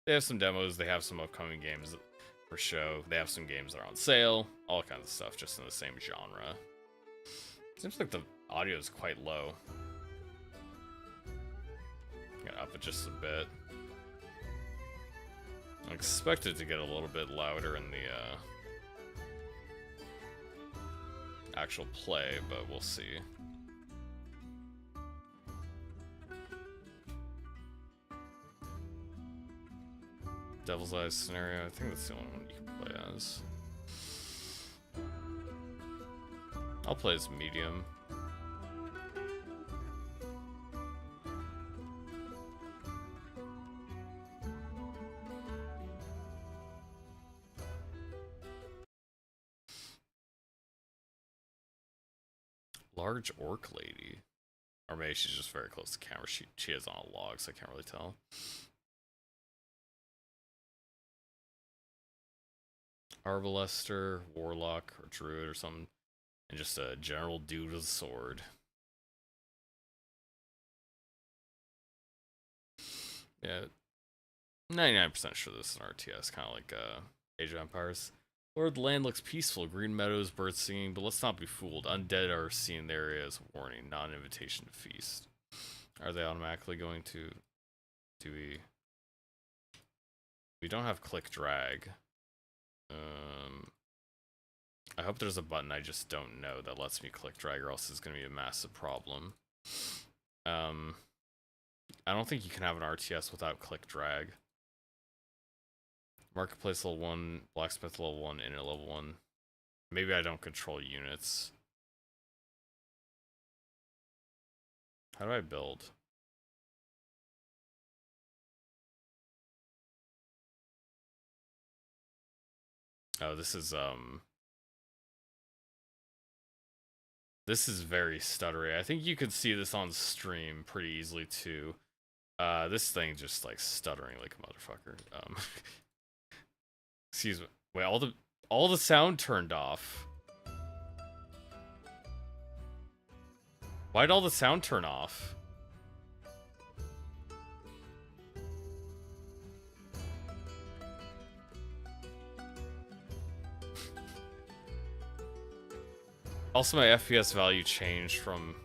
A: They have some demos, they have some upcoming games for show, they have some games that are on sale, all kinds of stuff just in the same genre. Seems like the audio is quite low. Gotta up it just a bit. I expect it to get a little bit louder in the actual play, but we'll see. Devil's Eyes scenario, I think that's the only one you can play as. I'll play as medium. Large orc lady. Or maybe she's just very close to the camera. She is on a log, so I can't really tell. Arbalester, warlock, or druid or something. And just a general dude with a sword. Yeah. 99% sure this is an RTS, kind of like Age of Empires. Lord, the land looks peaceful, green meadows, birds singing, but let's not be fooled. Undead are seen in the area as a warning, not an invitation to feast. Are they automatically going to... Do we... We don't have click drag. I hope there's a button I just don't know that lets me click drag, or else it's going to be a massive problem. I don't think you can have an RTS without click drag. Marketplace level 1, blacksmith level 1, inner level 1. Maybe I don't control units. How do I build? Oh, this is very stuttery. I think you could see this on stream pretty easily too. This thing just like stuttering like a motherfucker. Excuse me. Wait, all the sound turned off. Why'd all the sound turn off? Also, my FPS value changed from...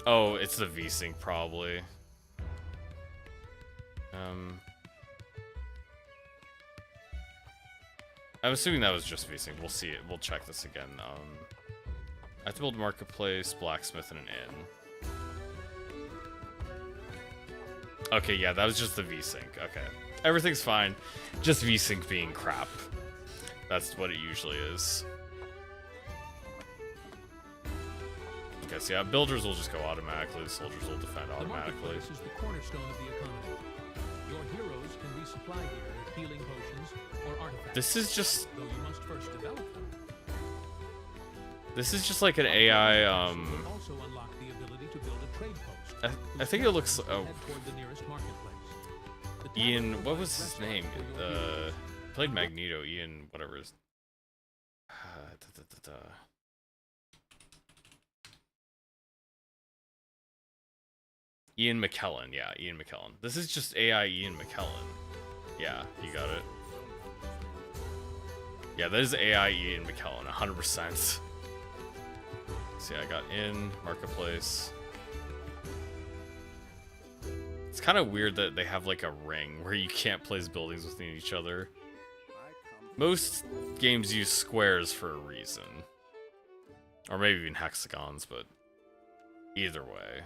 A: Oh, it's the VSync probably. I'm assuming that was just VSync. We'll see it. We'll check this again. I have to build a marketplace, blacksmith, and an inn. Okay, yeah, that was just the VSync. Okay. Everything's fine. Just VSync being crap. That's what it usually is. Okay, so yeah, builders will just go automatically, the soldiers will defend automatically.
B: This is the cornerstone of the economy. Your heroes can resupply here with healing potions or artifacts.
A: This is just...
B: Though you must first develop them.
A: This is just like an AI,
B: Also unlock the ability to build a trade post.
A: I think it looks... Oh.
B: Head toward the nearest marketplace.
A: Ian, what was his name? Played Magneto, Ian, whatever his... Ian McKellen, yeah, Ian McKellen. This is just AI Ian McKellen. Yeah, you got it. Yeah, that is AI Ian McKellen, 100%. See, I got in, marketplace. It's kind of weird that they have like a ring where you can't place buildings within each other. Most games use squares for a reason. Or maybe even hexagons, but either way.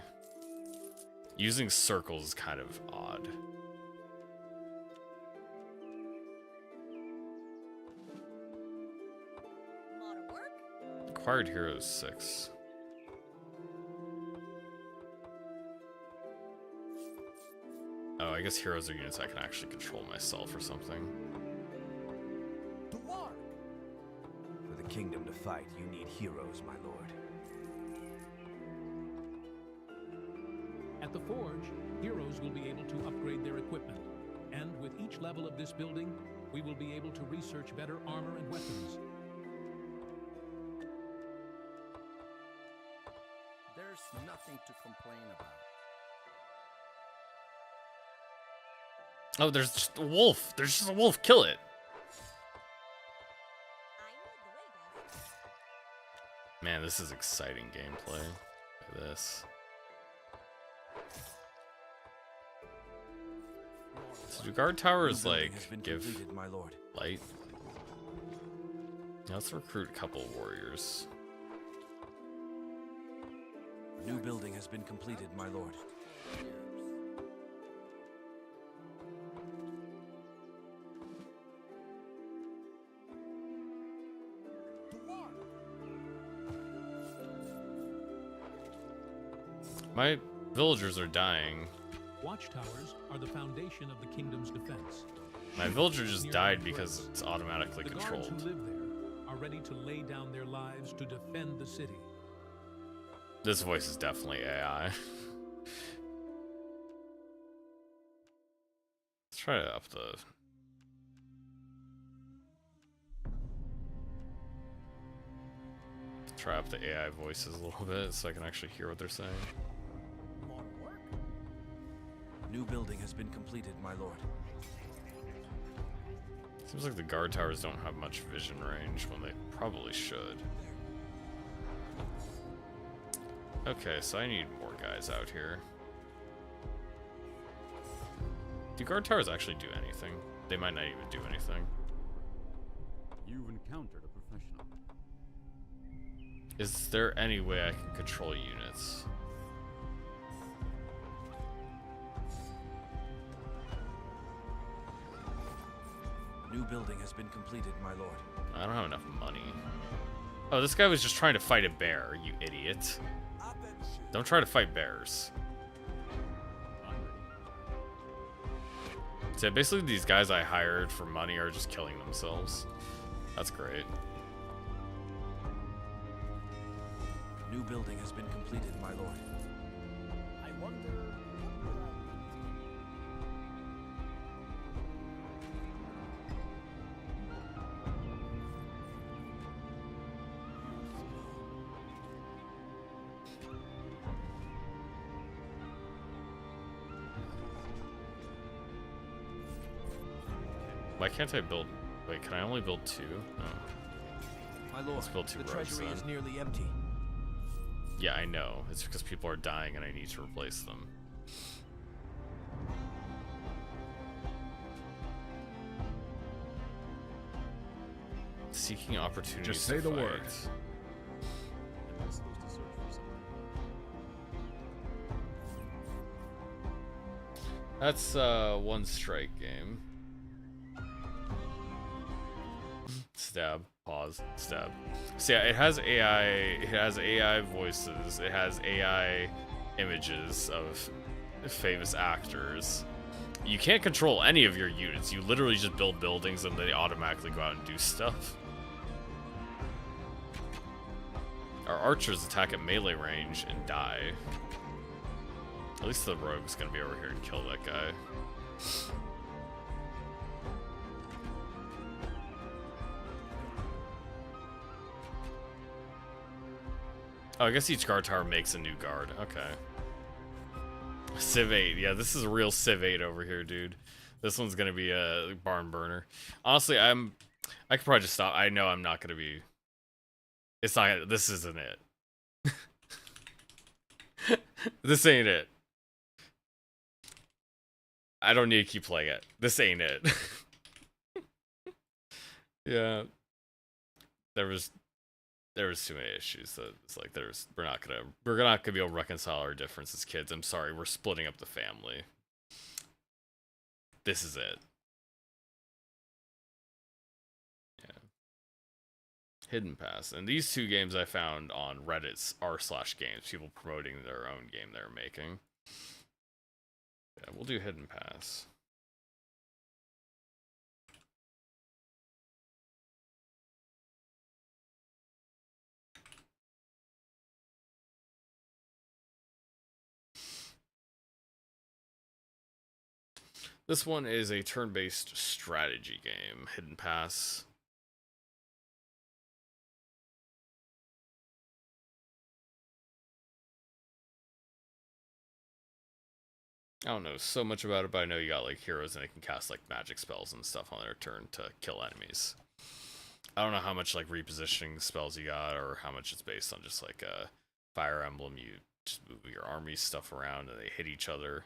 A: Using circles is kind of odd. Acquired heroes 6. Oh, I guess heroes are units I can actually control myself or something.
C: For the kingdom to fight, you need heroes, my lord.
B: At the forge, heroes will be able to upgrade their equipment. And with each level of this building, we will be able to research better armor and weapons.
D: There's nothing to complain about.
A: Oh, there's just a wolf. There's just a wolf. Kill it. Man, this is exciting gameplay. Look at this. So do guard towers like give light? Now let's recruit a couple warriors.
C: New building has been completed, my lord.
A: My villagers are dying.
B: Watchtowers are the foundation of the kingdom's defense.
A: My villager just died because it's automatically
B: The
A: controlled.
B: guards who live there are ready to lay down their lives to defend the city.
A: This voice is definitely AI. Let's try to up the... Try up the AI voices a little bit so I can actually hear what they're saying.
D: More work?
C: New building has been completed, my lord.
A: Seems like the guard towers don't have much vision range when they probably should. Okay, so I need more guys out here. Do guard towers actually do anything? They might not even do anything.
E: You've encountered a professional.
A: Is there any way I can control units?
C: New building has been completed, my lord.
A: I don't have enough money. Oh, this guy was just trying to fight a bear, you idiot. Don't try to fight bears.
E: I'm ready.
A: So basically these guys I hired for money are just killing themselves. That's great.
C: New building has been completed, my lord.
D: I wonder what would I
A: Why can't I build... Wait, can I only build 2? Oh.
C: My lord,
A: Let's build 2
C: the
A: roads
C: treasury
A: then.
C: is nearly empty.
A: Yeah, I know. It's because people are dying and I need to replace them. Seeking opportunities
F: Just say
A: to
F: the
A: fight.
F: word.
E: Am I supposed to search for something?
A: That's one strike game. Stab, pause, stab. So yeah, it has AI. It has AI voices. It has AI images of famous actors. You can't control any of your units. You literally just build buildings and they automatically go out and do stuff. Our archers attack at melee range and die. At least the rogue's gonna be over here and kill that guy. Oh, I guess each guard tower makes a new guard. Okay. Civ 8. Yeah, this is a real Civ 8 over here, dude. This one's gonna be a barn burner. Honestly, I could probably just stop. I know I'm not gonna be... It's not... This isn't it. This ain't it. I don't need to keep playing it. This ain't it. Yeah. There was too many issues that it's like we're not gonna be able to reconcile our differences, kids. I'm sorry, we're splitting up the family. This is it. Yeah. Hidden Pass. And these 2 games I found on Reddit's r/games, people promoting their own game they're making. Yeah, we'll do Hidden Pass. This one is a turn-based strategy game, Hidden Pass. I don't know so much about it, but I know you got like heroes and they can cast like magic spells and stuff on their turn to kill enemies. I don't know how much like repositioning spells you got or how much it's based on just like a Fire Emblem. You just move your army stuff around and they hit each other.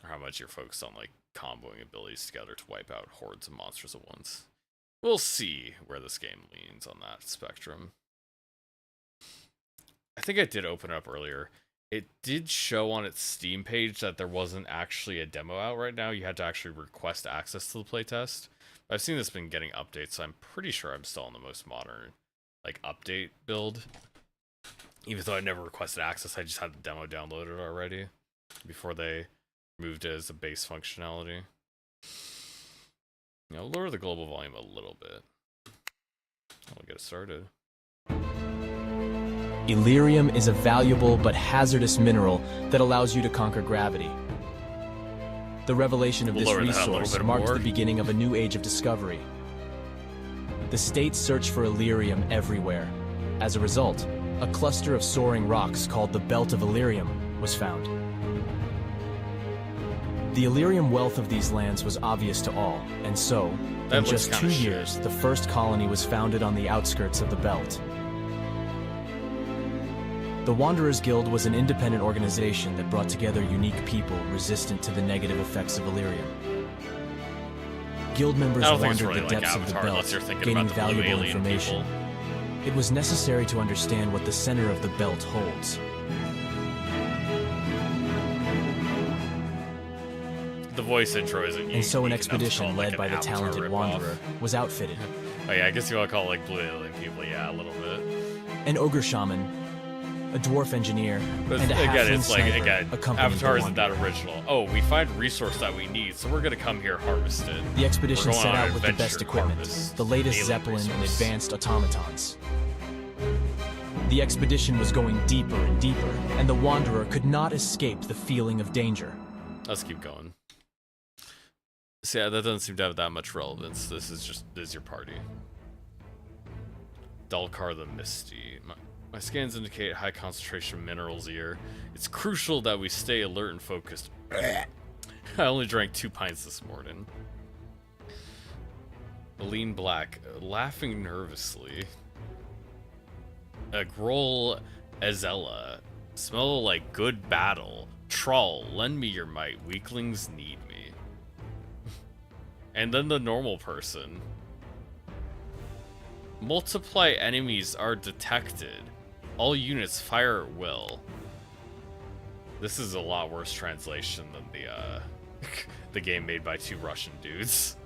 A: Or how much you're focused on like comboing abilities together to wipe out hordes of monsters at once. We'll see where this game leans on that spectrum. I think I did open it up earlier. It did show on its Steam page that there wasn't actually a demo out right now. You had to actually request access to the playtest. I've seen this been getting updates, so I'm pretty sure I'm still on the most modern like update build. Even though I never requested access, I just had the demo downloaded already before they moved it as a base functionality. You know, lower the global volume a little bit. I'll get it started.
F: Illyrium is a valuable but hazardous mineral that allows you to conquer gravity. The revelation of this
A: Lower that a little
F: resource
A: bit
F: marked
A: more.
F: the beginning of a new age of discovery. The state searched for Illyrium everywhere. As a result, a cluster of soaring rocks called the Belt of Illyrium was found. The Illyrium wealth of these lands was obvious to all, and so,
A: That
F: in
A: looks
F: just
A: kinda
F: 2
A: shit.
F: years, the first colony was founded on the outskirts of the belt. The Wanderers Guild was an independent organization that brought together unique people resistant to the negative effects of Illyrium. Guild members
A: I don't think it's
F: wandered
A: really
F: the
A: like
F: depths of the
A: Avatar unless you're
F: belt,
A: thinking
F: gaining
A: about the blue
F: valuable
A: alien
F: information.
A: people.
F: It was necessary to understand what the center of the belt holds.
A: The voice intro isn't
F: And so an
A: unique enough to call
F: expedition
A: it, like,
F: led
A: an
F: by the
A: Avatar
F: talented
A: ripoff.
F: Wanderer was outfitted.
A: Oh yeah, I guess you want to call it like blue alien people. Yeah, a little bit.
F: An ogre shaman, a dwarf engineer,
A: But
F: and a
A: again,
F: halfling
A: it's like
F: sniper
A: again,
F: accompanied
A: Avatar
F: the
A: isn't that
F: Wanderer.
A: original. Oh, we find resource that we need, so we're gonna come here harvest it.
F: The expedition
A: We're going
F: set
A: on
F: out
A: an
F: with the
A: adventure
F: best
A: to
F: equipment,
A: harvest
F: the latest
A: alien
F: Zeppelin and
A: resource.
F: advanced automatons. The expedition was going deeper and deeper, and the Wanderer could not escape the feeling of danger.
A: Let's keep going. So yeah, that doesn't seem to have that much relevance. This is your party. Dalkar the Misty. My scans indicate high concentration of minerals here. It's crucial that we stay alert and focused. I only drank 2 pints this morning. Lean Black, laughing nervously. Groll Azella, smell like good battle. Troll, lend me your might. Weaklings need me. And then the normal person. Multiply enemies are detected. All units fire at will. This is a lot worse translation than the the game made by 2 Russian dudes.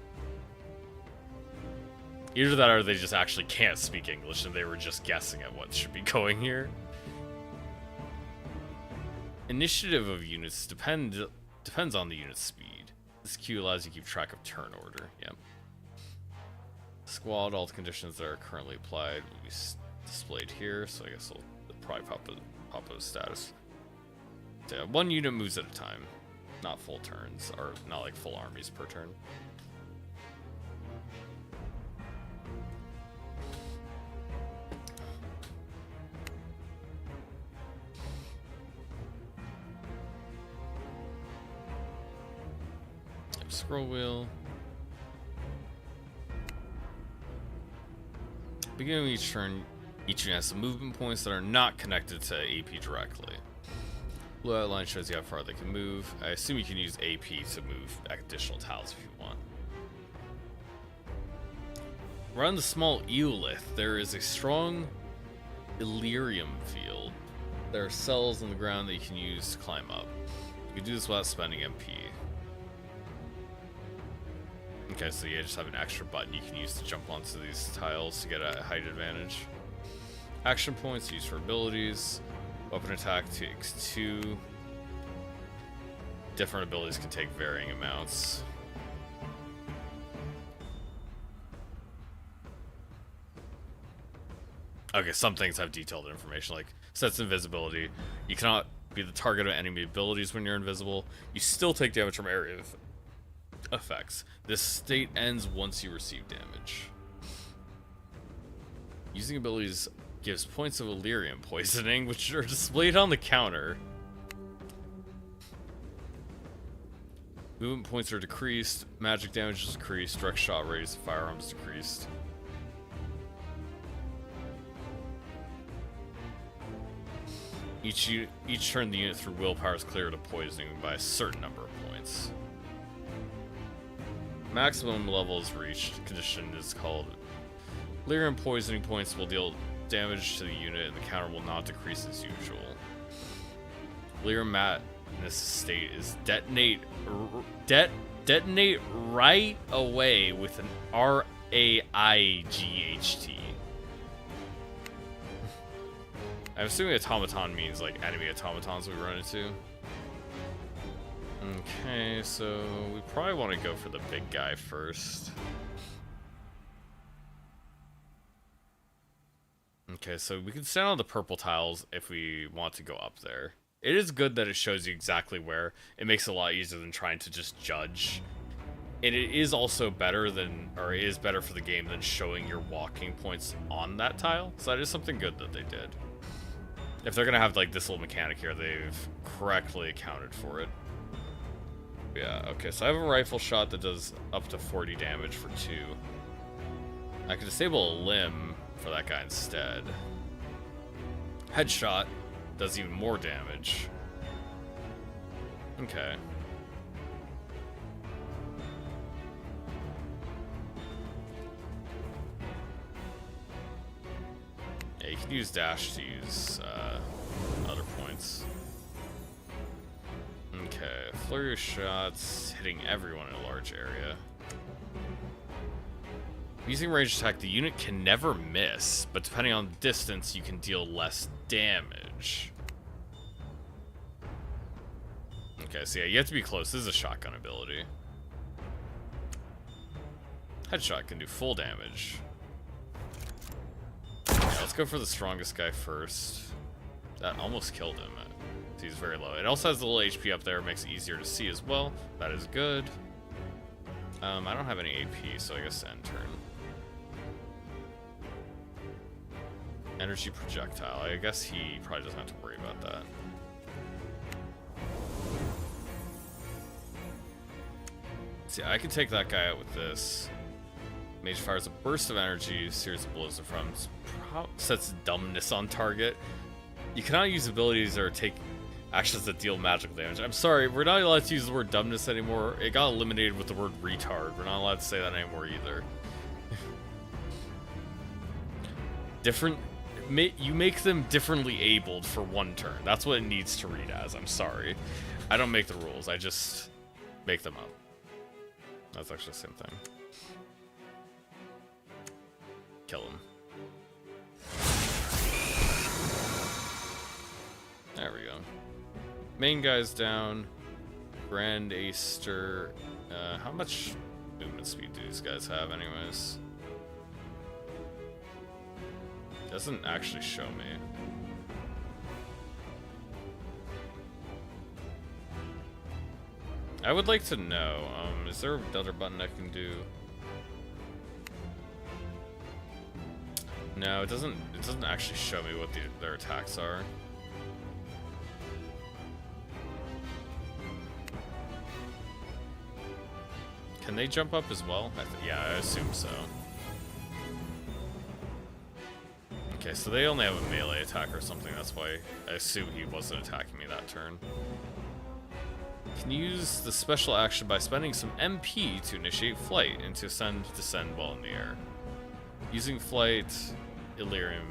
A: Either that or they just actually can't speak English and they were just guessing at what should be going here. Initiative of units depends on the unit's speed. This queue allows you to keep track of turn order. Yep. Squad, all the conditions that are currently applied will be displayed here, so I guess they'll probably pop a status. So yeah, 1 unit moves at a time, not full turns, or not like full armies per turn. Scroll wheel. Beginning of each turn, each unit has some movement points that are not connected to AP directly. Blue outline shows you how far they can move. I assume you can use AP to move additional tiles if you want. Around the small eolith, there is a strong Illyrium field. There are cells on the ground that you can use to climb up. You can do this without spending MP. Okay, so you just have an extra button you can use to jump onto these tiles to get a height advantage. Action points used for abilities. Weapon attack takes 2. Different abilities can take varying amounts. Okay, some things have detailed information, like sets invisibility. You cannot be the target of enemy abilities when you're invisible. You still take damage from area effects. This state ends once you receive damage. Using abilities gives points of Illyrium poisoning, which are displayed on the counter. Movement points are decreased, magic damage is decreased, direct shot raise, firearms decreased. Each turn the unit through willpower is cleared of poisoning by a certain number of points. Maximum level is reached. Condition is called Lyrium poisoning points will deal damage to the unit and the counter will not decrease as usual. Lyrium madness state is detonate right away with an RAIGHT. I'm assuming automaton means like enemy automatons we run into. Okay, so we probably want to go for the big guy first. Okay, so we can stand on the purple tiles if we want to go up there. It is good that it shows you exactly where. It makes it a lot easier than trying to just judge. And it is also better than, or it is better for the game than showing your walking points on that tile. So that is something good that they did. If they're gonna have like this little mechanic here, they've correctly accounted for it. Yeah, okay, so I have a rifle shot that does up to 40 damage for 2. I can disable a limb for that guy instead. Headshot does even more damage. Okay. Yeah, you can use dash to use other points. Okay, flurry of shots, hitting everyone in a large area. Using ranged attack, the unit can never miss, but depending on the distance, you can deal less damage. Okay, so yeah, you have to be close. This is a shotgun ability. Headshot can do full damage. Yeah, let's go for the strongest guy first. That almost killed him. He's very low. It also has a little HP up there, makes it easier to see as well. That is good. I don't have any AP, so I guess end turn. Energy projectile. I guess he probably doesn't have to worry about that. See, I can take that guy out with this. Mage fires a burst of energy, series of blows in front, sets dumbness on target. You cannot use abilities or take actions that deal magical damage. I'm sorry, we're not allowed to use the word dumbness anymore. It got eliminated with the word retard. We're not allowed to say that anymore either. You make them differently abled for 1 turn. That's what it needs to read as. I'm sorry. I don't make the rules. I just make them up. That's actually the same thing. Kill him. There we go. Main guy's down. Grand Aster. How much movement speed do these guys have anyways? Doesn't actually show me. I would like to know, is there another button I can do? No, it doesn't actually show me what their attacks are. Can they jump up as well? Yeah, I assume so. Okay, so they only have a melee attack or something, that's why I assume he wasn't attacking me that turn. Can use the special action by spending some MP to initiate flight and to descend while in the air. Using flight, Illyrium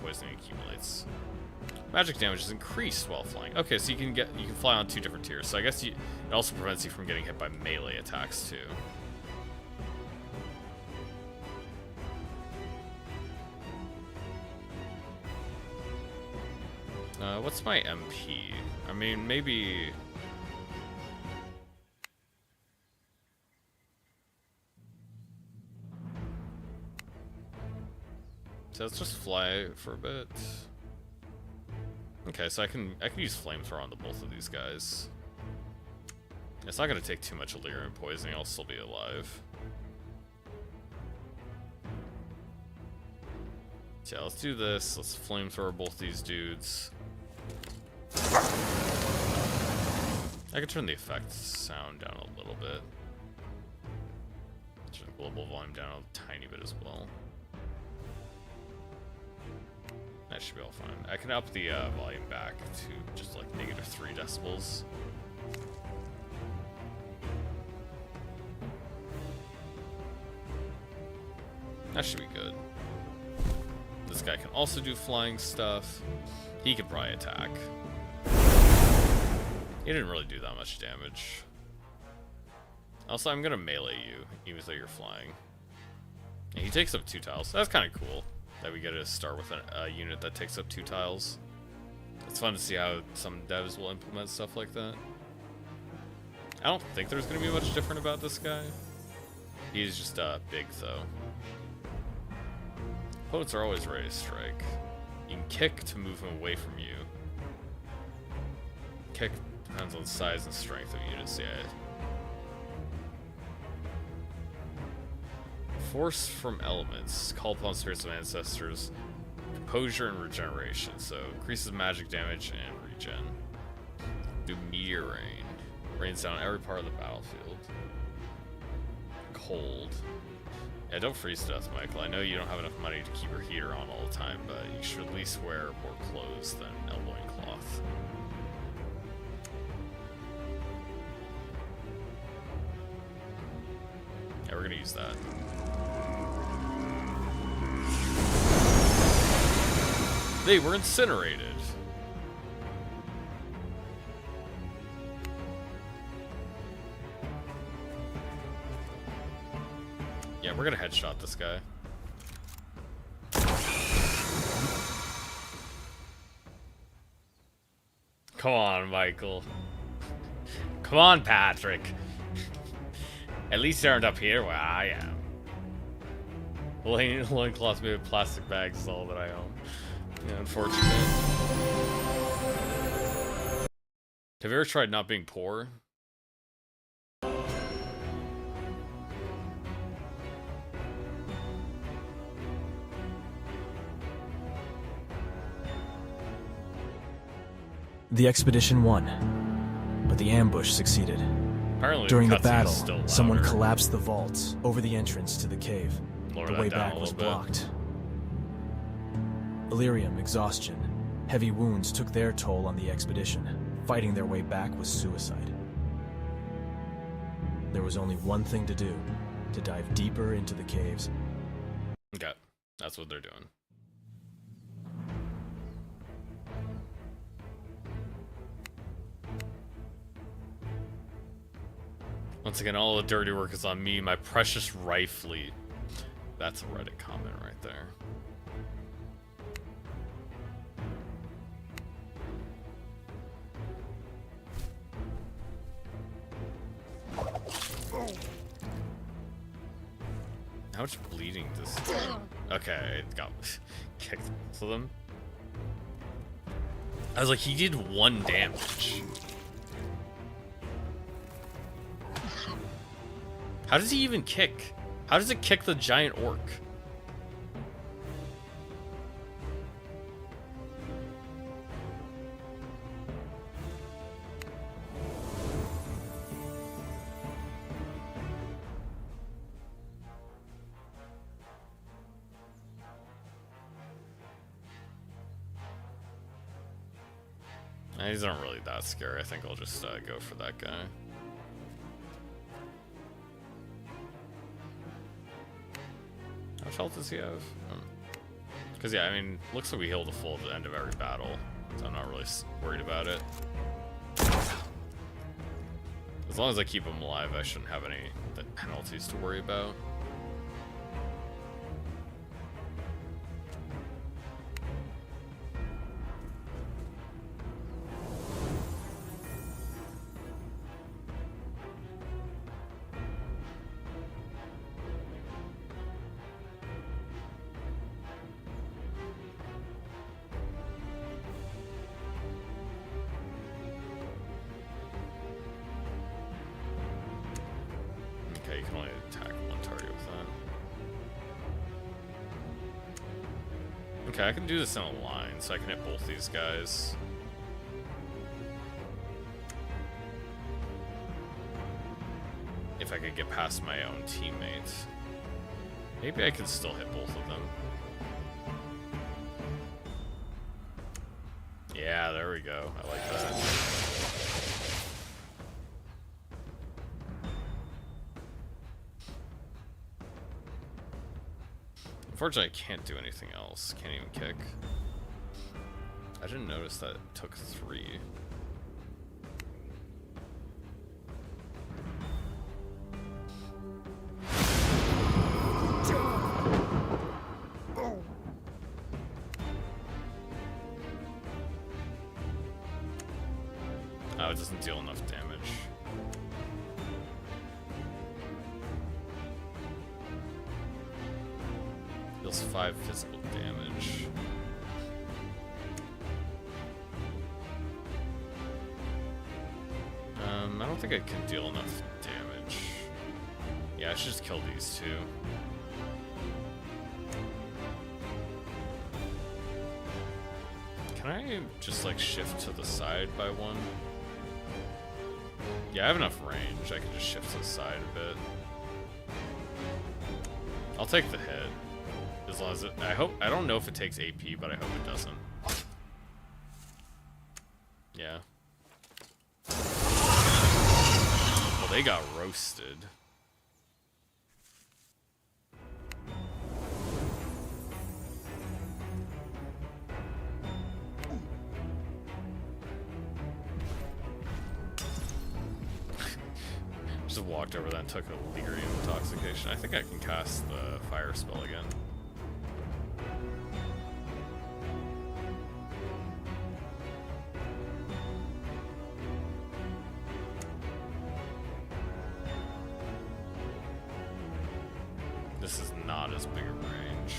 A: poisoning accumulates. Magic damage is increased while flying. Okay, so you can fly on 2 different tiers. So I guess it also prevents you from getting hit by melee attacks too. What's my MP? I mean, maybe... So let's just fly for a bit. Okay, so I can use flamethrower on the both of these guys. It's not gonna take too much Illyrium poisoning, I'll still be alive. So yeah, let's do this. Let's flamethrower both these dudes. I can turn the effect sound down a little bit. Turn the global volume down a tiny bit as well. That should be all fine. I can up the volume back to just like -3 decibels. That should be good. This guy can also do flying stuff. He could probably attack. He didn't really do that much damage. Also, I'm gonna melee you, even though you're flying. And he takes up 2 tiles. That's kind of cool that we get to start with a unit that takes up 2 tiles. It's fun to see how some devs will implement stuff like that. I don't think there's gonna be much different about this guy. He's just big though. Opponents are always ready to strike. You can kick to move him away from you. Kick depends on the size and strength of units, yeah. Force from elements. Call upon spirits of ancestors. Composure and regeneration. So increases magic damage and regen. Do meteor rain. Rains down every part of the battlefield. Cold. Yeah, don't freeze to death, Michael. I know you don't have enough money to keep your heater on all the time, but you should at least wear more clothes than a loincloth. Yeah, we're gonna use that. They were incinerated. Yeah, we're gonna headshot this guy. Come on, Michael. Come on, Patrick. At least you aren't up here where I am. Loincloths made of plastic bags is all that I own. Yeah, unfortunate. Have you ever tried not being poor?
F: The expedition won, but the ambush succeeded.
A: Apparently
F: During the
A: cutscene is
F: battle,
A: still louder.
F: someone collapsed the vaults over the entrance to the cave.
A: Lower
F: The
A: that
F: way
A: down
F: back
A: a
F: was
A: little bit.
F: blocked. Delirium, exhaustion, heavy wounds took their toll on the expedition. Fighting their way back was suicide. There was only one thing to do, to dive deeper into the caves.
A: Okay, that's what they're doing. Once again, all the dirty work is on me, my precious rifle. That's a Reddit comment right there. How much bleeding does... Okay, it got kicked to them. I was like, he did 1 damage. How does he even kick? How does it kick the giant orc? These aren't really that scary. I think I'll just go for that guy. How much health does he have? Because, yeah, I mean, looks like we heal the full at the end of every battle. So I'm not really worried about it. As long as I keep him alive, I shouldn't have any penalties to worry about. Okay, you can only attack one target with that. Okay, I can do this in a line, so I can hit both these guys. If I could get past my own teammates. Maybe I can still hit both of them. Yeah, there we go. I like that. Unfortunately, I can't do anything else. Can't even kick. I didn't notice that it took 3. Oh, it doesn't deal enough damage. deals 5 physical damage. I don't think I can deal enough damage. Yeah, I should just kill these two. Can I just like shift to the side by one? Yeah, I have enough range. I can just shift to the side a bit. I'll take the hit. As long as it, I don't know if it takes AP, but I hope it doesn't. Yeah. Well, they got roasted. Just walked over that and took a Lyrium intoxication. I think I can cast the fire spell again. This is not as big a range.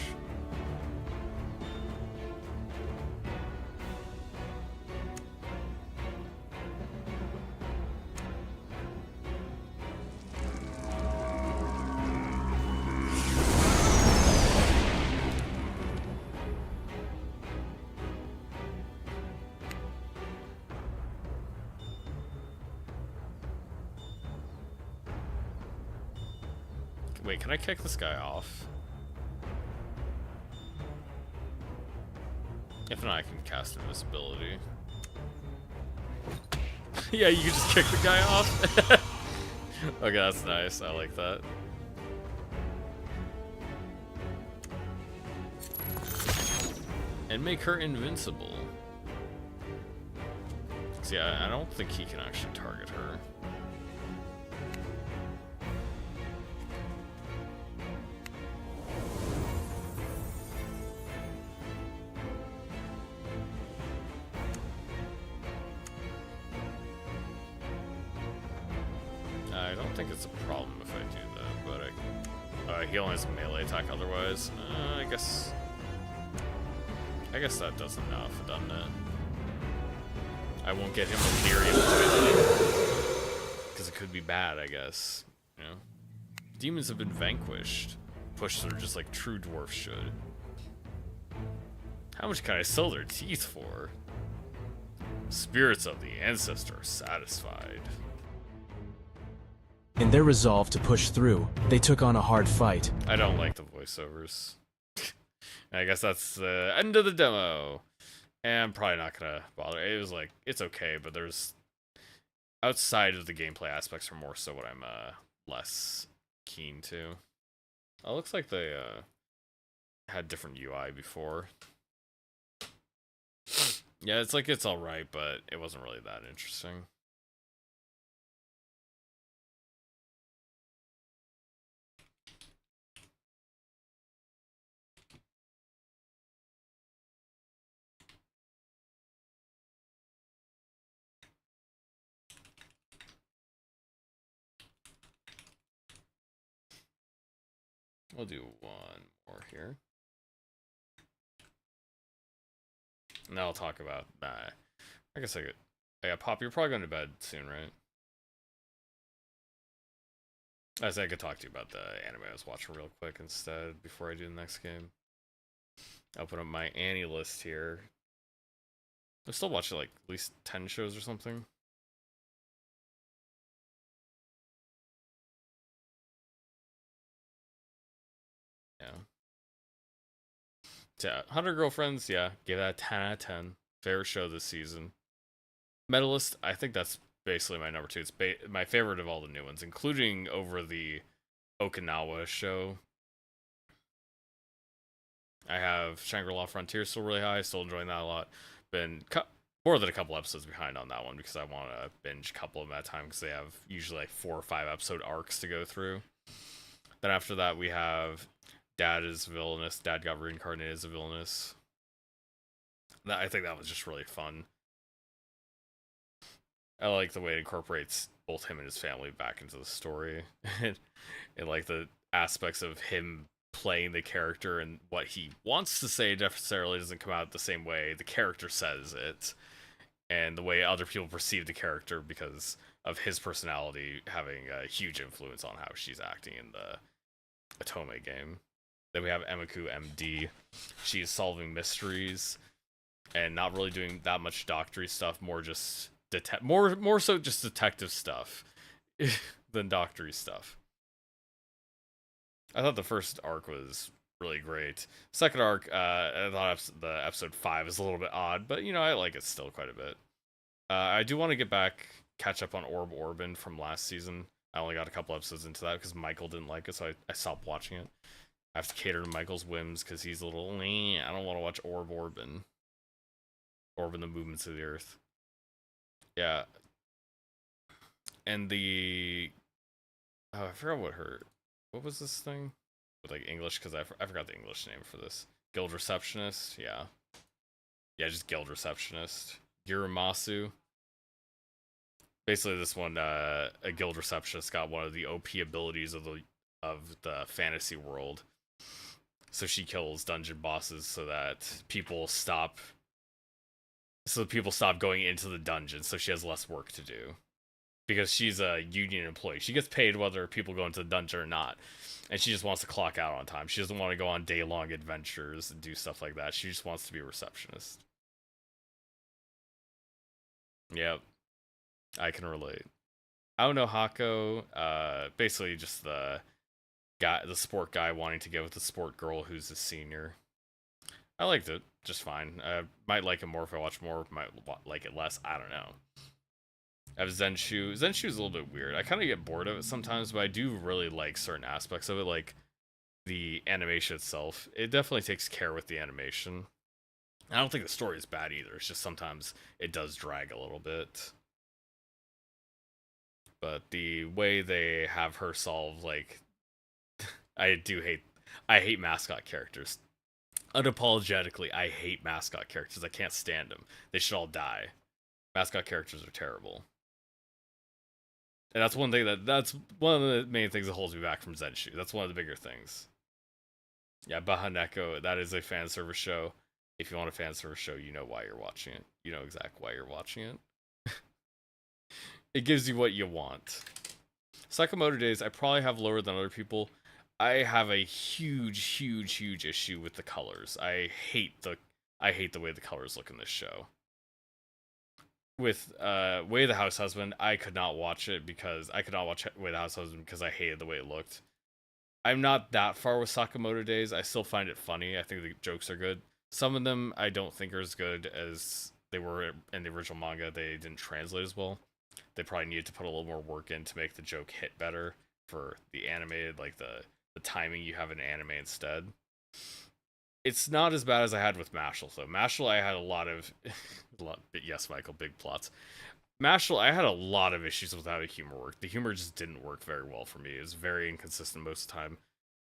A: Wait, can I kick this guy off? If not, I can cast invisibility. Yeah, you can just kick the guy off. Okay, that's nice. I like that. And make her invincible. See, I don't think he can actually target her. I don't think it's a problem if I do that, but he only has a melee attack otherwise. I guess that does enough, doesn't it? I won't get him a Lyrium poisoning, because it could be bad, I guess. You know? Demons have been vanquished. Pushed through just like true dwarfs should. How much can I sell their teeth for? Spirits of the ancestor are satisfied.
F: In their resolve to push through, they took on a hard fight.
A: I don't like the voiceovers. I guess that's the end of the demo. And I'm probably not gonna bother. It was like, it's okay, but there's... outside of the gameplay aspects are more so what I'm less keen to. Oh, looks like they had different UI before. Yeah, it's like, it's alright, but it wasn't really that interesting. We'll do one more here. Now I'll talk about that. I guess I got Pop. You're probably going to bed soon, right? I said I could talk to you about the anime I was watching real quick instead before I do the next game. I'll put up my Annie list here. I'm still watching like at least 10 shows or something. Yeah. Yeah, 100 Girlfriends, yeah, give that a 10 out of 10. Favorite show this season. Medalist, I think that's basically my number 2. It's my favorite of all the new ones, including over the Okinawa show. I have Shangri-La Frontier still really high, still enjoying that a lot. Been more than a couple episodes behind on that one because I want to binge a couple of them at a time because they have usually like 4 or 5 episode arcs to go through. Then after that we have Dad is Villainous. Dad got reincarnated as a villainous. I think that was just really fun. I like the way it incorporates both him and his family back into the story. And like the aspects of him playing the character, and what he wants to say necessarily doesn't come out the same way the character says it, and the way other people perceive the character because of his personality having a huge influence on how she's acting in the Otome game. Then we have Emiku MD. She is solving mysteries and not really doing that much doctory stuff, more just more so just detective stuff than doctory stuff. I thought the first arc was really great. Second arc, I thought the episode 5 is a little bit odd, but you know, I like it still quite a bit. I do want to catch up on Orbin from last season. I only got a couple episodes into that because Michael didn't like it, so I stopped watching it. I have to cater to Michael's whims because he's a little, I don't want to watch Orbin. Orbin the Movements of the Earth. Yeah. And I forgot what was this thing? With like English, because I forgot the English name for this. Guild Receptionist, yeah. Yeah, just Guild Receptionist. Yurimasu. Basically, this one, a Guild Receptionist got one of the OP abilities of the fantasy world. So she kills dungeon bosses so that people stop going into the dungeon, so she has less work to do. Because she's a union employee. She gets paid whether people go into the dungeon or not. And she just wants to clock out on time. She doesn't want to go on day-long adventures and do stuff like that. She just wants to be a receptionist. Yep. I can relate. Aono Hako, basically just the sport guy wanting to get with the sport girl who's a senior. I liked it just fine. I might like it more if I watch more, might like it less, I don't know. I have Zenshu. Zenshu is a little bit weird. I kind of get bored of it sometimes, but I do really like certain aspects of it, like the animation itself. It definitely takes care with the animation. I don't think the story is bad either. It's just sometimes it does drag a little bit. But the way they have her solve, like, I hate mascot characters. Unapologetically, I hate mascot characters. I can't stand them. They should all die. Mascot characters are terrible. And that's one of the main things that holds me back from Zenshu. That's one of the bigger things. Yeah, Bahaneko, that is a fan service show. If you want a fan service show, you know why you're watching it. You know exactly why you're watching it. It gives you what you want. Sakamoto Days, I probably have lower than other people. I have a huge issue with the colors. I hate the way the colors look in this show. With Way of the House Husband, I could not watch Way of the House Husband because I hated the way it looked. I'm not that far with Sakamoto Days. I still find it funny. I think the jokes are good. Some of them I don't think are as good as they were in the original manga. They didn't translate as well. They probably needed to put a little more work in to make the joke hit better for the animated, like the timing you have in anime instead. It's not as bad as I had with Mashal, though. Mashal, I had a lot of... yes, Michael, big plots. Mashal, I had a lot of issues with how the humor worked. The humor just didn't work very well for me. It was very inconsistent most of the time.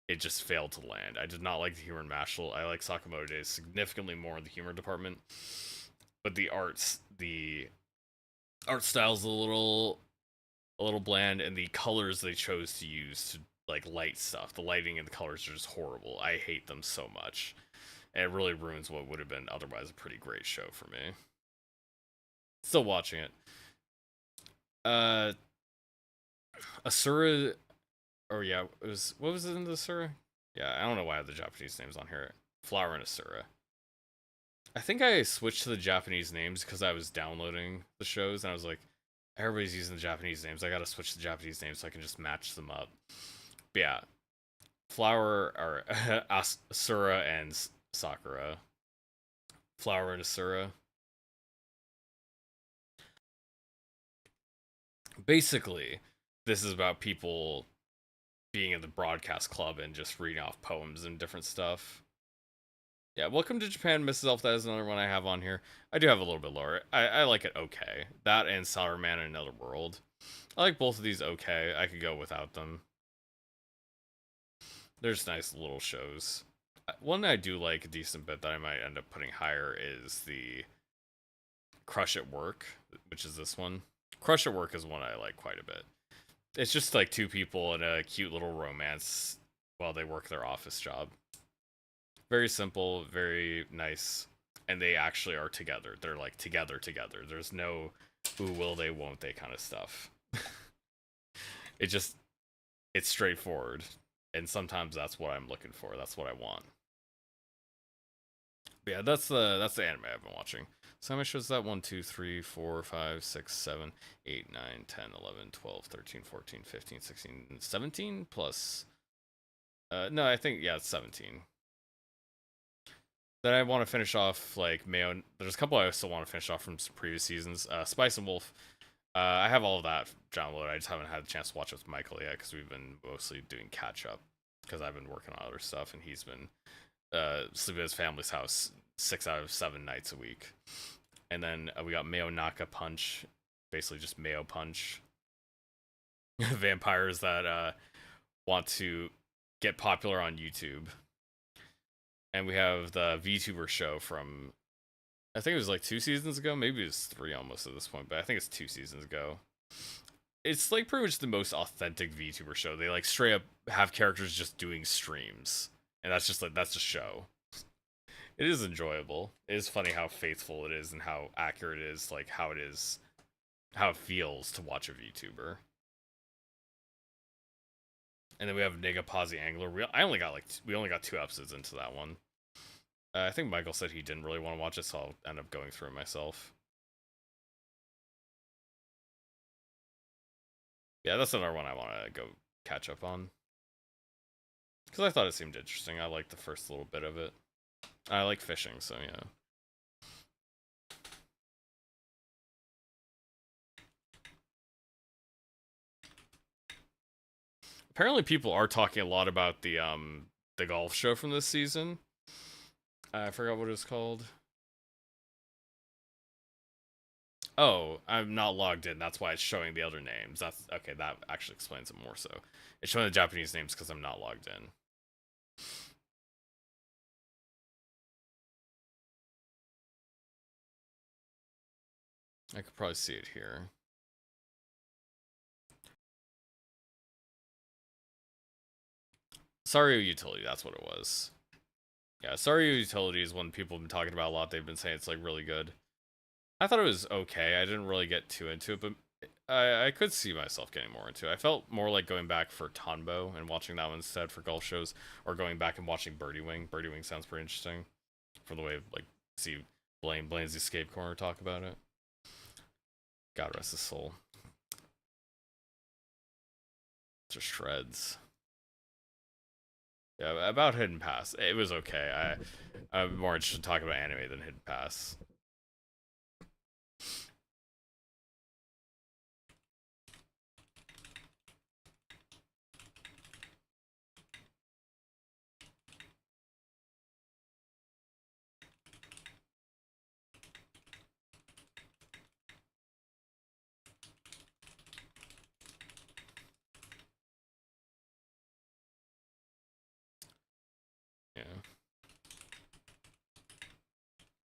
A: It just failed to land. I did not like the humor in Mashal. I like Sakamoto Days significantly more in the humor department. But the art style's a little bland, and the colors they chose to use to like light stuff. The lighting and the colors are just horrible. I hate them so much. And it really ruins what would have been otherwise a pretty great show for me. Still watching it. Asura, or yeah, what was it in the Asura? Yeah, I don't know why I have the Japanese names on here. Flower and Asura. I think I switched to the Japanese names because I was downloading the shows, and I was like, everybody's using the Japanese names. I gotta switch to the Japanese names so I can just match them up. But yeah, Flower, or Asura and Sakura. Flower and Asura. Basically, this is about people being in the broadcast club and just reading off poems and different stuff. Yeah, Welcome to Japan, Mrs. Elf. That is another one I have on here. I do have a little bit lower. I like it okay. That and Sourman in Another World. I like both of these okay. I could go without them. They're just nice little shows. One that I do like a decent bit that I might end up putting higher is the Crush at Work, which is this one. Crush at Work is one I like quite a bit. It's just like two people in a cute little romance while they work their office job. Very simple, very nice, and they actually are together. They're like together. There's no who will they, won't they kind of stuff. it just it's straightforward, and sometimes that's what I'm looking for. That's what I want. But yeah, that's the anime I've been watching. So how much was that? 1, 2, 3, 4, 5, 6, 7, 8, 9, 10, 11, 12, 13, 14, 15, 16, 17 plus. No, I think yeah, it's 17. Then I want to finish off like Mayo. There's a couple I still want to finish off from some previous seasons. Spice and Wolf. I have all of that downloaded. I just haven't had a chance to watch it with Michael yet because we've been mostly doing catch up because I've been working on other stuff and he's been sleeping at his family's house 6 out of 7 nights a week. And then we got Mayo Naka Punch, basically just Mayo Punch. Vampires that want to get popular on YouTube. And we have the VTuber show from, I think it was like 2 seasons ago. Maybe it was 3 almost at this point, but I think it's 2 seasons ago. It's like pretty much the most authentic VTuber show. They like straight up have characters just doing streams. And that's just like, that's a show. It is enjoyable. It is funny how faithful it is and how accurate it is, like how it is, how it feels to watch a VTuber. And then we have Negapazi Angler. We only got 2 episodes into that one. I think Michael said he didn't really want to watch it, so I'll end up going through it myself. Yeah, that's another one I want to go catch up on. Because I thought it seemed interesting. I liked the first little bit of it. I like fishing, so yeah. Apparently people are talking a lot about the golf show from this season. I forgot what it's called. Oh, I'm not logged in. That's why it's showing the other names. That's okay. That actually explains it more. So it's showing the Japanese names because I'm not logged in. I could probably see it here. Sario Utility, that's what it was. Yeah, Sario Utility is one people have been talking about a lot. They've been saying it's like really good. I thought it was okay. I didn't really get too into it, but I could see myself getting more into it. I felt more like going back for Tonbo and watching that one instead for golf shows, or going back and watching Birdie Wing. Birdie Wing sounds pretty interesting. From the way, like, see Blaine's Escape Corner talk about it. God rest his soul. Just shreds. Yeah, about Hidden Pass. It was okay. I'm more interested in talking about anime than Hidden Pass. Yeah.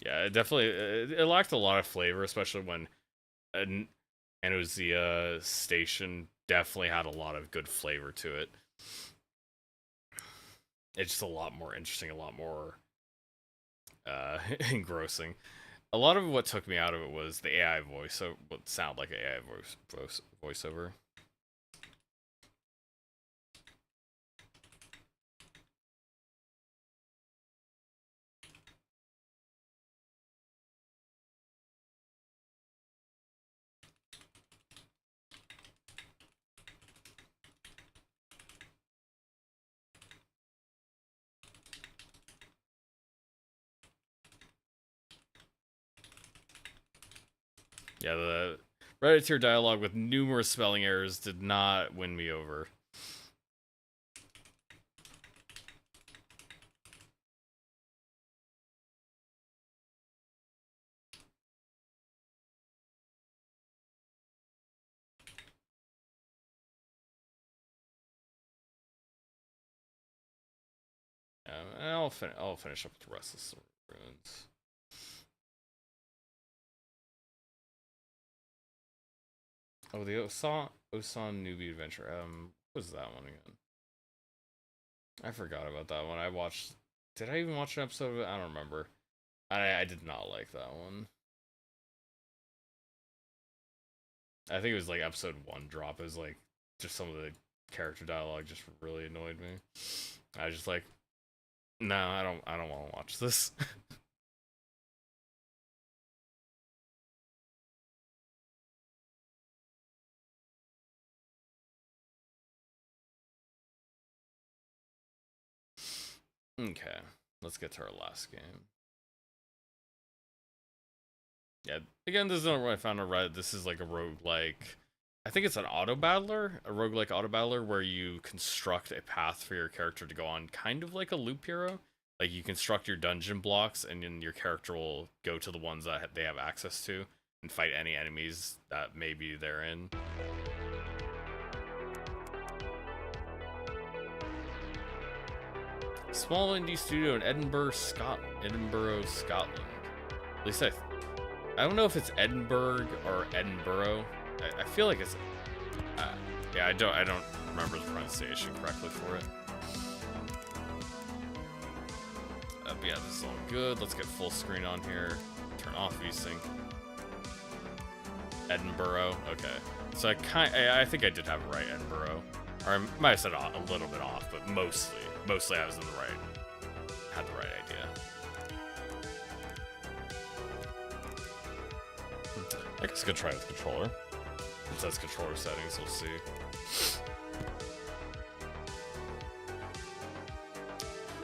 A: Yeah, it definitely it lacked a lot of flavor, especially when Anoxia Station definitely had a lot of good flavor to it. It's just a lot more interesting, a lot more engrossing. A lot of what took me out of it was the AI voice, so what sound like an AI voiceover. Yeah, the Reddit tier dialogue with numerous spelling errors did not win me over. And I'll finish up with Restless Ruins. Oh, the Osan Newbie Adventure. What was that one again? I forgot about that one. I watched. Did I even watch an episode of it? I don't remember. I did not like that one. I think it was like episode 1 drop. It was like just some of the character dialogue just really annoyed me. I was just like, no, I don't want to watch this. Okay, let's get to our last game. Yeah, again, this is not what I found on Reddit. This is like a roguelike. I think it's an auto battler, a roguelike auto battler where you construct a path for your character to go on, kind of like a loop hero. Like you construct your dungeon blocks, and then your character will go to the ones that they have access to and fight any enemies that maybe they're in. Small indie studio in Edinburgh, Scotland. At least I don't know if it's Edinburgh or Edinburgh. I feel like it's. Yeah, I don't remember the pronunciation correctly for it. But yeah, this is all good. Let's get full screen on here. Turn off VSync. Edinburgh. Okay. So I think I did have it right, Edinburgh. Or I might have said it a little bit off, but mostly I was in the right. Had the right idea. I guess I could try with controller. It says controller settings, we'll see.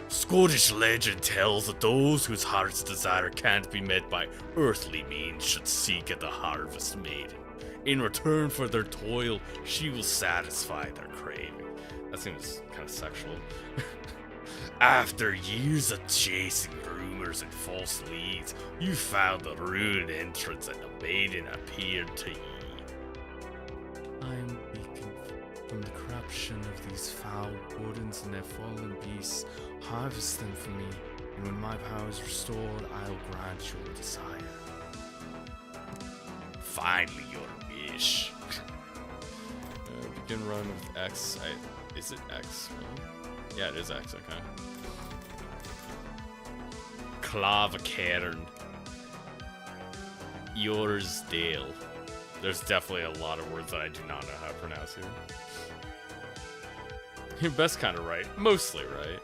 A: Scottish legend tells that those whose heart's desire can't be met by earthly means should seek at the harvest maiden. In return for their toil, she will satisfy their craving. That seems kind of sexual. After years of chasing rumors and false leads, you found the ruined entrance and the maiden appeared to ye. I am beacon from the corruption of these foul wardens and their fallen beasts. Harvest them for me, and when my power is restored, I'll grant your desire. Finally, your wish. Begin run with X. Is it X? Really? Yeah, it is X, okay. Clavacairn. Yours Dale. There's definitely a lot of words that I do not know how to pronounce here. You're best kind of right. Mostly right.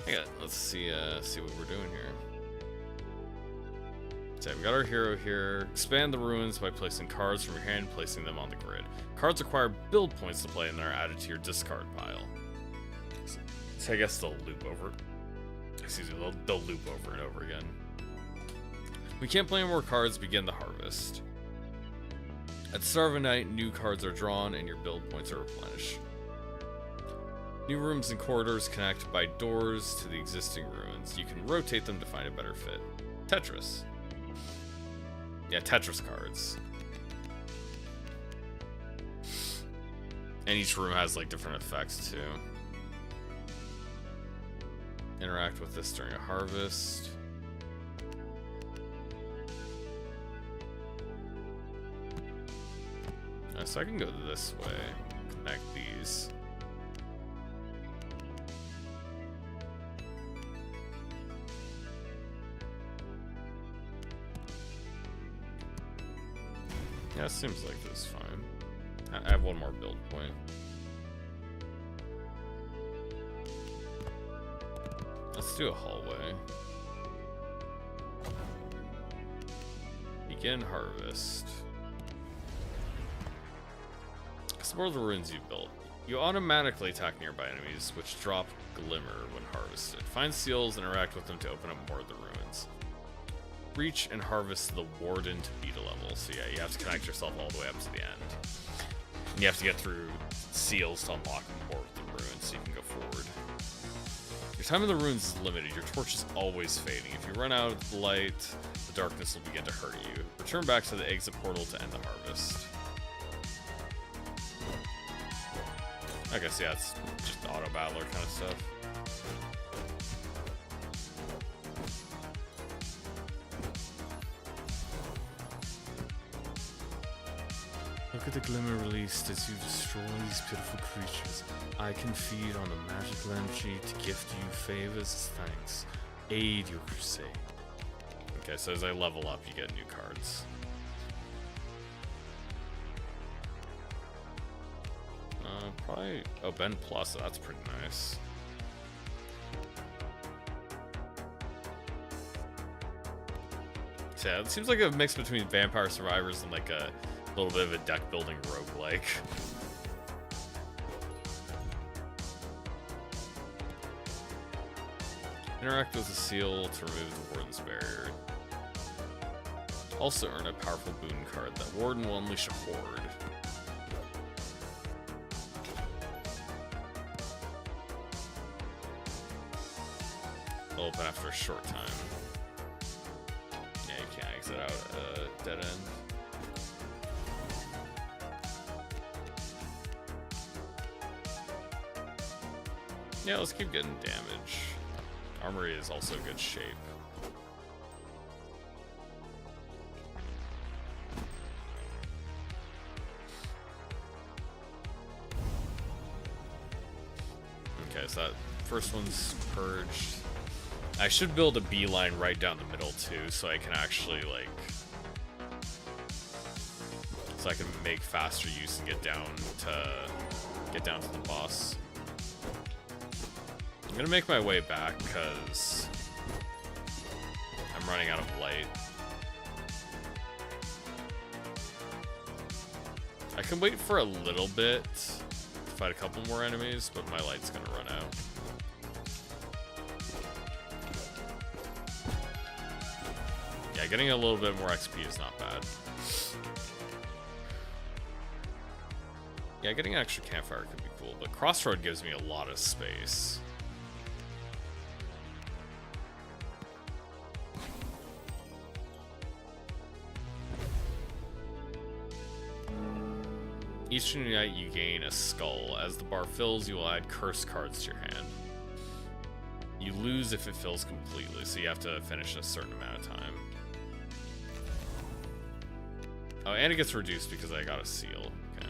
A: Okay, let's see what we're doing here. So we got our hero here. Expand the ruins by placing cards from your hand and placing them on the grid. Cards acquire build points to play and they're added to your discard pile. So I guess they'll loop over. Excuse me, they'll loop over and over again. We can't play any more cards, begin the harvest. At the start of a night, new cards are drawn and your build points are replenished. New rooms and corridors connect by doors to the existing ruins. You can rotate them to find a better fit. Tetris. Yeah, Tetris cards. And each room has like different effects too. Interact with this during a harvest. So I can go this way. Connect these. Yeah, it seems like this is fine. I have one more build point. Let's do a hallway. Begin harvest. Explore the ruins you've built. You automatically attack nearby enemies, which drop glimmer when harvested. Find seals and interact with them to open up more of the ruins. Reach and harvest the warden to beat a level. So yeah, you have to connect yourself all the way up to the end. And you have to get through seals to unlock more of the ruins so you can go forward. Your time in the ruins is limited. Your torch is always fading. If you run out of the light, the darkness will begin to hurt you. Return back to the exit portal to end the harvest. I guess, yeah, it's just auto battler kind of stuff. Look at the glimmer released as you destroy these pitiful creatures. I can feed on the magic energy to gift you favors as thanks. Aid your crusade. Okay, so as I level up, you get new cards. Probably... Oh, Ben Plus, that's pretty nice. So yeah, it seems like a mix between Vampire Survivors and like a little bit of a deck building roguelike. Interact with the seal to remove the Warden's Barrier. Also earn a powerful boon card that Warden will unleash a horde. It'll open after a short time. Yeah, you can't exit out a dead end. Yeah, let's keep getting damage. Armory is also good shape. Okay, so that first one's purged. I should build a beeline right down the middle too, so I can actually like, so I can make faster use and get down to the boss. I'm gonna make my way back because I'm running out of light. I can wait for a little bit to fight a couple more enemies, but my light's gonna run out. Yeah, getting a little bit more XP is not bad. Yeah, getting an extra campfire could be cool, but Crossroad gives me a lot of space. Each new night you gain a skull. As the bar fills, you will add curse cards to your hand. You lose if it fills completely, so you have to finish a certain amount of time. Oh, and it gets reduced because I got a seal. Okay.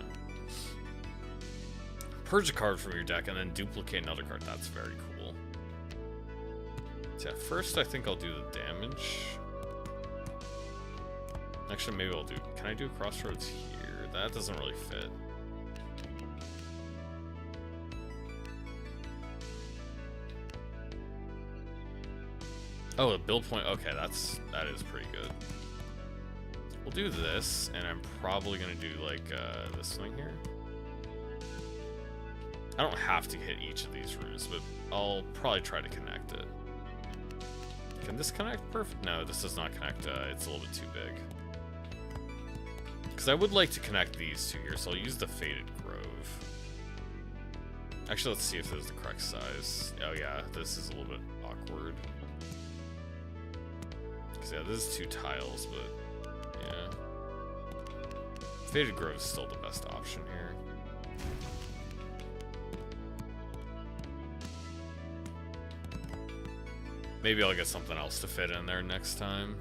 A: Purge a card from your deck and then duplicate another card. That's very cool. So yeah, first I think I'll do the damage. Actually, maybe I'll do... Can I do Crossroads here? That doesn't really fit. Oh, the build point. Okay, that is pretty good. We'll do this, and I'm probably gonna do like this thing here. I don't have to hit each of these rooms, but I'll probably try to connect it. Can this connect? Perfect. No, this does not connect. It's a little bit too big. Because I would like to connect these two here, so I'll use the Faded Grove. Actually, let's see if this is the correct size. Oh yeah, this is a little bit awkward. Because yeah, this is 2 tiles, but yeah. Faded Grove is still the best option here. Maybe I'll get something else to fit in there next time.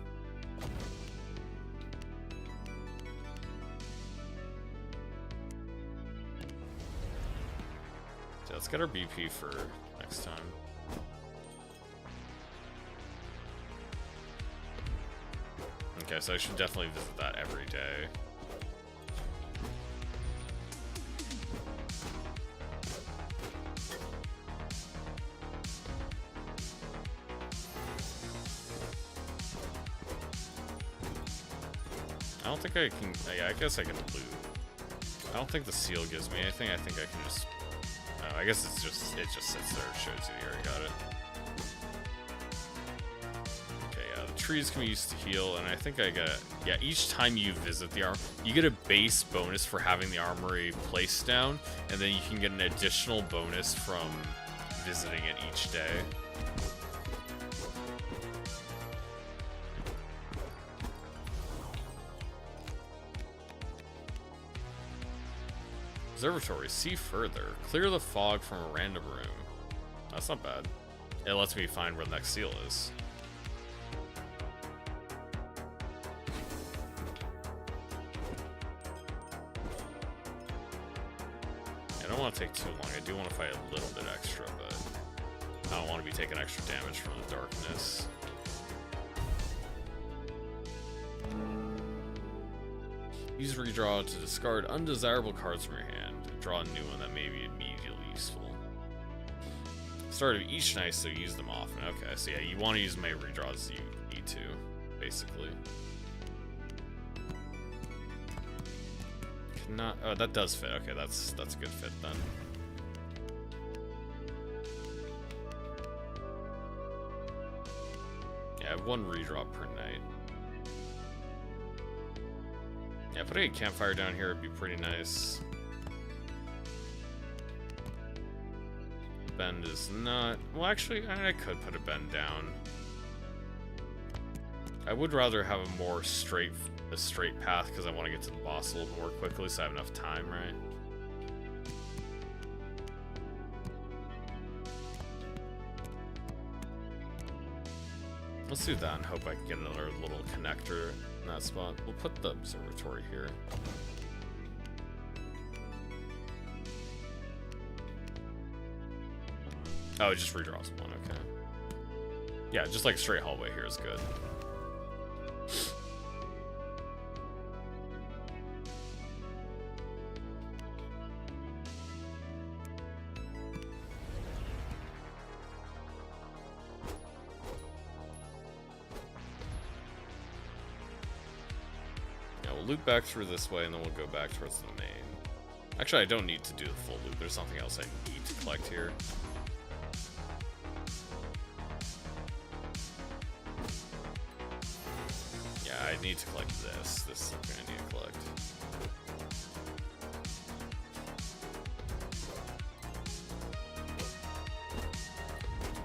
A: Let's get our BP for next time. Okay, so I should definitely visit that every day. I don't think I can... I guess I can loot. I don't think the seal gives me anything. I think I can just... I guess it just sits there and shows you already got it. Okay, yeah, the trees can be used to heal, and I think I get... Yeah, each time you visit the arm, you get a base bonus for having the armory placed down, and then you can get an additional bonus from visiting it each day. Observatory, see further. Clear the fog from a random room. That's not bad. It lets me find where the next seal is. I don't want to take too long. I do want to fight a little bit extra, but I don't want to be taking extra damage from the darkness. Use redraw to discard undesirable cards from your hand. Draw a new one that may be immediately useful. Start of each night, so use them often. Okay, so yeah, you want to use my redraws you need to, basically. Cannot. Oh, that does fit. Okay, that's a good fit then. Yeah, I have one redraw per night. Yeah, putting a campfire down here would be pretty nice. Bend is not... Well, actually, I could put a bend down. I would rather have a more straight path because I want to get to the boss a little more quickly, so I have enough time, right? Let's do that and hope I can get another little connector in that spot. We'll put the observatory here. Oh, it just redraws one, okay. Yeah, just like a straight hallway here is good. Yeah, we'll loop back through this way and then we'll go back towards the main. Actually, I don't need to do the full loop. There's something else I need to collect here. I need to collect this. This is something I need to collect.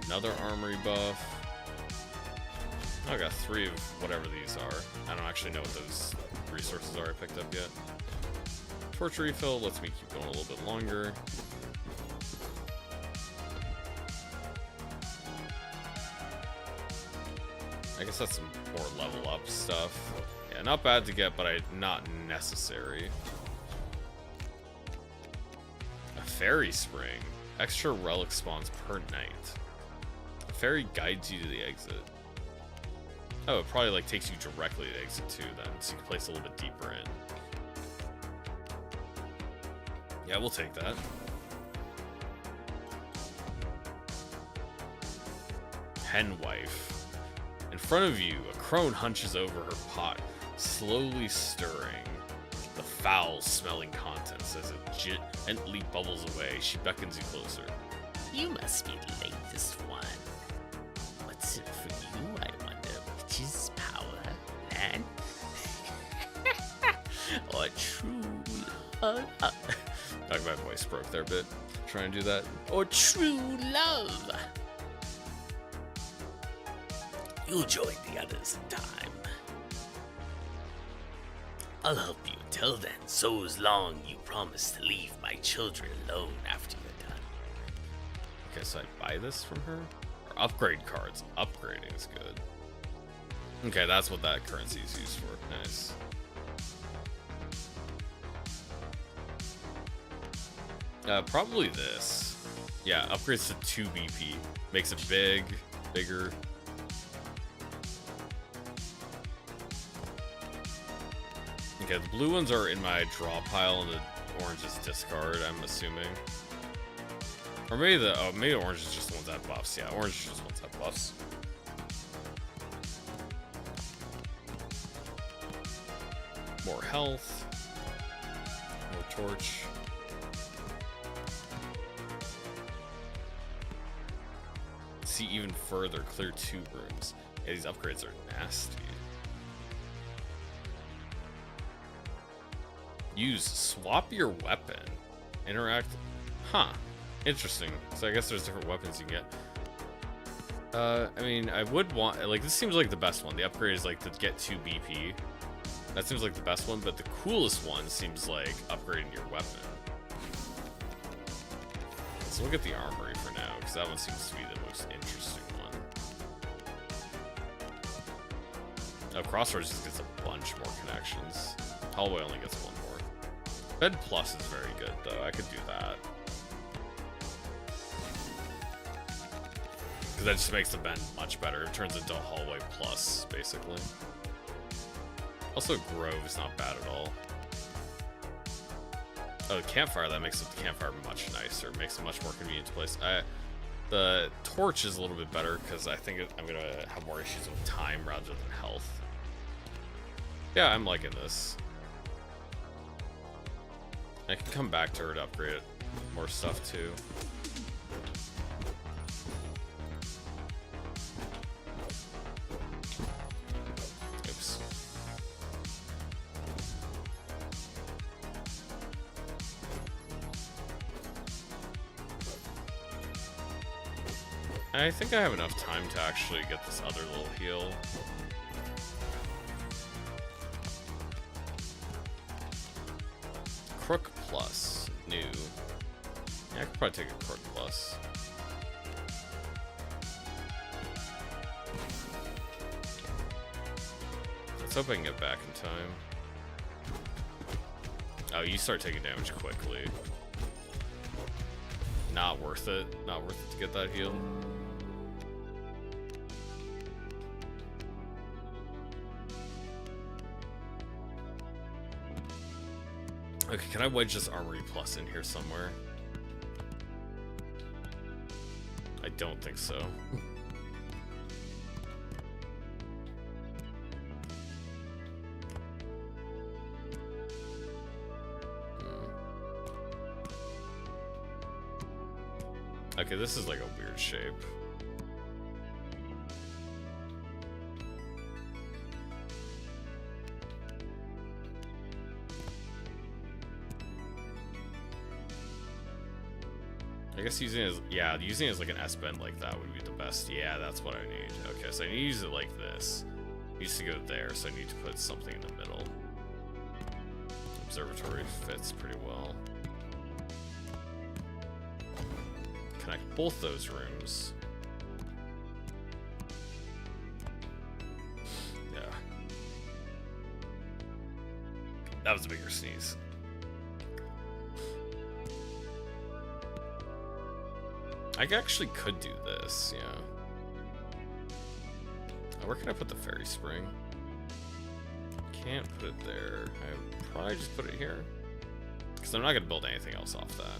A: Another armory buff. Oh, I got 3 of whatever these are. I don't actually know what those resources are I picked up yet. Torch refill lets me keep going a little bit longer. I guess that's some more level up stuff. Yeah, not bad to get, but not necessary. A fairy spring. Extra relic spawns per night. A fairy guides you to the exit. Oh, it probably like takes you directly to the exit too then, so you can place a little bit deeper in. Yeah, we'll take that. Henwife. In front of you, a crone hunches over her pot, slowly stirring the foul-smelling contents as it gently bubbles away. She beckons you closer.
G: You must be the latest one. What's it for you, I wonder? Witch's power, land? Or true love?
A: Like my voice broke there a bit. Trying to do that.
G: Or true love? You'll join the others in time. I'll help you until then, so as long you promise to leave my children alone after you're done.
A: Okay, so I buy this from her? Or upgrade cards. Upgrading is good. Okay, that's what that currency is used for. Nice. Probably this. Yeah, upgrades to 2 BP. Makes it bigger. Okay, the blue ones are in my draw pile and the orange is discard, I'm assuming. Or maybe maybe orange is just the ones that have buffs. Yeah, orange is just the ones that have buffs. More health. More torch. See even further, clear 2 rooms. Yeah, these upgrades are nasty. Use swap your weapon. Interact. Huh. Interesting. So I guess there's different weapons you can get. I mean, I would want, like, this seems like the best one. The upgrade is like to get 2 BP. That seems like the best one, but the coolest one seems like upgrading your weapon. Let's look at the armory for now, because that one seems to be the most interesting one. Oh, Crossroads just gets a bunch more connections. Hallway only gets 1 more. Bed Plus is very good, though. I could do that. Because that just makes the bed much better. It turns into a hallway plus, basically. Also, Grove is not bad at all. Oh, the campfire, that makes the campfire much nicer. It makes it a much more convenient to place. The torch is a little bit better because I think I'm going to have more issues with time rather than health. Yeah, I'm liking this. I can come back to her to upgrade it. More stuff, too. Oops. I think I have enough time to actually get this other little heal. Crook Plus, new. Yeah, I could probably take a Crook Plus. Let's hope I can get back in time. Oh, you start taking damage quickly. Not worth it. Not worth it to get that heal. Okay, can I wedge this Armory Plus in here somewhere? I don't think so. Okay, this is like a weird shape. I guess using it as, yeah, using it as like an S-bend like that would be the best. Yeah, that's what I need. Okay, so I need to use it like this. It used to go there, so I need to put something in the middle. Observatory fits pretty well. Connect both those rooms. Yeah. That was a bigger sneeze. I actually could do this, yeah. Where can I put the fairy spring? Can't put it there. I would probably just put it here. Because I'm not going to build anything else off that.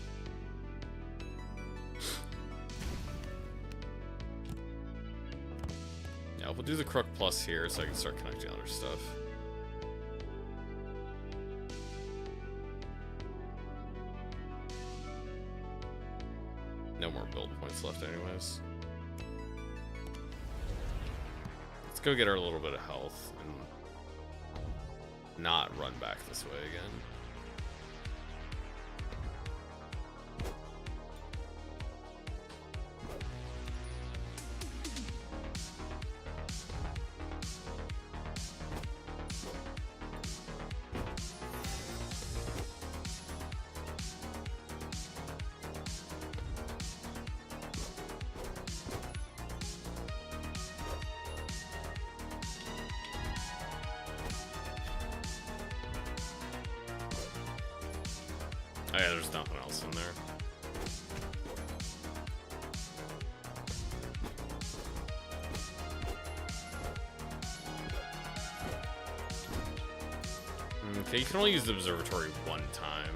A: Yeah, we'll do the Crook Plus here so I can start connecting other stuff. No more build points left anyways. Let's go get her a little bit of health and not run back this way again. Oh yeah, there's nothing else in there. Okay, you can only use the observatory one time.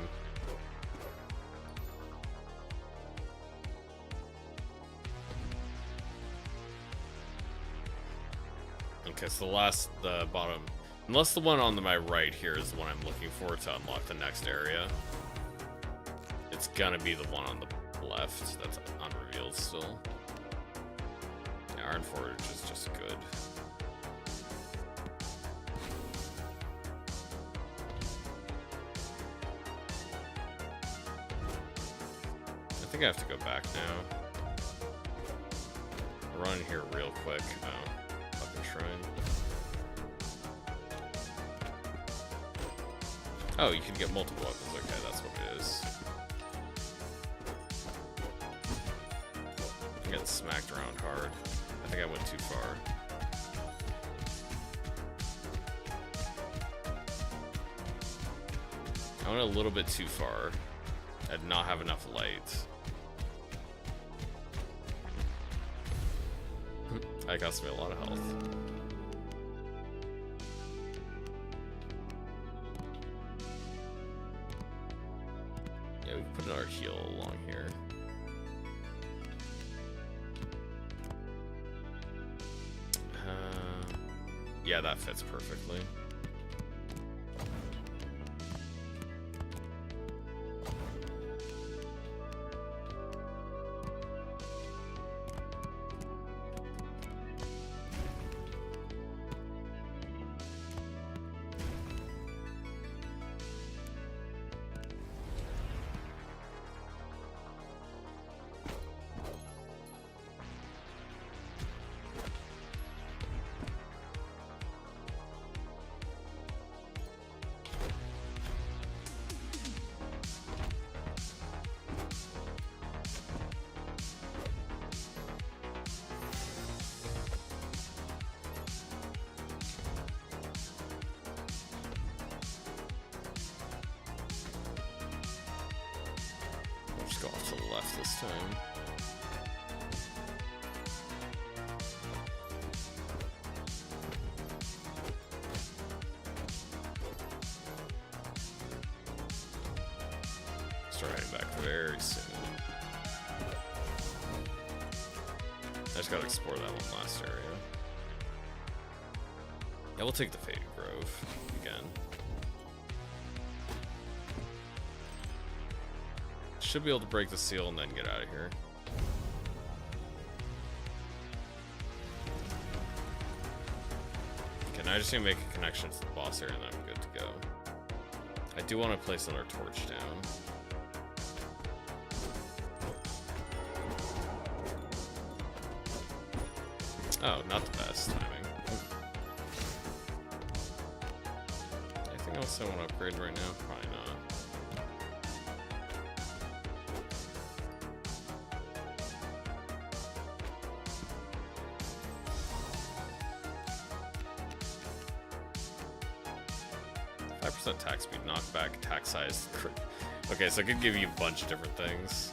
A: Okay, so the bottom, unless the one on my right here is the one I'm looking for to unlock the next area. It's gonna be the one on the left that's unrevealed still. Yeah, Iron Forge is just good. I think I have to go back now. Run here real quick. Oh, fucking shrine. Oh, you can get multiple weapons. Okay, that's what it is. I got smacked around hard. I think I went too far. I went a little bit too far. I did not have enough light. That cost me a lot of health. Yeah, we can put another heal along here. Yeah, that fits perfectly. Go off to the left this time. Start heading back very soon. I just gotta explore that one last area. Yeah, we'll take the Faded Grove again. Should be able to break the seal and then get out of here. Okay, now I just need to make a connection to the boss area and then I'm good to go. I do want to place another torch down. Oh, not the best timing. Anything else I want to upgrade right now? Probably not. 5% attack speed, knockback, attack size. Okay, so it could give you a bunch of different things.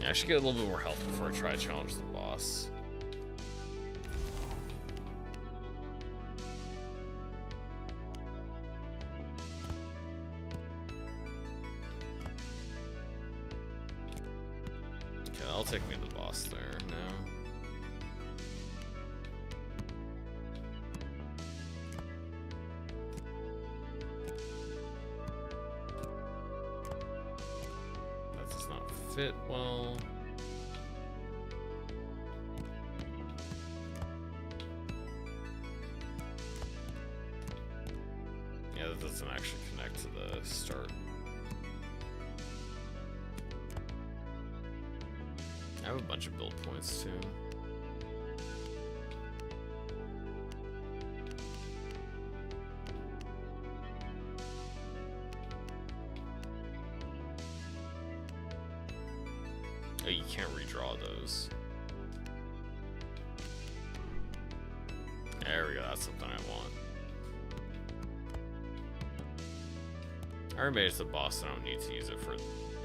A: Yeah, I should get a little bit more health before I try to challenge the boss. Okay, that'll take me to the boss there now. Fit well. Yeah, that doesn't actually connect to the start. I have a bunch of build points too. Oh, you can't redraw those. There we go, that's something I want. I already made it to the boss, I don't need to use it for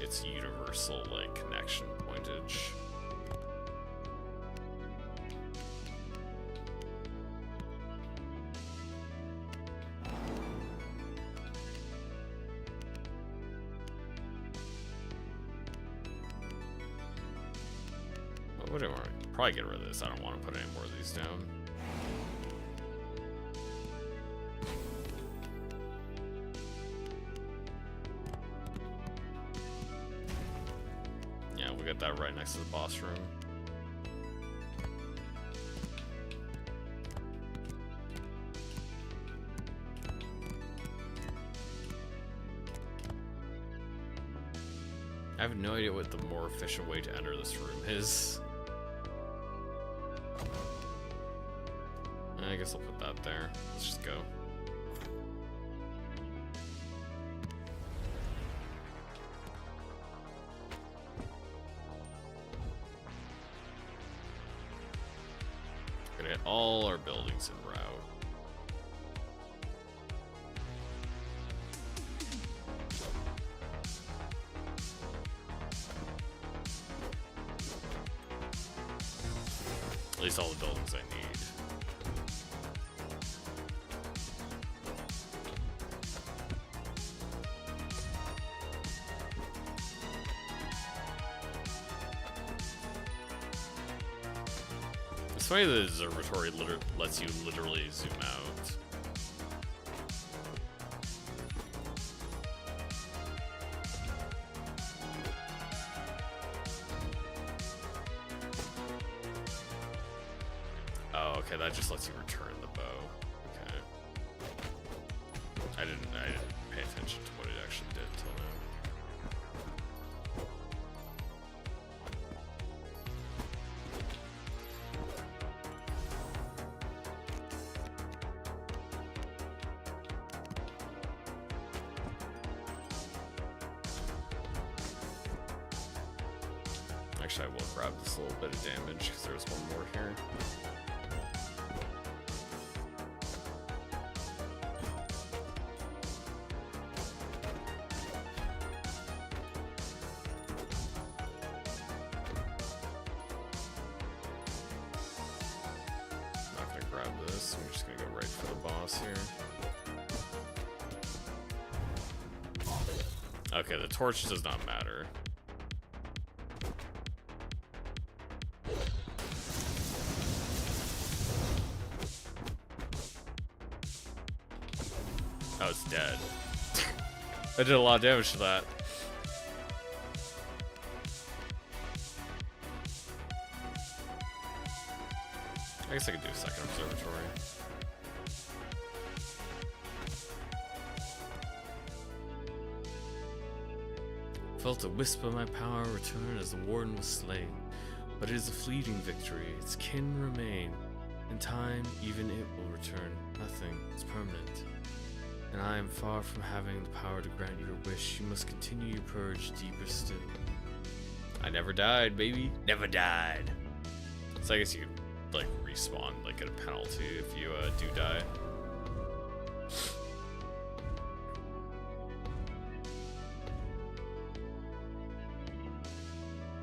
A: its universal, like, connection pointage. Whatever. Probably get rid of this. I don't want to put any more of these down. Yeah, we'll get that right next to the boss room. I have no idea what the more efficient way to enter this room is. I guess I'll put that there. Let's just go. We're gonna get all our buildings in least all the buildings I need. It's funny that the observatory lets you literally zoom out. Oh, okay, that just lets you return the bow. Okay. I didn't pay attention to what it actually did till now. Actually, I will grab this little bit of damage because there's one more here. Not gonna grab this. I'm just gonna go right for the boss here. Okay, the torch does not matter. Oh, it's dead. I did a lot of damage to that. I guess I could do a second observatory. Felt a wisp of my power return as the warden was slain. But it is a fleeting victory, its kin remain. In time, even it will return. Nothing is permanent. And I am far from having the power to grant your wish. You must continue your purge deeper still. I never died, baby. Never died. So I guess you could, like, respawn, like, at a penalty if you, do die.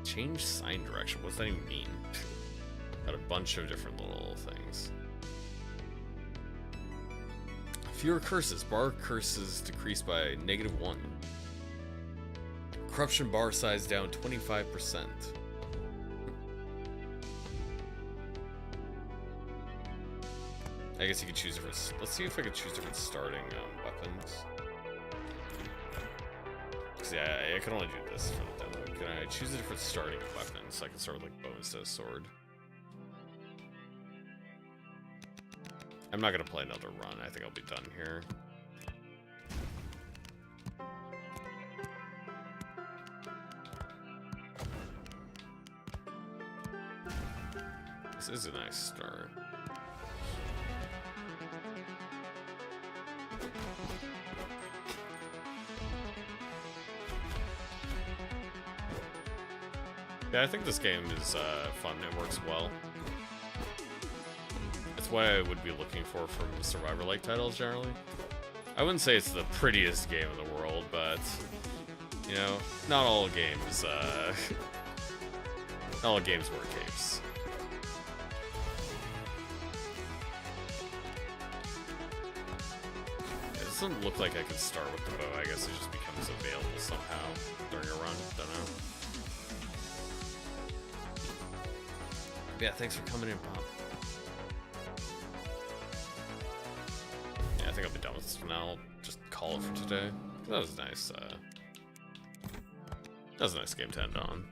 A: Change sign direction. What does that even mean? Got a bunch of different little things. Fewer curses. Bar curses decreased by -1. Corruption bar size down 25%. I guess you could choose different. Let's see if I could choose different starting weapons. Cause yeah, I can only do this for the demo. Can I choose a different starting weapon so I can start with like bow instead of sword? I'm not gonna play another run. I think I'll be done here. This is a nice start. Yeah, I think this game is fun. It works well. It's what I would be looking for from Survivor-like titles generally. I wouldn't say it's the prettiest game in the world, but you know, not all games not all games were capes. It doesn't look like I could start with the bow. I guess it just becomes available somehow during a run. Don't know. Yeah, thanks for coming in, Pop. Yeah, I think I'll be done with this for now. I'll just call it for today. That was nice. That was a nice game to end on.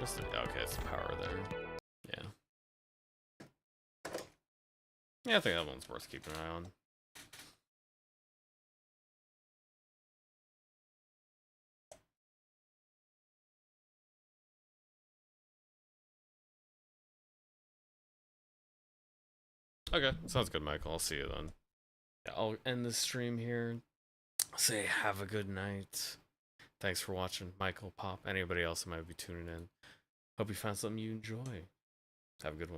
A: Okay, it's the power there. Yeah. Yeah, I think that one's worth keeping an eye on. Okay, sounds good, Michael. I'll see you then. Yeah, I'll end the stream here. Say have a good night. Thanks for watching, Michael, Pop, anybody else who might be tuning in. Hope you found something you enjoy. Have a good one.